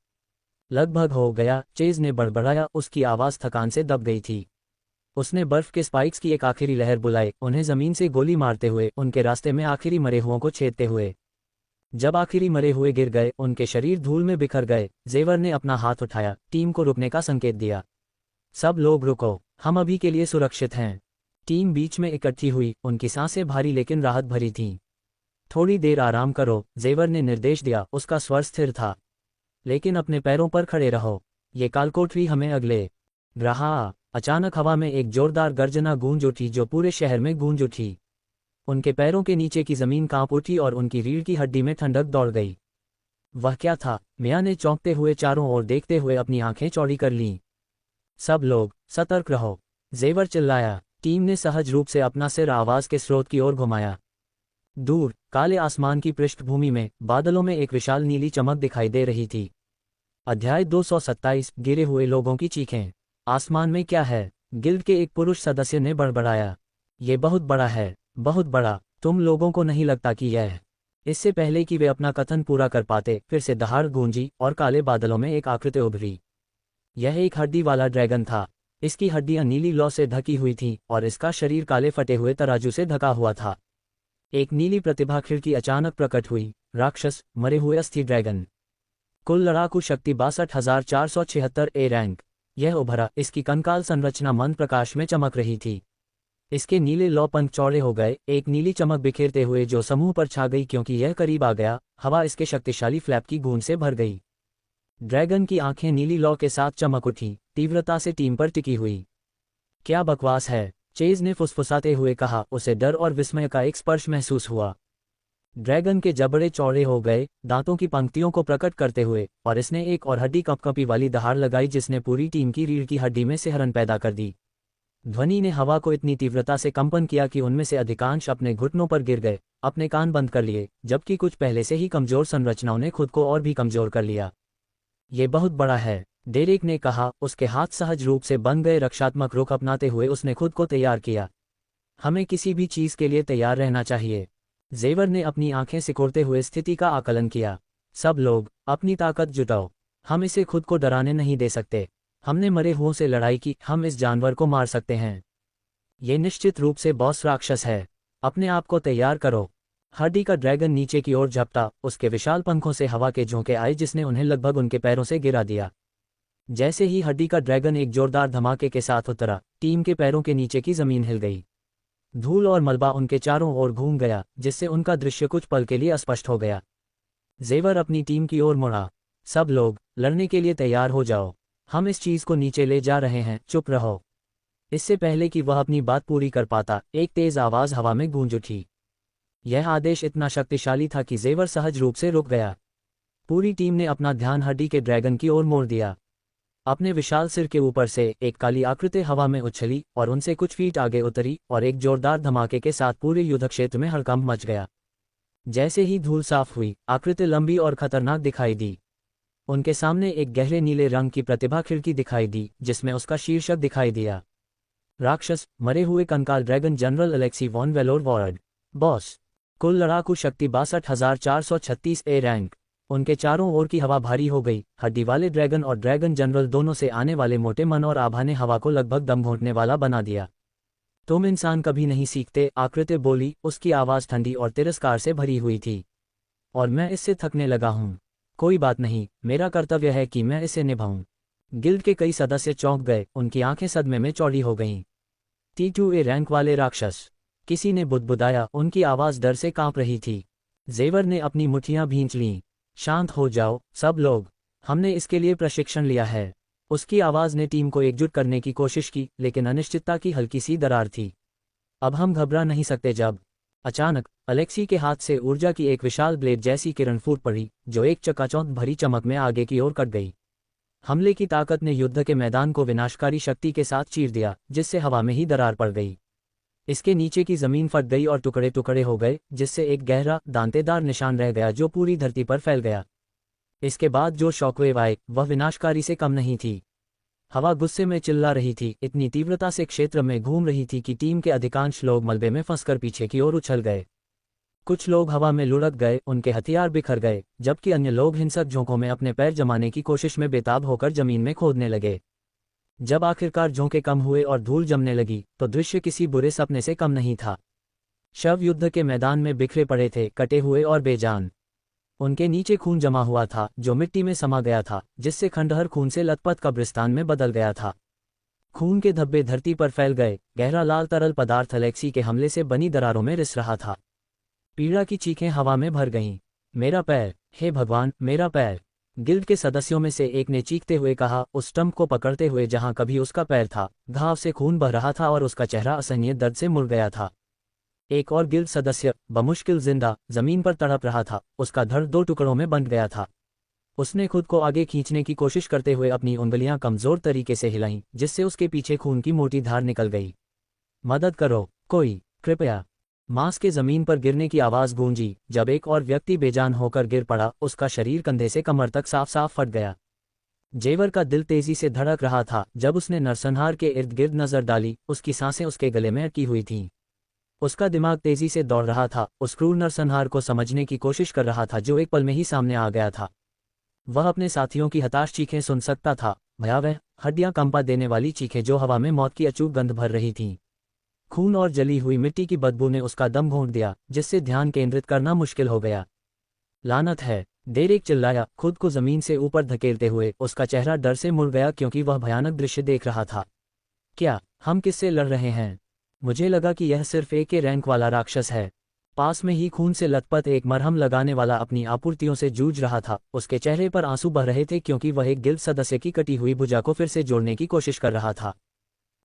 Speaker 1: लगभग हो गया, चेज ने बड़बड़ाया, उसकी आवाज़ थकान से दब गई थी। उसने बर्फ के स्पाइक्स की एक आखिरी लहर बुलाई, उन्हें जमीन से गोली मारते हुए, उनके रास्ते में आखिरी मरे हुओं को छेदते हुए। जब आखिरी मरे हुए गिर गए, उनके शरीर धूल में बिखर गए। जेवर ने अपना हाथ उठाया, टीम को रुकने का संकेत दिया। सब लोग रुको, हम अभी के लिए सुरक्षित हैं। टीम बीच में इकट्ठी हुई, उनकी सांसें भारी लेकिन राहत भरी थीं। थोड़ी देर आराम करो, जेवर ने निर्देश दिया, उसका स्वर स्थिर था। लेकिन अपने पैरों पर खड़े रहो, ये कालकोठरी हमें अगले रहा। अचानक हवा में एक जोरदार गर्जना गूंज उठी जो पूरे शहर में गूंज उठी। उनके पैरों के नीचे की जमीन कांप उठी और उनकी रीढ़ की हड्डी में ठंडक दौड़ गई। वह क्या था? मिया ने चौंकते हुए चारों ओर देखते हुए अपनी आंखें चौड़ी कर लीं। सब लोग सतर्क रहो, जेवर चिल्लाया। टीम ने सहज रूप से अपना सिर आवाज के स्रोत की ओर घुमाया। दूर काले आसमान की पृष्ठभूमि में बादलों में एक विशाल नीली चमक दिखाई दे रही थी। अध्याय 227 गिरे हुए लोगों की चीखें। आसमान में क्या है? गिल्ड के एक पुरुष सदस्य ने बड़बड़ाया। ये बहुत बड़ा है। बहुत बड़ा। तुम लोगों को नहीं लगता कि यह। इससे पहले कि वे अपना कथन पूरा कर पाते, फिर से दहाड़ गूंजी और काले बादलों में एक आकृति उभरी। यह एक हड्डी वाला ड्रैगन था। इसकी हड्डियां नीली लौ से ढकी हुई थीं और इसका शरीर काले फटे हुए तराजू से ढका हुआ था। एक नीली प्रतिभा खिड़की अचानक प्रकट हुई। राक्षस, मरे हुए अस्थि ड्रैगन। कुल लड़ाकू शक्ति 62,476 ए रैंक। यह उभरा। इसकी कंकाल संरचना मंद प्रकाश में चमक रही थी। इसके नीले लौ पंख चौड़े हो गए, एक नीली चमक बिखेरते हुए जो समूह पर छा गई। क्योंकि यह करीब आ गया, हवा इसके शक्तिशाली फ्लैप की गूंज से भर गई। ड्रैगन की आंखें नीली लौ के साथ चमक उठी, तीव्रता से टीम पर टिकी हुई। क्या बकवास है, चेज ने फुसफुसाते हुए कहा। उसे डर और विस्मय का एक स्पर्श महसूस हुआ। ड्रैगन के जबड़े चौड़े हो गए, दांतों की पंक्तियों को प्रकट करते हुए, और इसने एक और हड्डी कपकपी वाली दहाड़ लगाई जिसने पूरी टीम की रीढ़ की हड्डी में सिहरन पैदा कर दी। ध्वनि ने हवा को इतनी तीव्रता से कंपन किया कि उनमें से अधिकांश अपने घुटनों पर गिर गए, अपने कान बंद कर लिए, जबकि कुछ पहले से ही कमजोर संरचनाओं ने खुद को और भी कमजोर कर लिया। ये बहुत बड़ा है, डेरेक ने कहा। उसके हाथ सहज रूप से बन गए रक्षात्मक रुख अपनाते हुए उसने खुद को तैयार किया। हमें किसी भी चीज के लिए तैयार रहना चाहिए। जेवर ने अपनी आंखें सिकोड़ते हुए स्थिति का आकलन किया। सब लोग अपनी ताकत जुटाओ। हम इसे खुद को डराने नहीं दे सकते। हमने मरे हुओं से लड़ाई की, हम इस जानवर को मार सकते हैं। ये निश्चित रूप से बॉस राक्षस है। अपने आप को तैयार करो। हड्डी का ड्रैगन नीचे की ओर झपटा। उसके विशाल पंखों से हवा के झोंके आए जिसने उन्हें लगभग उनके पैरों से गिरा दिया। जैसे ही हड्डी का ड्रैगन एक जोरदार धमाके के साथ उतरा, टीम के पैरों के नीचे की जमीन हिल गई। धूल और मलबा उनके चारों ओर घूम गया, जिससे उनका दृश्य कुछ पल के लिए अस्पष्ट हो गया। जेवर अपनी टीम की ओर मुड़ा। सब लोग लड़ने के लिए तैयार हो जाओ। हम इस चीज को नीचे ले जा रहे हैं, चुप रहो। इससे पहले कि वह अपनी बात पूरी कर पाता, एक तेज आवाज हवा में गूंज उठी। यह आदेश इतना शक्तिशाली था कि जेवर सहज रूप से रुक गया। पूरी टीम ने अपना ध्यान हड्डी के ड्रैगन की ओर मोड़ दिया। अपने विशाल सिर के ऊपर से एक काली आकृति हवा में उछली और उनसे कुछ फीट आगे उतरी और एक जोरदार धमाके के साथ पूरे युद्ध क्षेत्र में हड़कंप मच गया। जैसे ही धूल साफ हुई, आकृति लंबी और खतरनाक दिखाई दी। उनके सामने एक गहरे नीले रंग की प्रतिभा खिड़की दिखाई दी जिसमें उसका शीर्षक दिखाई दिया। राक्षस, मरे हुए कंकाल dragon general Alexei von Velor ward. Boss. कुल लड़ाकू शक्ति 62,436 ए रैंक। उनके चारों ओर की हवा भारी हो गई। हड्डी वाले ड्रैगन और ड्रैगन जनरल दोनों से आने वाले मोटे मन और आभा ने हवा को लगभग दम घोंटने वाला बना दिया। तुम इंसान कभी नहीं सीखते, आकृति बोली। उसकी आवाज़ ठंडी और तिरस्कार से भरी हुई थी। और मैं इससे थकने लगा हूँ। कोई बात नहीं, मेरा कर्तव्य है कि मैं इसे निभाऊं। गिल्ड के कई सदस्य चौंक गए, उनकी आंखें सदमे में चौड़ी हो गईं। T2A रैंक वाले राक्षस, किसी ने बुदबुदाया। उनकी आवाज़ डर से कांप रही थी। जेवर ने अपनी मुट्ठियां भींच लीं। शांत हो जाओ सब लोग, हमने इसके लिए प्रशिक्षण लिया है। उसकी आवाज़ ने टीम को एकजुट करने की कोशिश की, लेकिन अनिश्चितता की हल्की सी दरार थी। अब हम घबरा नहीं सकते। जब अचानक अलेक्सी के हाथ से ऊर्जा की एक विशाल ब्लेड जैसी किरण फूट पड़ी, जो एक चकाचौंध भरी चमक में आगे की ओर कट गई। हमले की ताकत ने युद्ध के मैदान को विनाशकारी शक्ति के साथ चीर दिया, जिससे हवा में ही दरार पड़ गई। इसके नीचे की जमीन फट गई और टुकड़े टुकड़े हो गए, जिससे एक गहरा दांतेदार निशान रह गया जो पूरी धरती पर फैल गया। इसके बाद जो शॉकवेव आए, वह विनाशकारी से कम नहीं थी। हवा गुस्से में चिल्ला रही थी, इतनी तीव्रता से क्षेत्र में घूम रही थी कि टीम के अधिकांश लोग मलबे में फंसकर पीछे की ओर उछल गए। कुछ लोग हवा में लुढ़क गए, उनके हथियार बिखर गए, जबकि अन्य लोग हिंसक झोंकों में अपने पैर जमाने की कोशिश में बेताब होकर जमीन में खोदने लगे। जब आखिरकार झोंके कम हुए और धूल जमने लगी, तो दृश्य किसी बुरे सपने से कम नहीं था। शव युद्ध के मैदान में बिखरे पड़े थे, कटे हुए और बेजान। उनके नीचे खून जमा हुआ था, जो मिट्टी में समा गया था, जिससे खंडहर खून से लथपथ कब्रिस्तान में बदल गया था। खून के धब्बे धरती पर फैल गए। गहरा लाल तरल पदार्थ अलेक्सी के हमले से बनी दरारों में रिस रहा था। पीड़ा की चीखें हवा में भर गईं। मेरा पैर, हे भगवान, मेरा पैर! गिल्ड के सदस्यों में से एक ने चीखते हुए कहा, उस स्टंप को पकड़ते हुए जहां कभी उसका पैर था। घाव से खून बह रहा था और उसका चेहरा असहनीय दर्द से मुड़ गया था। एक और गिल्ड सदस्य, बमुश्किल जिंदा, जमीन पर तड़प रहा था। उसका धड़ 2 टुकड़ों में बंट गया था। उसने खुद को आगे खींचने की कोशिश करते हुए अपनी उंगलियां कमजोर तरीके से हिलाईं, जिससे उसके पीछे खून की मोटी धार निकल गई। मदद करो कोई, कृपया! मांस के जमीन पर गिरने की आवाज गूंजी। जब एक और व्यक्ति बेजान होकर गिर पड़ा, उसका शरीर कंधे से कमर तक साफ साफ फट गया। जेवर का दिल तेजी से धड़क रहा था जब उसने नरसंहार के इर्द गिर्द नजर डाली। उसकी सांसें उसके गले में अटकी हुई थीं। उसका दिमाग तेजी से दौड़ रहा था, उस क्रूर नरसंहार को समझने की कोशिश कर रहा था जो एक पल में ही सामने आ गया था। वह अपने साथियों की हताश चीखें सुन सकता था, भयावह, हड्डियां कंपा देने वाली चीखें जो हवा में मौत की अचूक गंध भर रही थीं। खून और जली हुई मिट्टी की बदबू ने उसका दम घोंट दिया, जिससे ध्यान केंद्रित करना मुश्किल हो गया। लानत है, डेरेक चिल्लाया, खुद को जमीन से ऊपर धकेलते हुए। उसका चेहरा डर से मुड़ गया क्योंकि वह भयानक दृश्य देख रहा था। क्या हम किससे लड़ रहे हैं? मुझे लगा कि यह सिर्फ एक के रैंक वाला राक्षस है। पास में ही खून से लथपथ एक मरहम लगाने वाला अपनी आपूर्तियों से जूझ रहा था। उसके चेहरे पर आंसू बह रहे थे क्योंकि वह एक गिल्ड सदस्य की कटी हुई भुजा को फिर से जोड़ने की कोशिश कर रहा था।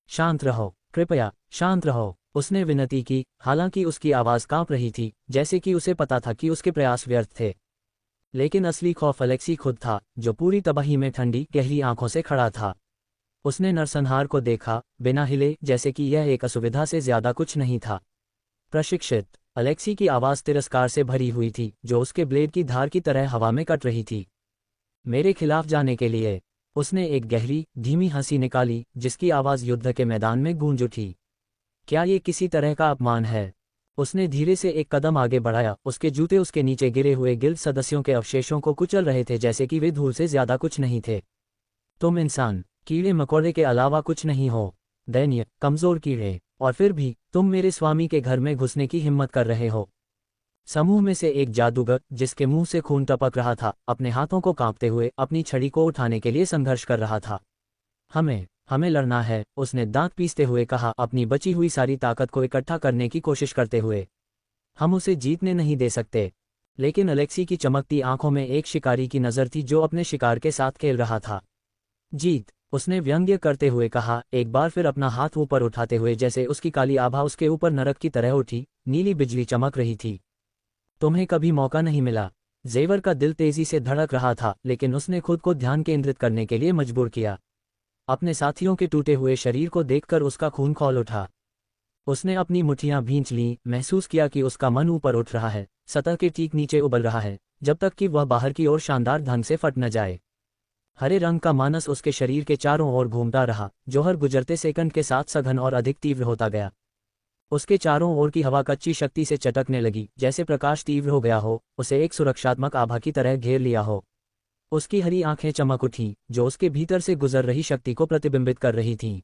Speaker 1: शांत रहो, कृपया शांत रहो, उसने विनती की, हालांकि उसकी आवाज़ कांप रही थी, जैसे कि उसे पता था कि उसके प्रयास व्यर्थ थे। लेकिन असली खौफ अलेक्सी खुद था, जो पूरी तबाही में ठंडी गहरी आंखों से खड़ा था। उसने नरसंहार को देखा, बिना हिले, जैसे कि यह एक असुविधा से ज्यादा कुछ नहीं था। प्रशिक्षित, अलेक्सी की आवाज़ तिरस्कार से भरी हुई थी, जो उसके ब्लेड की धार की तरह हवा में कट रही थी। मेरे खिलाफ जाने के लिए? उसने एक गहरी, धीमी हंसी निकाली, जिसकी आवाज़ युद्ध के मैदान में गूंज उठी। क्या ये किसी तरह का अपमान है? उसने धीरे से एक कदम आगे बढ़ाया, उसके जूते उसके नीचे गिरे हुए गिल्ड सदस्यों के अवशेषों को कुचल रहे थे जैसे कि वे धूल से ज्यादा कुछ नहीं थे। तुम इंसान, कीड़े मकोड़े के अलावा कुछ नहीं हो, दैन्य, कमजोर कीड़े, और फिर भी तुम मेरे स्वामी के घर में घुसने की हिम्मत कर रहे हो। समूह में से एक जादूगर, जिसके मुंह से खून टपक रहा था, अपने हाथों को कांपते हुए अपनी छड़ी को उठाने के लिए संघर्ष कर रहा था। हमें लड़ना है, उसने दांत पीसते हुए कहा, अपनी बची हुई सारी ताकत को इकट्ठा करने की कोशिश करते हुए। हम उसे जीतने नहीं दे सकते। लेकिन अलेक्सी की चमकती आंखों में एक शिकारी की नज़र थी जो अपने शिकार के साथ खेल रहा था। जीत, उसने व्यंग्य करते हुए कहा, एक बार फिर अपना हाथ ऊपर उठाते हुए, जैसे उसकी काली आभा उसके ऊपर नरक की तरह उठी। नीली बिजली चमक रही थी। तुम्हें कभी मौका नहीं मिला। जेवर का दिल तेजी से धड़क रहा था, लेकिन उसने खुद को ध्यान केंद्रित करने के लिए मजबूर किया। अपने साथियों के टूटे हुए शरीर को देखकर उसका खून खौल उठा। उसने अपनी मुट्ठियां भींच लीं, महसूस किया कि उसका मन ऊपर उठ रहा है, सतह के ठीक नीचे उबल रहा है, जब तक कि वह बाहर की ओर शानदार ढंग से फट न जाए। हरे रंग का मानस उसके शरीर के चारों ओर घूमता रहा, जो हर गुजरते सेकंड के साथ सघन और अधिक तीव्र होता गया। उसके चारों ओर की हवा कच्ची शक्ति से चटकने लगी, जैसे प्रकाश तीव्र हो गया हो, उसे एक सुरक्षात्मक आभा की तरह घेर लिया हो। उसकी हरी आंखें चमक उठीं, जो उसके भीतर से गुजर रही शक्ति को प्रतिबिंबित कर रही थीं।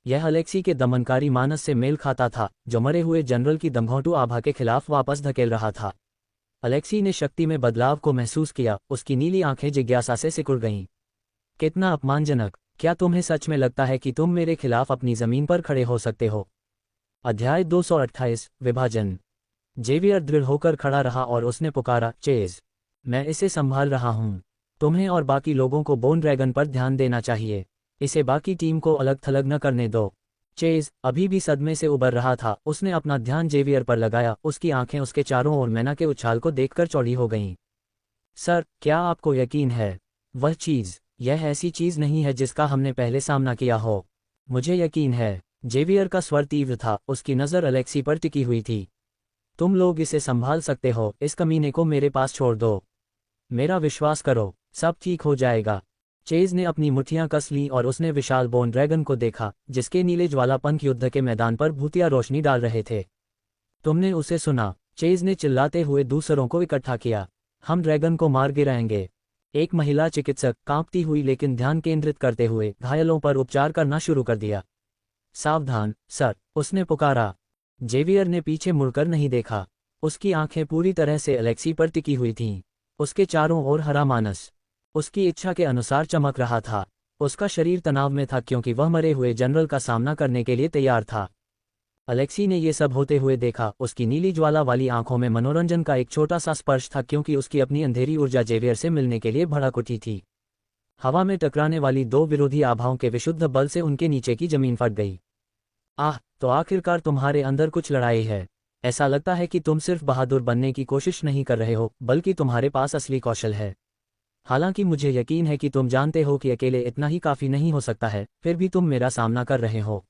Speaker 1: यह अलेक्सी के दमनकारी मानस से मेल खाता था, जो मरे हुए जनरल की दमघोंटू आभा के खिलाफ वापस धकेल रहा था। अलेक्सी ने शक्ति में बदलाव को महसूस किया, उसकी नीली आंखें जिज्ञासा से सिकुड़ गईं। कितना अपमानजनक! क्या तुम्हें सच में लगता है कि तुम मेरे खिलाफ अपनी जमीन पर खड़े हो सकते हो? अध्याय 228, विभाजन। जेवियर दृढ़ होकर खड़ा रहा और उसने पुकारा, चेज, मैं इसे संभाल रहा हूं। तुम्हें और बाकी लोगों को बोन ड्रैगन पर ध्यान देना चाहिए। इसे बाकी टीम को अलग थलग न करने दो। चेज अभी भी सदमे से उबर रहा था, उसने अपना ध्यान जेवियर पर लगाया, उसकी आंखें उसके चारों ओर मैना के उछाल को देखकर चौड़ी हो गईं। सर, क्या आपको यकीन है? वह चीज, यह ऐसी चीज नहीं है जिसका हमने पहले सामना किया हो। मुझे यकीन है। जेवियर का स्वर तीव्र था, उसकी नज़र अलेक्सी पर टिकी हुई थी। तुम लोग इसे संभाल सकते हो, इस कमीने को मेरे पास छोड़ दो। मेरा विश्वास करो, सब ठीक हो जाएगा। चेज ने अपनी मुट्ठियां कस लीं और उसने विशाल बोन ड्रैगन को देखा, जिसके नीले ज्वालापंख युद्ध के मैदान पर भूतिया रोशनी डाल रहे थे। तुमने उसे सुना? चेज ने चिल्लाते हुए दूसरों को इकट्ठा किया। हम ड्रैगन को मार गिराएंगे। एक महिला चिकित्सक, कांपती हुई लेकिन ध्यान केंद्रित करते हुए, घायलों पर उपचार करना शुरू कर दिया। सावधान, सर, उसने पुकारा। जेवियर ने पीछे मुड़कर नहीं देखा। उसकी आंखें पूरी तरह से अलेक्सी पर टिकी हुई थीं। उसके चारों ओर हरा मानस उसकी इच्छा के अनुसार चमक रहा था। उसका शरीर तनाव में था क्योंकि वह मरे हुए जनरल का सामना करने के लिए तैयार था। अलेक्सी ने ये सब होते हुए देखा। उसकी नीली ज्वाला वाली आंखों में मनोरंजन का एक छोटा सा स्पर्श था, क्योंकि उसकी अपनी अंधेरी ऊर्जा जेवियर से मिलने के लिए भड़क उठी थी। हवा में टकराने वाली दो विरोधी आभाओं के विशुद्ध बल से उनके नीचे की जमीन फट गई। आह, तो आखिरकार तुम्हारे अंदर कुछ लड़ाई है। ऐसा लगता है कि तुम सिर्फ बहादुर बनने की कोशिश नहीं कर रहे हो, बल्कि तुम्हारे पास असली कौशल है। हालांकि मुझे यकीन है कि तुम जानते हो कि अकेले इतना ही काफ़ी नहीं हो सकता है, फिर भी तुम मेरा सामना कर रहे हो।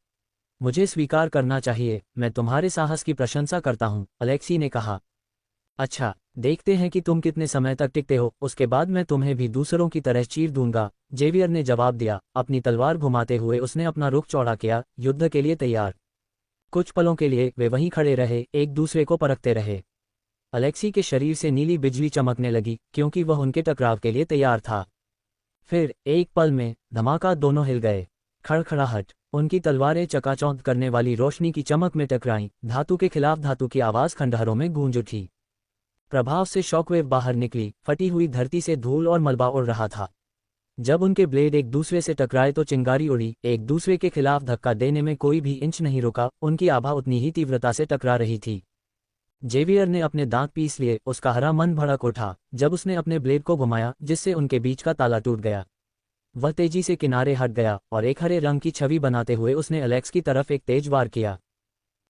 Speaker 1: मुझे स्वीकार करना चाहिए, मैं तुम्हारे साहस की प्रशंसा करता हूं, अलेक्सी ने कहा। अच्छा, देखते हैं कि तुम कितने समय तक टिकते हो, उसके बाद मैं तुम्हें भी दूसरों की तरह चीर दूंगा, जेवियर ने जवाब दिया। अपनी तलवार घुमाते हुए उसने अपना रुख चौड़ा किया, युद्ध के लिए तैयार। कुछ पलों के लिए वे वहीं खड़े रहे, एक दूसरे को परखते रहे। अलेक्सी के शरीर से नीली बिजली चमकने लगी क्योंकि वह उनके टकराव के लिए तैयार था। फिर एक पल में धमाका, दोनों हिल गए। खड़खड़ाहट, उनकी तलवारें चकाचौंध करने वाली रोशनी की चमक में टकराईं, धातु के खिलाफ धातु की आवाज खंडहरों में गूंज उठी। प्रभाव से शॉकवेव बाहर निकली, फटी हुई धरती से धूल और मलबा उड़ रहा था। जब उनके ब्लेड एक दूसरे से टकराए तो चिंगारी उड़ी, एक दूसरे के खिलाफ धक्का देने में कोई भी इंच नहीं रुका, उनकी आभा उतनी ही तीव्रता से टकरा रही थी। जेवियर ने अपने दांत पीस लिए, उसका हरा मन भड़क उठा जब उसने अपने ब्लेड को घुमाया, जिससे उनके बीच का ताला टूट गया। वह तेजी से किनारे हट गया और एक हरे रंग की छवि बनाते हुए उसने अलेक्स की तरफ एक तेज वार किया।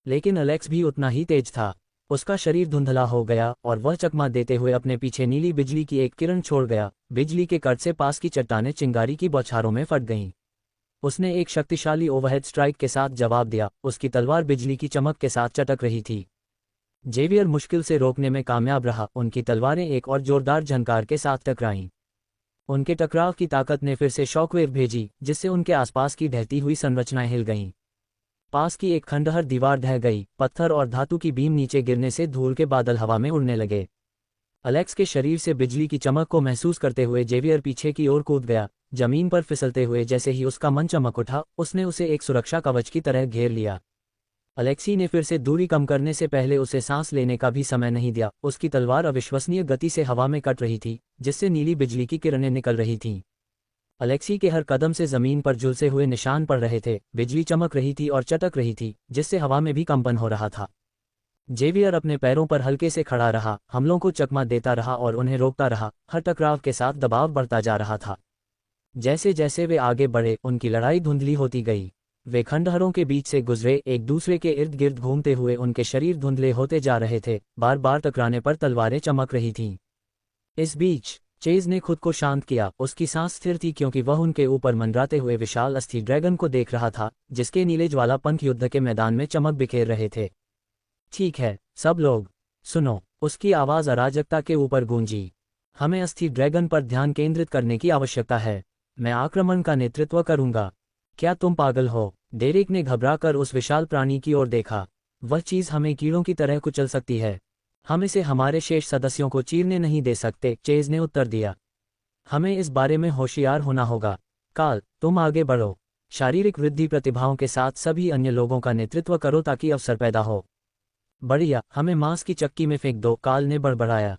Speaker 1: लेकिन अलेक्स भी उतना ही तेज था। उसका शरीर धुंधला हो गया और वह चकमा देते हुए अपने पीछे नीली बिजली की एक किरण छोड़ गया। बिजली के कट से पास की चट्टानें चिंगारी की बौछारों में फट गईं। उसने एक शक्तिशाली ओवरहेड स्ट्राइक के साथ जवाब दिया, उसकी तलवार बिजली की चमक के साथ चटक रही थी। जेवियर मुश्किल से रोकने में कामयाब रहा, उनकी तलवारें एक और जोरदार झनकार के साथ टकराईं। उनके टकराव की ताकत ने फिर से शॉकवेव भेजी, जिससे उनके आसपास की ढहती हुई संरचनाएं हिल गईं। पास की एक खंडहर दीवार ढह गई, पत्थर और धातु की बीम नीचे गिरने से धूल के बादल हवा में उड़ने लगे। अलेक्स के शरीर से बिजली की चमक को महसूस करते हुए जेवियर पीछे की ओर कूद गया। जमीन पर फिसलते हुए जैसे ही उसका मन चमक उठा, उसने उसे एक सुरक्षा कवच की तरह घेर लिया। अलेक्सी ने फिर से दूरी कम करने से पहले उसे सांस लेने का भी समय नहीं दिया। उसकी तलवार अविश्वसनीय गति से हवा में कट रही थी, जिससे नीली बिजली की किरणें निकल रही थीं। अलेक्सी के हर कदम से जमीन पर झुलसे हुए निशान पड़ रहे थे। बिजली चमक रही थी और चटक रही थी, जिससे हवा में भी कंपन हो रहा था। जेवियर अपने पैरों पर हल्के से खड़ा रहा, हमलों को चकमा देता रहा और उन्हें रोकता रहा। हर टकराव के साथ दबाव बढ़ता जा रहा था। जैसे जैसे वे आगे बढ़े, उनकी लड़ाई धुंधली होती गई। वे खंडहरों के बीच से गुजरे, एक दूसरे के इर्द गिर्द घूमते हुए उनके शरीर धुंधले होते जा रहे थे। बार बार टकराने पर तलवारें चमक रही थीं। इस बीच चेज ने खुद को शांत किया। उसकी सांस स्थिर थी क्योंकि वह उनके ऊपर मंडराते हुए विशाल अस्थि ड्रैगन को देख रहा था, जिसके नीले ज्वालापंख युद्ध के मैदान में चमक बिखेर रहे थे। ठीक है सब लोग, सुनो, उसकी आवाज अराजकता के ऊपर गूंजी। हमें अस्थि ड्रैगन पर ध्यान केंद्रित करने की आवश्यकता है। मैं आक्रमण का नेतृत्व करूंगा। क्या तुम पागल हो? डेरिक ने घबराकर उस विशाल प्राणी की ओर देखा। वह चीज हमें कीड़ों की तरह कुचल सकती है। हम इसे हमारे शेष सदस्यों को चीरने नहीं दे सकते, चेज ने उत्तर दिया। हमें इस बारे में होशियार होना होगा। काल, तुम आगे बढ़ो। शारीरिक वृद्धि प्रतिभाओं के साथ सभी अन्य लोगों का नेतृत्व करो ताकि अवसर पैदा हो। बढ़िया, हमें मांस की चक्की में फेंक दो, काल ने बड़बड़ाया।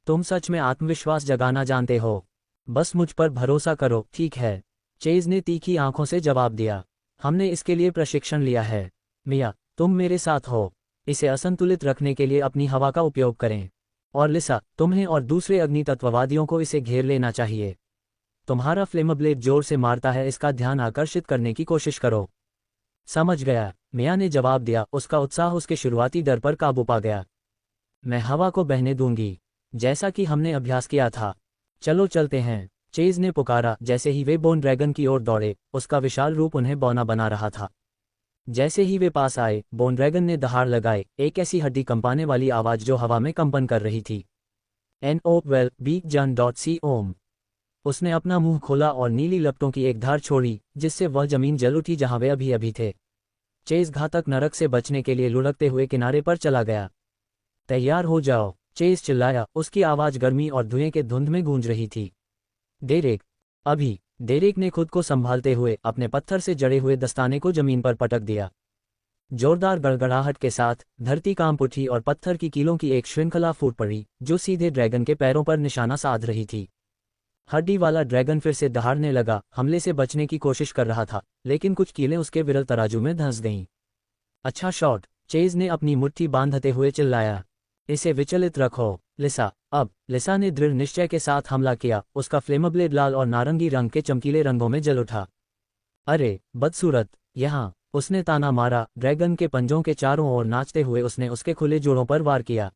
Speaker 1: तुम सच में आत्मविश्वास जगाना जानते हो। बस मुझ पर भरोसा करो। ठीक है, चेज ने तीखी आंखों से जवाब दिया। हमने इसके लिए प्रशिक्षण लिया है। मिया, तुम मेरे साथ हो। इसे असंतुलित रखने के लिए अपनी हवा का उपयोग करें। और लिसा, तुम्हें और दूसरे अग्नितत्ववादियों को इसे घेर लेना चाहिए। तुम्हारा फ्लेमब्लेड जोर से मारता है, इसका ध्यान आकर्षित करने की कोशिश करो। समझ गया, मिया ने जवाब दिया। उसका उत्साह उसके शुरुआती डर पर काबू पा गया। मैं हवा को बहने दूंगी, जैसा कि हमने अभ्यास किया था। चलो चलते हैं, चेज ने पुकारा। जैसे ही वे बोन ड्रैगन की ओर दौड़े, उसका विशाल रूप उन्हें बौना बना रहा था। जैसे ही वे पास आए, बोन ड्रैगन ने दहाड़ लगाए, एक ऐसी हड्डी कंपाने वाली आवाज जो हवा में कंपन कर रही थी। NOWELL-BEAK-JAN.C-OM। उसने अपना मुंह खोला और नीली लपटों की एक धार छोड़ी, जिससे वह जमीन जल उठी जहां वे अभी अभी थे। चेज घातक नरक से बचने के लिए लुढ़कते हुए किनारे पर चला गया। तैयार हो जाओ, चेज चिल्लाया। उसकी आवाज गर्मी और धुएं के धुंध में गूंज रही थी। डेरेक, अभी। डेरेक ने खुद को संभालते हुए अपने पत्थर से जड़े हुए दस्ताने को जमीन पर पटक दिया। जोरदार गड़गड़ाहट के साथ धरती कांप उठी और पत्थर की कीलों की एक श्रृंखला फूट पड़ी, जो सीधे ड्रैगन के पैरों पर निशाना साध रही थी। हड्डी वाला ड्रैगन फिर से दहाड़ने लगा, हमले से बचने की कोशिश कर रहा था, लेकिन कुछ कीलें उसके विरल तराजू में धंस गईं। अच्छा शॉट, चेज ने अपनी मुट्ठी बांधते हुए चिल्लाया। इसे विचलित रखो, लिसा। अब लिसा ने दृढ़ निश्चय के साथ हमला किया। उसका फ्लेमब्लेड लाल और नारंगी रंग के चमकीले रंगों में जल उठा। अरे बदसूरत, यहाँ, उसने ताना मारा। ड्रैगन के पंजों के चारों ओर नाचते हुए उसने उसके खुले जोड़ों पर वार किया।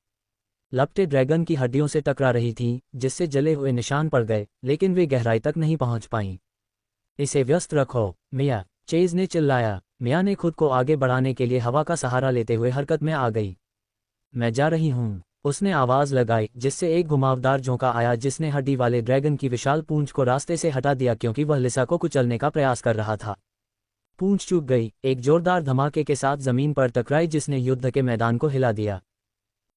Speaker 1: लपटें ड्रैगन की हड्डियों से टकरा रही थीं, जिससे जले हुए निशान पड़ गए, लेकिन वे गहराई तक नहीं पहुंच पाईं। इसे व्यस्त रखो, मिया, चेज ने चिल्लाया। मिया ने खुद को आगे बढ़ाने के लिए हवा का सहारा लेते हुए हरकत में आ गई। मैं जा रही हूँ, उसने आवाज लगाई, जिससे एक घुमावदार झोंका आया जिसने हड्डी वाले ड्रैगन की विशाल पूंछ को रास्ते से हटा दिया क्योंकि वह लिसा को कुचलने का प्रयास कर रहा था। पूंछ चूक गई, एक जोरदार धमाके के साथ जमीन पर टकराई जिसने युद्ध के मैदान को हिला दिया।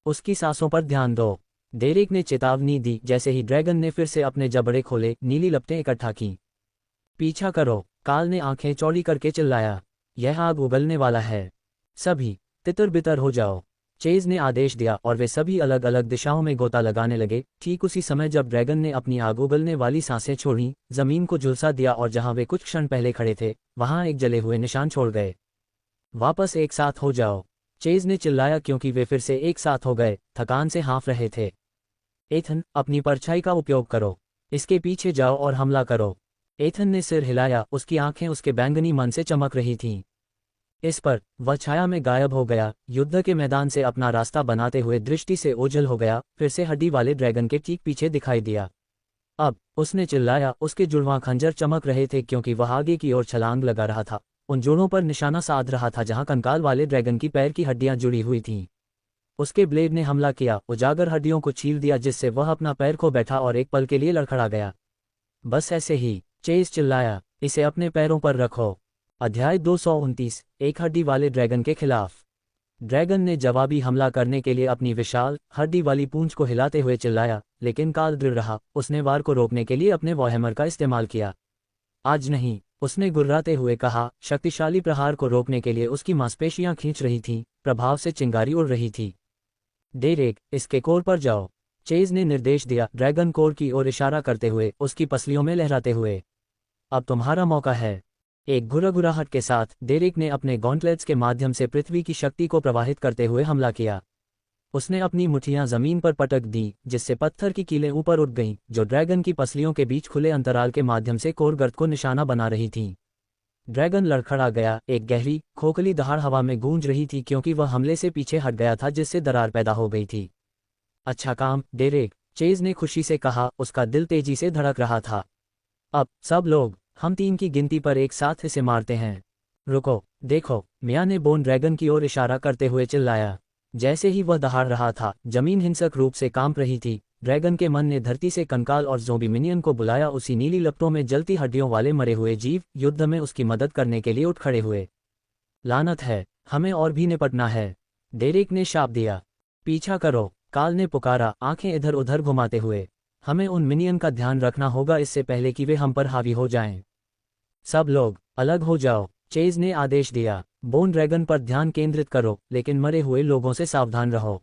Speaker 1: उसकी सांसों पर ध्यान दो, डेरेक ने चेतावनी दी। जैसे ही ड्रैगन ने फिर से अपने जबड़े खोले, नीली लपटें इकट्ठा की। पीछा करो, काल ने आंखें चौड़ी करके चिल्लाया। यह आग उगलने वाला है, सभी तितर बितर हो जाओ। चेज ने आदेश दिया और वे सभी अलग अलग दिशाओं में गोता लगाने लगे। ठीक उसी समय जब ड्रैगन ने अपनी आग उगलने वाली सांसें छोड़ी, जमीन को झुलसा दिया और जहां वे कुछ क्षण पहले खड़े थे वहां एक जले हुए निशान छोड़ गए। वापस एक साथ हो जाओ, चेज ने चिल्लाया क्योंकि वे फिर से एक साथ हो गए, थकान से हाँफ रहे थे। एथन, अपनी परछाई का उपयोग करो, इसके पीछे जाओ और हमला करो। एथन ने सिर हिलाया, उसकी आंखें उसके बैंगनी मन से चमक रही थीं। इस पर वह छाया में गायब हो गया, युद्ध के मैदान से अपना रास्ता बनाते हुए दृष्टि से ओझल हो गया। फिर से हड्डी वाले ड्रैगन के ठीक पीछे दिखाई दिया। अब उसने चिल्लाया, उसके जुड़वां खंजर चमक रहे थे क्योंकि वह आगे की ओर छलांग लगा रहा था, उन जोड़ों पर निशाना साध रहा था जहां कंकाल वाले ड्रैगन की पैर की हड्डियां जुड़ी हुई थीं। उसके ब्लेड ने हमला किया, उजागर हड्डियों को छील दिया जिससे वह अपना पैर खो बैठा और एक पल के लिए लड़खड़ा गया। बस ऐसे ही, चेज चिल्लाया, इसे अपने पैरों पर रखो। अध्याय 229, एक हड्डी वाले ड्रैगन के खिलाफ। ड्रैगन ने जवाबी हमला करने के लिए अपनी विशाल हड्डी वाली पूंछ को हिलाते हुए चिल्लाया, लेकिन काल दृढ़ रहा। उसने वार को रोकने के लिए अपने वॉहैमर का इस्तेमाल किया। आज नहीं, उसने गुर्राते हुए कहा। शक्तिशाली प्रहार को रोकने के लिए उसकी मांसपेशियां खींच रही थीं, प्रभाव से चिंगारी उड़ रही थी। डेरेक, इसके कोर पर जाओ, चेज ने निर्देश दिया, ड्रैगन कोर की ओर इशारा करते हुए, उसकी पसलियों में लहराते हुए। अब तुम्हारा मौका है। एक घुरघुराहट के साथ डेरेक ने अपने गॉन्टलेट्स के माध्यम से पृथ्वी की शक्ति को प्रवाहित करते हुए हमला किया। उसने अपनी मुठियां जमीन पर पटक दी, जिससे पत्थर की कीलें ऊपर उठ गईं, जो ड्रैगन की पसलियों के बीच खुले अंतराल के माध्यम से कोर गर्त को निशाना बना रही थीं। ड्रैगन लड़खड़ा गया, एक गहरी खोखली दहाड़ हवा में गूंज रही थी क्योंकि वह हमले से पीछे हट गया था जिससे दरार पैदा हो गई थी। अच्छा काम, डेरेक, चेज ने खुशी से कहा, उसका दिल तेजी से धड़क रहा था। अब सब लोग, हम 3 की गिनती पर एक साथ इसे मारते हैं। रुको, देखो, मिया ने बोन ड्रैगन की ओर इशारा करते हुए चिल्लाया। जैसे ही वह दहाड़ रहा था, जमीन हिंसक रूप से कांप रही थी। ड्रैगन के मन ने धरती से कंकाल और ज़ोंबी मिनियन को बुलाया। उसी नीली लपटों में जलती हड्डियों वाले मरे हुए जीव युद्ध में उसकी मदद करने के लिए उठ खड़े हुए। लानत है, हमें और भी निपटना है, डेरेक ने शाप दिया। पीछा करो, काल ने पुकारा, आंखें इधर उधर घुमाते हुए। हमें उन मिनियन का ध्यान रखना होगा इससे पहले कि वे हम पर हावी हो जाएं। सब लोग अलग हो जाओ, चेज ने आदेश दिया। बोन ड्रैगन पर ध्यान केंद्रित करो, लेकिन मरे हुए लोगों से सावधान रहो।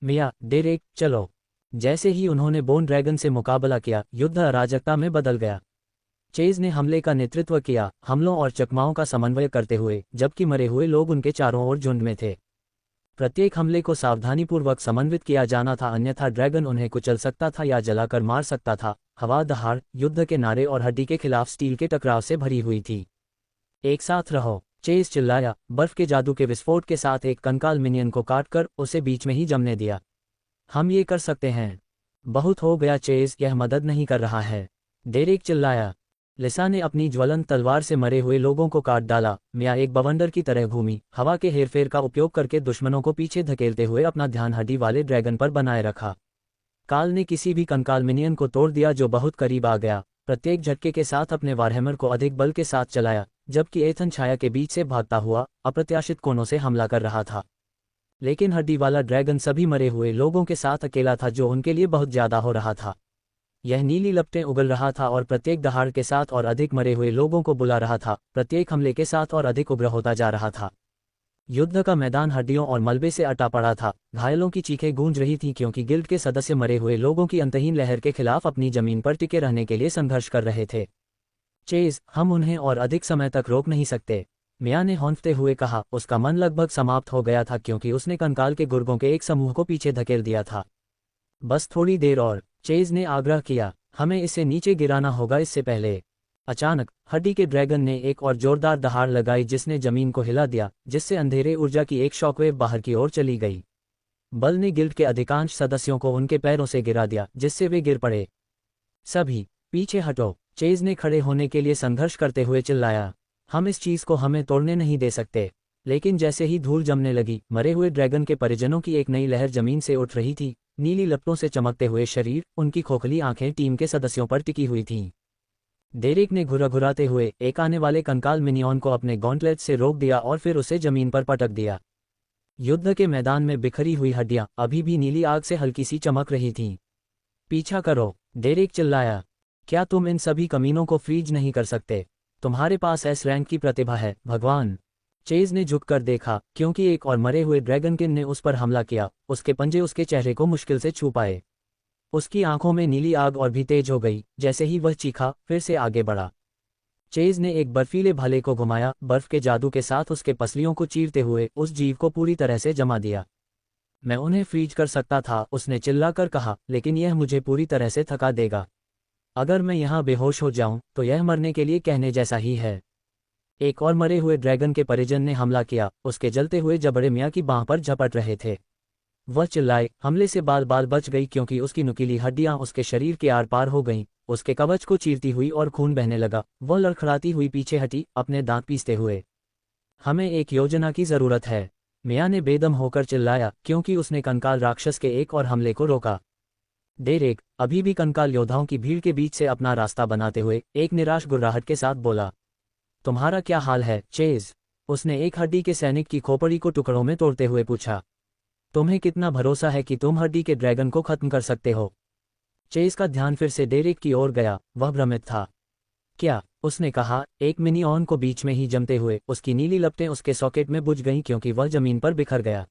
Speaker 1: मिया, डेरेक, चलो। जैसे ही उन्होंने बोन ड्रैगन से मुकाबला किया, युद्ध अराजकता में बदल गया। चेज ने हमले का नेतृत्व किया, हमलों और चकमाओं का समन्वय करते हुए, जबकि मरे हुए लोग उनके चारों ओर झुंड में थे। प्रत्येक हमले को सावधानीपूर्वक समन्वित किया जाना था, अन्यथा ड्रैगन उन्हें कुचल सकता था या जलाकर मार सकता था। हवा, दहाड़, युद्ध के नारे और हड्डी के खिलाफ स्टील के टकराव से भरी हुई थी। एक साथ रहो, चेज चिल्लाया, बर्फ के जादू के विस्फोट के साथ एक कंकाल मिनियन को काटकर उसे बीच में ही जमने दिया। हम ये कर सकते हैं। बहुत हो गया चेज, यह मदद नहीं कर रहा है, डेरेक चिल्लाया। लिसा ने अपनी ज्वलंत तलवार से मरे हुए लोगों को काट डाला। मिया एक बवंडर की तरह घूमी, हवा के हेरफेर का उपयोग करके दुश्मनों को पीछे धकेलते हुए अपना ध्यान हड्डी वाले ड्रैगन पर बनाए रखा। काल ने किसी भी कंकाल मिनियन को तोड़ दिया जो बहुत करीब आ गया। प्रत्येक झटके के साथ अपने वारहैमर को अधिक बल के साथ चलाया, जबकि एथन छाया के बीच से भागता हुआ अप्रत्याशित कोनों से हमला कर रहा था। लेकिन हड्डी वाला ड्रैगन सभी मरे हुए लोगों के साथ अकेला था, जो उनके लिए बहुत ज्यादा हो रहा था। यह नीली लपटें उगल रहा था और प्रत्येक दहाड़ के साथ और अधिक मरे हुए लोगों को बुला रहा था, प्रत्येक हमले के साथ और अधिक उग्र होता जा रहा था। युद्ध का मैदान हड्डियों और मलबे से अटा पड़ा था। घायलों की चीखें गूंज रही थीं क्योंकि गिल्ड के सदस्य मरे हुए लोगों की अंतहीन लहर के खिलाफ अपनी जमीन पर टिके रहने के लिए संघर्ष कर रहे थे। चेज, हम उन्हें और अधिक समय तक रोक नहीं सकते, मिया ने हौंफते हुए कहा। उसका मन लगभग समाप्त हो गया था क्योंकि उसने कंकाल के गुर्गों के एक समूह को पीछे धकेल दिया था। बस थोड़ी देर और, चेज ने आग्रह किया, हमें इसे नीचे गिराना होगा इससे पहले। अचानक हड्डी के ड्रैगन ने एक और जोरदार दहाड़ लगाई जिसने जमीन को हिला दिया, जिससे अंधेरे ऊर्जा की एक शॉकवेव बाहर की ओर चली गई। बल ने गिल्ड के अधिकांश सदस्यों को उनके पैरों से गिरा दिया, जिससे वे गिर पड़े। सभी पीछे हटो, चेज ने खड़े होने के लिए संघर्ष करते हुए चिल्लाया। हम इस चीज को हमें तोड़ने नहीं दे सकते। लेकिन जैसे ही धूल जमने लगी, मरे हुए ड्रैगन के परिजनों की एक नई लहर जमीन से उठ रही थी। नीली लपटों से चमकते हुए शरीर, उनकी खोखली आंखें टीम के सदस्यों पर टिकी हुई थीं। डेरिक ने घुराते हुए एक आने वाले कंकाल मिनियन को अपने गॉन्टलेट से रोक दिया और फिर उसे जमीन पर पटक दिया। युद्ध के मैदान में बिखरी हुई हड्डियां अभी भी नीली आग से हल्की सी चमक रही थीं। पीछा करो, डेरिक चिल्लाया। क्या तुम इन सभी कमीनों को फ्रीज नहीं कर सकते? तुम्हारे पास एस रैंक की प्रतिभा है, भगवान। चेज ने झुककर देखा, क्योंकि एक और मरे हुए ड्रैगनकिन ने उस पर हमला किया। उसके पंजे उसके चेहरे को मुश्किल से छू पाए। उसकी आंखों में नीली आग और भी तेज हो गई। जैसे ही वह चीखा, फिर से आगे बढ़ा। चेज ने एक बर्फीले भाले को घुमाया, बर्फ के जादू के साथ उसके पसलियों को चीरते हुए उस जीव को पूरी तरह से जमा दिया। मैं उन्हें फ्रीज कर सकता था, उसने चिल्लाकर कहा, लेकिन यह मुझे पूरी तरह से थका देगा। अगर मैं यहाँ बेहोश हो जाऊं, तो यह मरने के लिए कहने जैसा ही है। एक और मरे हुए ड्रैगन के परिजन ने हमला किया। उसके जलते हुए जबड़े मियाँ की बांह पर झपट रहे थे। वह चिल्लाए, हमले से बाल बाल बच गई क्योंकि उसकी नुकीली हड्डियां उसके शरीर के आर पार हो गईं। उसके कवच को चीरती हुई और खून बहने लगा। वह लड़खड़ाती हुई पीछे हटी, अपने दांत पीसते हुए। हमें एक योजना की जरूरत है, मियाँ ने बेदम होकर चिल्लाया, क्योंकि उसने कंकाल राक्षस के एक और हमले को रोका। डेरेक, अभी भी कंकाल योद्धाओं की भीड़ के बीच से अपना रास्ता बनाते हुए, एक निराश गुर्राहट के साथ बोला। तुम्हारा क्या हाल है, चेज? उसने एक हड्डी के सैनिक की खोपड़ी को टुकड़ों में तोड़ते हुए पूछा। तुम्हें कितना भरोसा है कि तुम हड्डी के ड्रैगन को खत्म कर सकते हो? चेज का ध्यान फिर से डेरेक की ओर गया। वह भ्रमित था। क्या? उसने कहा, एक मिनियन को बीच में ही जमते हुए। उसकी नीली लपटें उसके सॉकेट में बुझ गईं क्योंकि वह जमीन पर बिखर गया।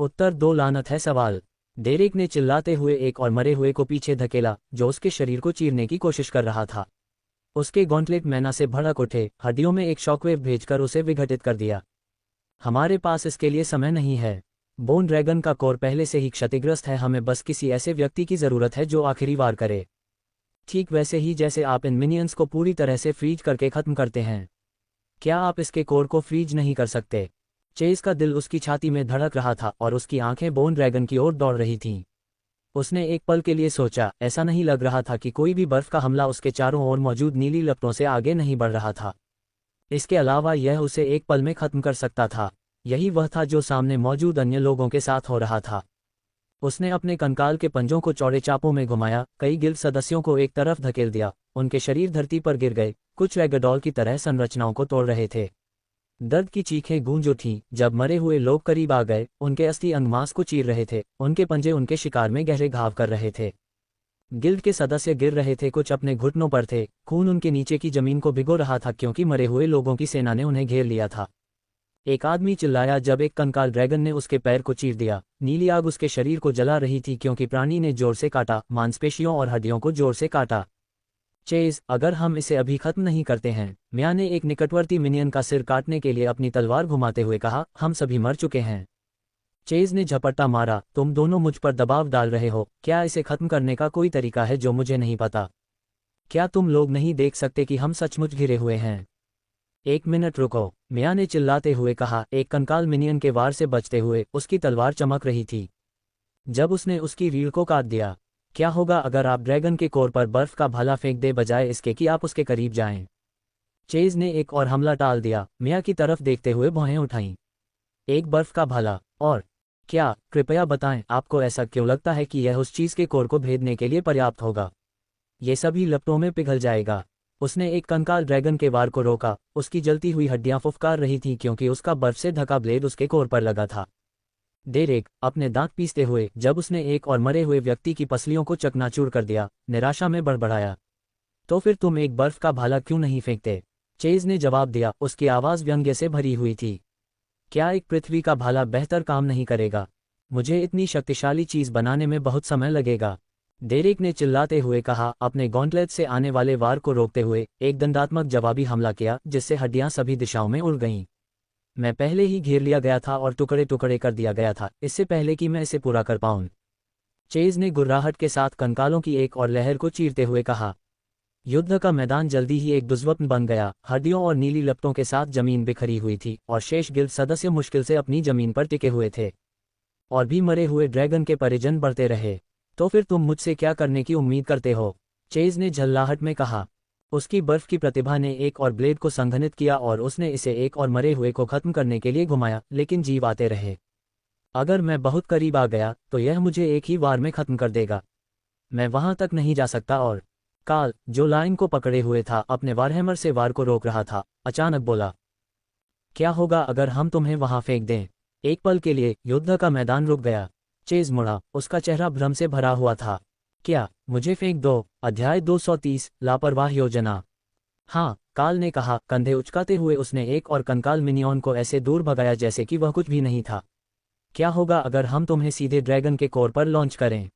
Speaker 1: उत्तर दो, लानत है सवाल। डेरेक ने चिल्लाते हुए एक और मरे हुए को पीछे धकेला, जो उसके शरीर को चीरने की कोशिश कर रहा था। उसके गॉन्टलेट मैना से भड़क उठे, हड्डियों में एक शॉकवेव भेजकर उसे विघटित कर दिया। हमारे पास इसके लिए समय नहीं है। बोन ड्रैगन का कोर पहले से ही क्षतिग्रस्त है। हमें बस किसी ऐसे व्यक्ति की जरूरत है जो आखिरी वार करे, ठीक वैसे ही जैसे आप इन मिनियंस को पूरी तरह से फ्रीज करके खत्म करते हैं। क्या आप इसके कोर को फ्रीज नहीं कर सकते? चेज का दिल उसकी छाती में धड़क रहा था और उसकी आंखें बोन ड्रैगन की ओर दौड़ रही थीं। उसने एक पल के लिए सोचा, ऐसा नहीं लग रहा था कि कोई भी बर्फ का हमला उसके चारों ओर मौजूद नीली लपटों से आगे नहीं बढ़ रहा था। इसके अलावा यह उसे एक पल में खत्म कर सकता था। यही वह था जो सामने मौजूद अन्य लोगों के साथ हो रहा था। उसने अपने कंकाल के पंजों को चौड़े चापों में घुमाया, कई गिल्ड सदस्यों को एक तरफ धकेल दिया। उनके शरीर धरती पर गिर गए, कुछ रैगडॉल की तरह संरचनाओं को तोड़ रहे थे। दर्द की चीखें गूंज उठीं जब मरे हुए लोग करीब आ गए। उनके अस्थि अंग मांस को चीर रहे थे, उनके पंजे उनके शिकार में गहरे घाव कर रहे थे। गिल्ड के सदस्य गिर रहे थे, कुछ अपने घुटनों पर थे। खून उनके नीचे की जमीन को भिगो रहा था क्योंकि मरे हुए लोगों की सेना ने उन्हें घेर लिया था। एक आदमी चिल्लाया जब एक कंकाल ड्रैगन ने उसके पैर को चीर दिया। नीली आग उसके शरीर को जला रही थी क्योंकि प्राणी ने जोर से काटा, मांसपेशियों और हड्डियों को जोर से काटा। चेज, अगर हम इसे अभी खत्म नहीं करते हैं, मियाँ ने एक निकटवर्ती मिनियन का सिर काटने के लिए अपनी तलवार घुमाते हुए कहा, हम सभी मर चुके हैं। चेज ने झपट्टा मारा, तुम दोनों मुझ पर दबाव डाल रहे हो। क्या इसे खत्म करने का कोई तरीका है जो मुझे नहीं पता? क्या तुम लोग नहीं देख सकते कि हम सचमुच घिरे हुए हैं? एक मिनट रुको, मियाँ ने चिल्लाते हुए कहा। एक कंकाल मिनियन के वार से बचते हुए उसकी तलवार चमक रही थी जब उसने उसकी रीढ़ को काट दिया। क्या होगा अगर आप ड्रैगन के कोर पर बर्फ का भाला फेंक दे बजाय इसके कि आप उसके करीब जाएं? चेज ने एक और हमला टाल दिया, मियाँ की तरफ देखते हुए भौहें उठाईं। एक बर्फ का भाला? और क्या? कृपया बताएं, आपको ऐसा क्यों लगता है कि यह उस चीज के कोर को भेदने के लिए पर्याप्त होगा? ये सभी लपटों में पिघल जाएगा। उसने एक कंकाल ड्रैगन के वार को रोका। उसकी जलती हुई हड्डियां फुफकार रही थीं क्योंकि उसका बर्फ से ढका ब्लेड उसके कोर पर लगा था। डेरेक, अपने दांत पीसते हुए, जब उसने एक और मरे हुए व्यक्ति की पसलियों को चकनाचूर कर दिया, निराशा में बड़बड़ाया। तो फिर तुम एक बर्फ का भाला क्यों नहीं फेंकते? चेज ने जवाब दिया, उसकी आवाज़ व्यंग्य से भरी हुई थी। क्या एक पृथ्वी का भाला बेहतर काम नहीं करेगा? मुझे इतनी शक्तिशाली चीज बनाने में बहुत समय लगेगा। डेरेक ने चिल्लाते हुए कहा, अपने गॉन्टलेट से आने वाले वार को रोकते हुए एक दंडात्मक जवाबी हमला किया जिससे हड्डियां सभी दिशाओं में उड़ गईं। मैं पहले ही घेर लिया गया था और टुकड़े टुकड़े कर दिया गया था, इससे पहले कि मैं इसे पूरा कर पाऊं। चेज ने गुर्राहट के साथ कंकालों की एक और लहर को चीरते हुए कहा। युद्ध का मैदान जल्दी ही एक दुष्स्वप्न बन गया। हड्डियों और नीली लपटों के साथ जमीन बिखरी हुई थी और शेष गिल्ड सदस्य मुश्किल से अपनी जमीन पर टिके हुए थे। और भी मरे हुए ड्रैगन के परिजन बढ़ते रहे। तो फिर तुम मुझसे क्या करने की उम्मीद करते हो? चेज ने झल्लाहट में कहा। उसकी बर्फ की प्रतिभा ने एक और ब्लेड को संघनित किया और उसने इसे एक और मरे हुए को खत्म करने के लिए घुमाया, लेकिन जीव आते रहे। अगर मैं बहुत करीब आ गया तो यह मुझे एक ही वार में खत्म कर देगा। मैं वहां तक नहीं जा सकता और काल, जो लाइन को पकड़े हुए था, अपने वारहैमर से वार को रोक रहा था, अचानक बोला, क्या होगा अगर हम तुम्हें वहां फेंक दें? एक पल के लिए युद्ध का मैदान रुक गया। चेज मुड़ा, उसका चेहरा भ्रम से भरा हुआ था। क्या मुझे फेंक दो? अध्याय 230, लापरवाह योजना। हाँ, काल ने कहा, कंधे उचकाते हुए उसने एक और कंकाल मिनियन को ऐसे दूर भगाया जैसे कि वह कुछ भी नहीं था। क्या होगा अगर हम तुम्हें सीधे ड्रैगन के कोर पर लॉन्च करें?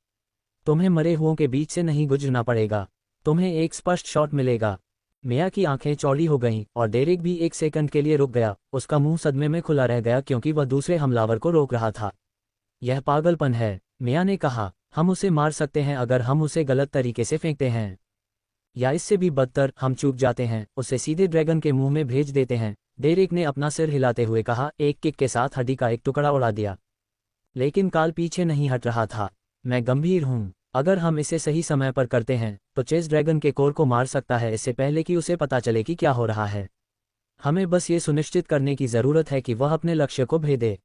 Speaker 1: तुम्हें मरे हुओं के बीच से नहीं गुजरना पड़ेगा। तुम्हें एक स्पष्ट शॉट मिलेगा। मिया की आंखें चौड़ी हो गईं और डेरिक भी एक सेकंड के लिए रुक गया। उसका मुंह सदमे में खुला रह गया क्योंकि वह दूसरे हमलावर को रोक रहा था। यह पागलपन है, मिया ने कहा। हम उसे मार सकते हैं अगर हम उसे गलत तरीके से फेंकते हैं, या इससे भी बदतर, हम चूक जाते हैं, उसे सीधे ड्रैगन के मुंह में भेज देते हैं। डेरिक ने अपना सिर हिलाते हुए कहा, एक किक के साथ हड्डी का एक टुकड़ा उड़ा दिया। लेकिन काल पीछे नहीं हट रहा था। मैं गंभीर हूं। अगर हम इसे सही समय पर करते हैं तो चेस ड्रैगन के कोर को मार सकता है इससे पहले कि उसे पता चले कि क्या हो रहा है। हमें बस ये सुनिश्चित करने की जरूरत है कि वह अपने लक्ष्य को भेदे।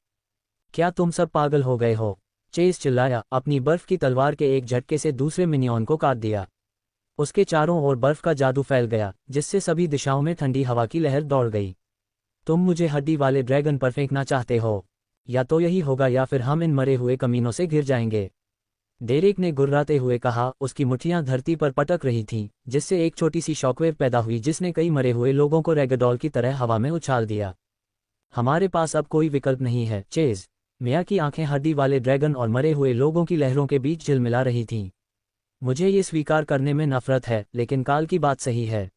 Speaker 1: क्या तुम सब पागल हो गए हो? चेस चिल्लाया, अपनी बर्फ की तलवार के एक झटके से दूसरे मिनियन को काट दिया। उसके चारों ओर बर्फ का जादू फैल गया जिससे सभी दिशाओं में ठंडी हवा की लहर दौड़ गई। तुम मुझे हड्डी वाले ड्रैगन पर फेंकना चाहते हो? या तो यही होगा या फिर हम इन मरे हुए कमीनों से घिर जाएंगे। डेरिक ने गुर्राते हुए कहा। उसकी मुट्ठियां धरती पर पटक रही थीं, जिससे एक छोटी सी शॉकवेव पैदा हुई जिसने कई मरे हुए लोगों को रैगडॉल की तरह हवा में उछाल दिया। हमारे पास अब कोई विकल्प नहीं है, चेज। मिया की आंखें हड्डी वाले ड्रैगन और मरे हुए लोगों की लहरों के बीच झिलमिला रही थीं। मुझे ये स्वीकार करने में नफरत है, लेकिन काल की बात सही है।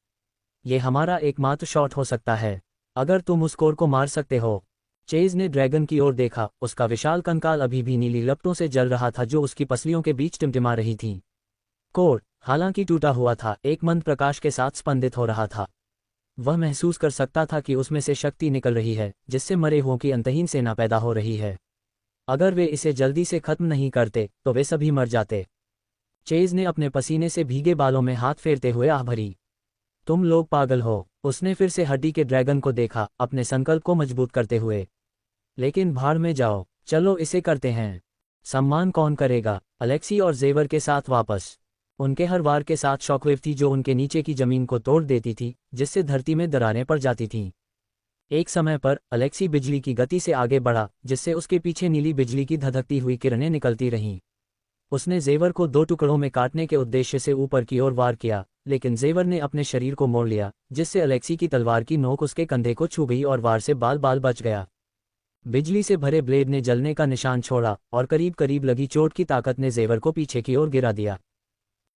Speaker 1: ये हमारा एकमात्र शॉट हो सकता है। अगर तुम उस कोर को मार सकते हो। चेज ने ड्रैगन की ओर देखा। उसका विशाल कंकाल अभी भी नीली लपटों से जल रहा था जो उसकी पसलियों के बीच टिमटिमा रही थीं। कोर, हालांकि टूटा हुआ था, एक मंद प्रकाश के साथ स्पंदित हो रहा था। वह महसूस कर सकता था कि उसमें से शक्ति निकल रही है जिससे मरे हुओं की अंतहीन सेना पैदा हो रही है। अगर वे इसे जल्दी से खत्म नहीं करते तो वे सभी मर जाते। चेज ने अपने पसीने से भीगे बालों में हाथ फेरते हुए आह भरी। तुम लोग पागल हो। उसने फिर से हड्डी के ड्रैगन को देखा, अपने संकल्प को मजबूत करते हुए। लेकिन भाड़ में जाओ, चलो इसे करते हैं। सम्मान कौन करेगा? अलेक्सी और जेवर के साथ वापस। उनके हर वार के साथ शॉकवेव थी जो उनके नीचे की जमीन को तोड़ देती थी, जिससे धरती में दरारें पड़ जाती थीं। एक समय पर अलेक्सी बिजली की गति से आगे बढ़ा, जिससे उसके पीछे नीली बिजली की धधकती हुई किरणें निकलती रहीं। उसने जेवर को दो टुकड़ों में काटने के उद्देश्य से ऊपर की ओर वार किया, लेकिन जेवर ने अपने शरीर को मोड़ लिया, जिससे अलेक्सी की तलवार की नोक उसके कंधे को छू गई और वार से बाल बाल बच गया। बिजली से भरे ब्लेड ने जलने का निशान छोड़ा और करीब करीब लगी चोट की ताकत ने जेवर को पीछे की ओर गिरा दिया।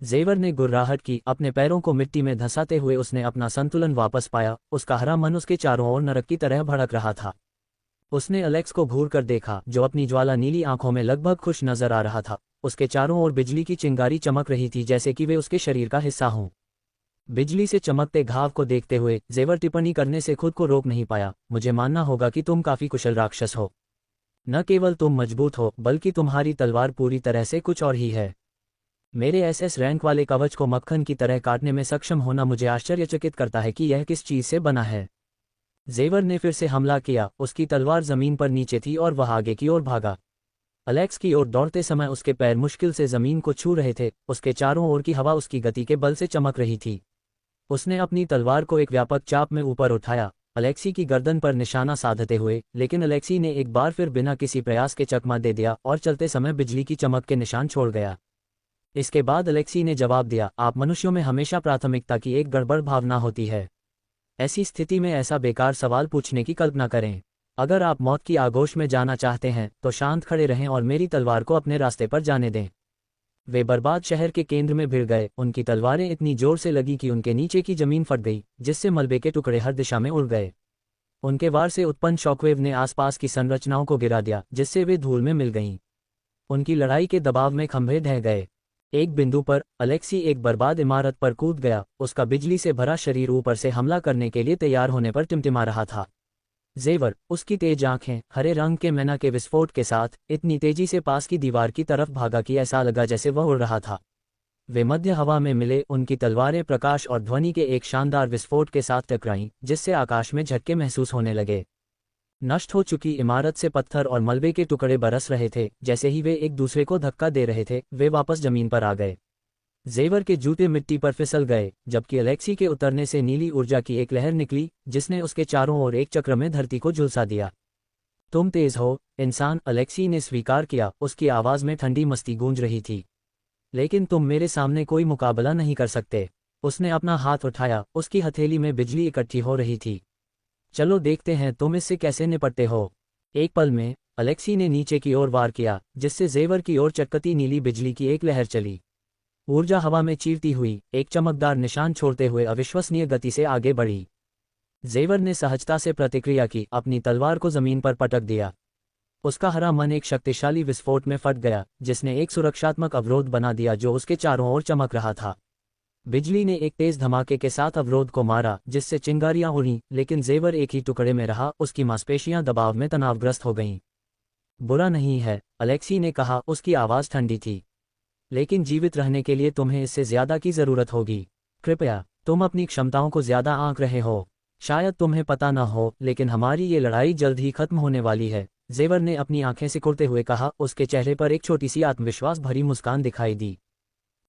Speaker 1: जेवर ने गुर्राहट की, अपने पैरों को मिट्टी में धंसाते हुए उसने अपना संतुलन वापस पाया। उसका हरा मन उसके चारों ओर नरक की तरह भड़क रहा था। उसने अलेक्स को घूर कर देखा, जो अपनी ज्वाला नीली आंखों में लगभग खुश नजर आ रहा था। उसके चारों ओर बिजली की चिंगारी चमक रही थी जैसे कि वे उसके शरीर का हिस्सा हों। बिजली से चमकते घाव को देखते हुए जेवर टिप्पणी करने से खुद को रोक नहीं पाया। मुझे मानना होगा कि तुम काफी कुशल राक्षस हो। न केवल तुम मजबूत हो, बल्कि तुम्हारी तलवार पूरी तरह से कुछ और ही है। मेरे एसएस रैंक वाले कवच को मक्खन की तरह काटने में सक्षम होना मुझे आश्चर्यचकित करता है कि यह किस चीज से बना है। जेवर ने फिर से हमला किया। उसकी तलवार जमीन पर नीचे थी और वह आगे की ओर भागा। अलेक्स की ओर दौड़ते समय उसके पैर मुश्किल से जमीन को छू रहे थे। उसके चारों ओर की हवा उसकी गति के बल से चमक रही थी। उसने अपनी तलवार को एक व्यापक चाप में ऊपर उठाया, अलेक्सी की गर्दन पर निशाना साधते हुए, लेकिन अलेक्सी ने एक बार फिर बिना किसी प्रयास के चकमा दे दिया और चलते समय बिजली की चमक के निशान छोड़ गया। इसके बाद अलेक्सी ने जवाब दिया, आप मनुष्यों में हमेशा प्राथमिकता की एक गड़बड़ भावना होती है। ऐसी स्थिति में ऐसा बेकार सवाल पूछने की कल्पना करें। अगर आप मौत की आगोश में जाना चाहते हैं तो शांत खड़े रहें और मेरी तलवार को अपने रास्ते पर जाने दें। वे बर्बाद शहर के केंद्र में भिड़ गए। उनकी तलवारें इतनी जोर से लगी कि उनके नीचे की जमीन फट गई, जिससे मलबे के टुकड़े हर दिशा में उड़ गए। उनके वार से उत्पन्न शॉकवेव ने आसपास की संरचनाओं को गिरा दिया, जिससे वे धूल में मिल गईं। उनकी लड़ाई के दबाव में खंभे ढह गए। एक बिंदु पर अलेक्सी एक बर्बाद इमारत पर कूद गया। उसका बिजली से भरा शरीर ऊपर से हमला करने के लिए तैयार होने पर टिमटिमा रहा था। जेवर, उसकी तेज आंखें हरे रंग के मैना के विस्फोट के साथ इतनी तेजी से पास की दीवार की तरफ भागा कि ऐसा लगा जैसे वह उड़ रहा था। वे मध्य हवा में मिले। उनकी तलवारें प्रकाश और ध्वनि के एक शानदार विस्फोट के साथ टकराईं, जिससे आकाश में झटके महसूस होने लगे। नष्ट हो चुकी इमारत से पत्थर और मलबे के टुकड़े बरस रहे थे। जैसे ही वे एक दूसरे को धक्का दे रहे थे, वे वापस जमीन पर आ गए। जेवर के जूते मिट्टी पर फिसल गए, जबकि अलेक्सी के उतरने से नीली ऊर्जा की एक लहर निकली जिसने उसके चारों ओर एक चक्र में धरती को झुलसा दिया। तुम तेज हो, इंसान, अलेक्सी ने स्वीकार किया, उसकी आवाज़ में ठंडी मस्ती गूंज रही थी। लेकिन तुम मेरे सामने कोई मुकाबला नहीं कर सकते। उसने अपना हाथ उठाया, उसकी हथेली में बिजली इकट्ठी हो रही थी। चलो देखते हैं तुम इससे कैसे निपटते हो। एक पल में अलेक्सी ने नीचे की ओर वार किया, जिससे जेवर की ओर चटकती नीली बिजली की एक लहर चली। ऊर्जा हवा में चीरती हुई एक चमकदार निशान छोड़ते हुए अविश्वसनीय गति से आगे बढ़ी। जेवर ने सहजता से प्रतिक्रिया की, अपनी तलवार को जमीन पर पटक दिया। उसका हरा मन एक शक्तिशाली विस्फोट में फट गया, जिसने एक सुरक्षात्मक अवरोध बना दिया जो उसके चारों ओर चमक रहा था। बिजली ने एक तेज धमाके के साथ अवरोध को मारा, जिससे चिंगारियां उड़ी, लेकिन जेवर एक ही टुकड़े में रहा, उसकी मांसपेशियां दबाव में तनावग्रस्त हो गईं। बुरा नहीं है, अलेक्सी ने कहा, उसकी आवाज़ ठंडी थी। लेकिन जीवित रहने के लिए तुम्हें इससे ज्यादा की जरूरत होगी। कृपया, तुम अपनी क्षमताओं को ज्यादा आंक रहे हो। शायद तुम्हें पता न हो, लेकिन हमारी ये लड़ाई जल्द ही खत्म होने वाली है, जेवर ने अपनी आंखें सिकुड़ते हुए कहा। उसके चेहरे पर एक छोटी सी आत्मविश्वास भरी मुस्कान दिखाई दी।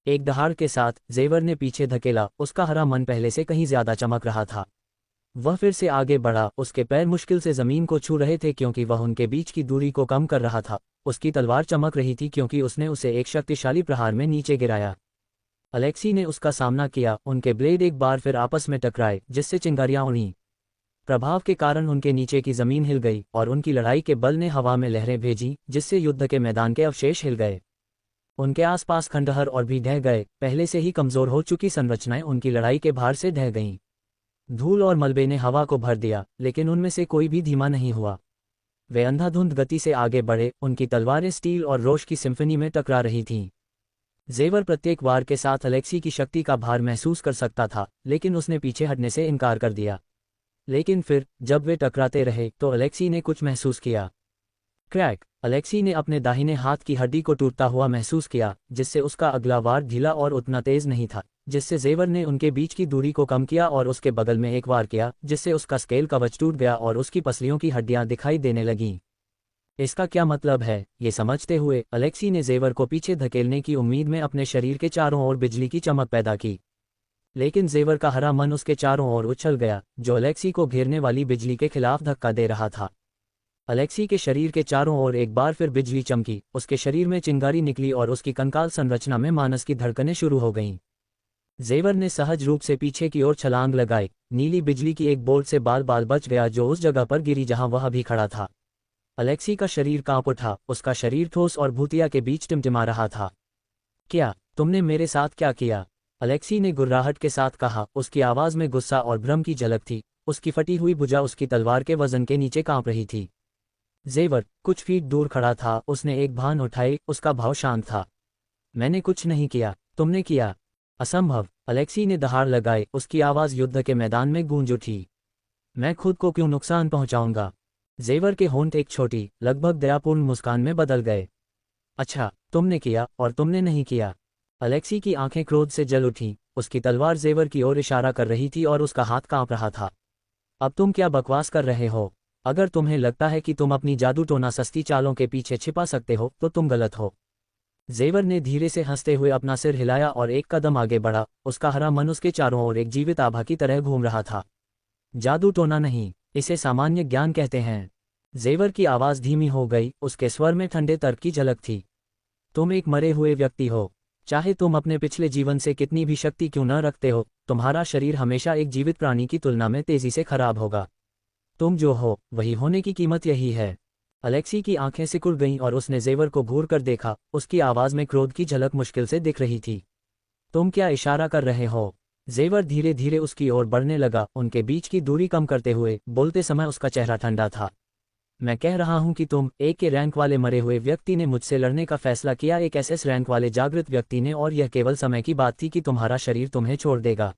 Speaker 1: एक दहाड़ के साथ जेवर ने पीछे धकेला, उसका हरा मन पहले से कहीं ज्यादा चमक रहा था। वह फिर से आगे बढ़ा, उसके पैर मुश्किल से जमीन को छू रहे थे क्योंकि वह उनके बीच की दूरी को कम कर रहा था। उसकी तलवार चमक रही थी क्योंकि उसने उसे एक शक्तिशाली प्रहार में नीचे गिराया। अलेक्सी ने उसका सामना किया, उनके ब्लेड एक बार फिर आपस में टकराए, जिससे चिंगारियां उड़ीं। प्रभाव के कारण उनके नीचे की जमीन हिल गई और उनकी लड़ाई के बल ने हवा में लहरें भेजी, जिससे युद्ध के मैदान के अवशेष हिल गए। उनके आसपास खंडहर और भी ढह गए, पहले से ही कमजोर हो चुकी संरचनाएं उनकी लड़ाई के भार से ढह गईं। धूल और मलबे ने हवा को भर दिया, लेकिन उनमें से कोई भी धीमा नहीं हुआ। वे अंधाधुंध गति से आगे बढ़े, उनकी तलवारें स्टील और रोश की सिम्फनी में टकरा रही थीं। जेवर प्रत्येक वार के साथ अलेक्सी की शक्ति का भार महसूस कर सकता था, लेकिन उसने पीछे हटने से इनकार कर दिया। लेकिन फिर जब वे टकराते रहे तो अलेक्सी ने कुछ महसूस किया। क्रैक! अलेक्सी ने अपने दाहिने हाथ की हड्डी को टूटता हुआ महसूस किया, जिससे उसका अगला वार ढीला और उतना तेज नहीं था, जिससे जेवर ने उनके बीच की दूरी को कम किया और उसके बगल में एक वार किया, जिससे उसका स्केल कवच टूट गया और उसकी पसलियों की हड्डियां दिखाई देने लगीं। इसका क्या मतलब है? ये समझते हुए अलेक्सी ने जेवर को पीछे धकेलने की उम्मीद में अपने शरीर के चारों ओर बिजली की चमक पैदा की। लेकिन जेवर का हरा मन उसके चारों ओर उछल गया, जो अलेक्सी को घेरने वाली बिजली के खिलाफ धक्का दे रहा था। अलेक्सी के शरीर के चारों ओर एक बार फिर बिजली चमकी, उसके शरीर में चिंगारी निकली और उसकी कंकाल संरचना में मानस की धड़कनें शुरू हो गईं। जेवर ने सहज रूप से पीछे की ओर छलांग लगाई, नीली बिजली की एक बोल्ट से बाल बाल बच गया जो उस जगह पर गिरी जहां वह अभी खड़ा था। अलेक्सी का शरीर कांप उठा, उसका शरीर ठोस और भूतिया के बीच टिमटिमा रहा था। क्या तुमने मेरे साथ क्या किया? अलेक्सी ने गुर्राहट के साथ कहा, उसकी आवाज में गुस्सा और भ्रम की झलक थी। उसकी फटी हुई भुजा उसकी तलवार के वजन के नीचे कांप रही थी। जेवर कुछ फीट दूर खड़ा था, उसने एक भान उठाई, उसका भाव शांत था। मैंने कुछ नहीं किया, तुमने किया। असंभव! अलेक्सी ने दहाड़ लगाई, उसकी आवाज युद्ध के मैदान में गूंज उठी। मैं खुद को क्यों नुकसान पहुंचाऊंगा? जेवर के होंठ एक छोटी, लगभग दयापूर्ण मुस्कान में बदल गए। अच्छा, तुमने किया और तुमने नहीं किया। अलेक्सी की आंखें क्रोध से जल उठीं, उसकी तलवार जेवर की ओर इशारा कर रही थी और उसका हाथ कांप रहा था। अब तुम क्या बकवास कर रहे हो? अगर तुम्हें लगता है कि तुम अपनी जादू टोना सस्ती चालों के पीछे छिपा सकते हो तो तुम गलत हो। जेवर ने धीरे से हंसते हुए अपना सिर हिलाया और एक कदम आगे बढ़ा, उसका हरा मन उसके चारों ओर एक जीवित आभा की तरह घूम रहा था। जादू टोना नहीं, इसे सामान्य ज्ञान कहते हैं। जेवर की आवाज़ धीमी हो गई, उसके स्वर में ठंडे तर्क की झलक थी। तुम एक मरे हुए व्यक्ति हो। चाहे तुम अपने पिछले जीवन से कितनी भी शक्ति क्यों न रखते हो, तुम्हारा शरीर हमेशा एक जीवित प्राणी की तुलना में तेजी से खराब होगा। तुम जो हो वही होने की कीमत यही है। अलेक्सी की आंखें सिकुड़ गईं और उसने जेवर को घूर कर देखा, उसकी आवाज़ में क्रोध की झलक मुश्किल से दिख रही थी। तुम क्या इशारा कर रहे हो? जेवर धीरे धीरे उसकी ओर बढ़ने लगा, उनके बीच की दूरी कम करते हुए। बोलते समय उसका चेहरा ठंडा था। मैं कह रहा हूं कि तुम एक के रैंक वाले मरे हुए व्यक्ति ने मुझसे लड़ने का फैसला किया एक एसएस रैंक वाले जागृत व्यक्ति ने, और यह केवल समय की बात थी कि तुम्हारा शरीर तुम्हें छोड़ देगा।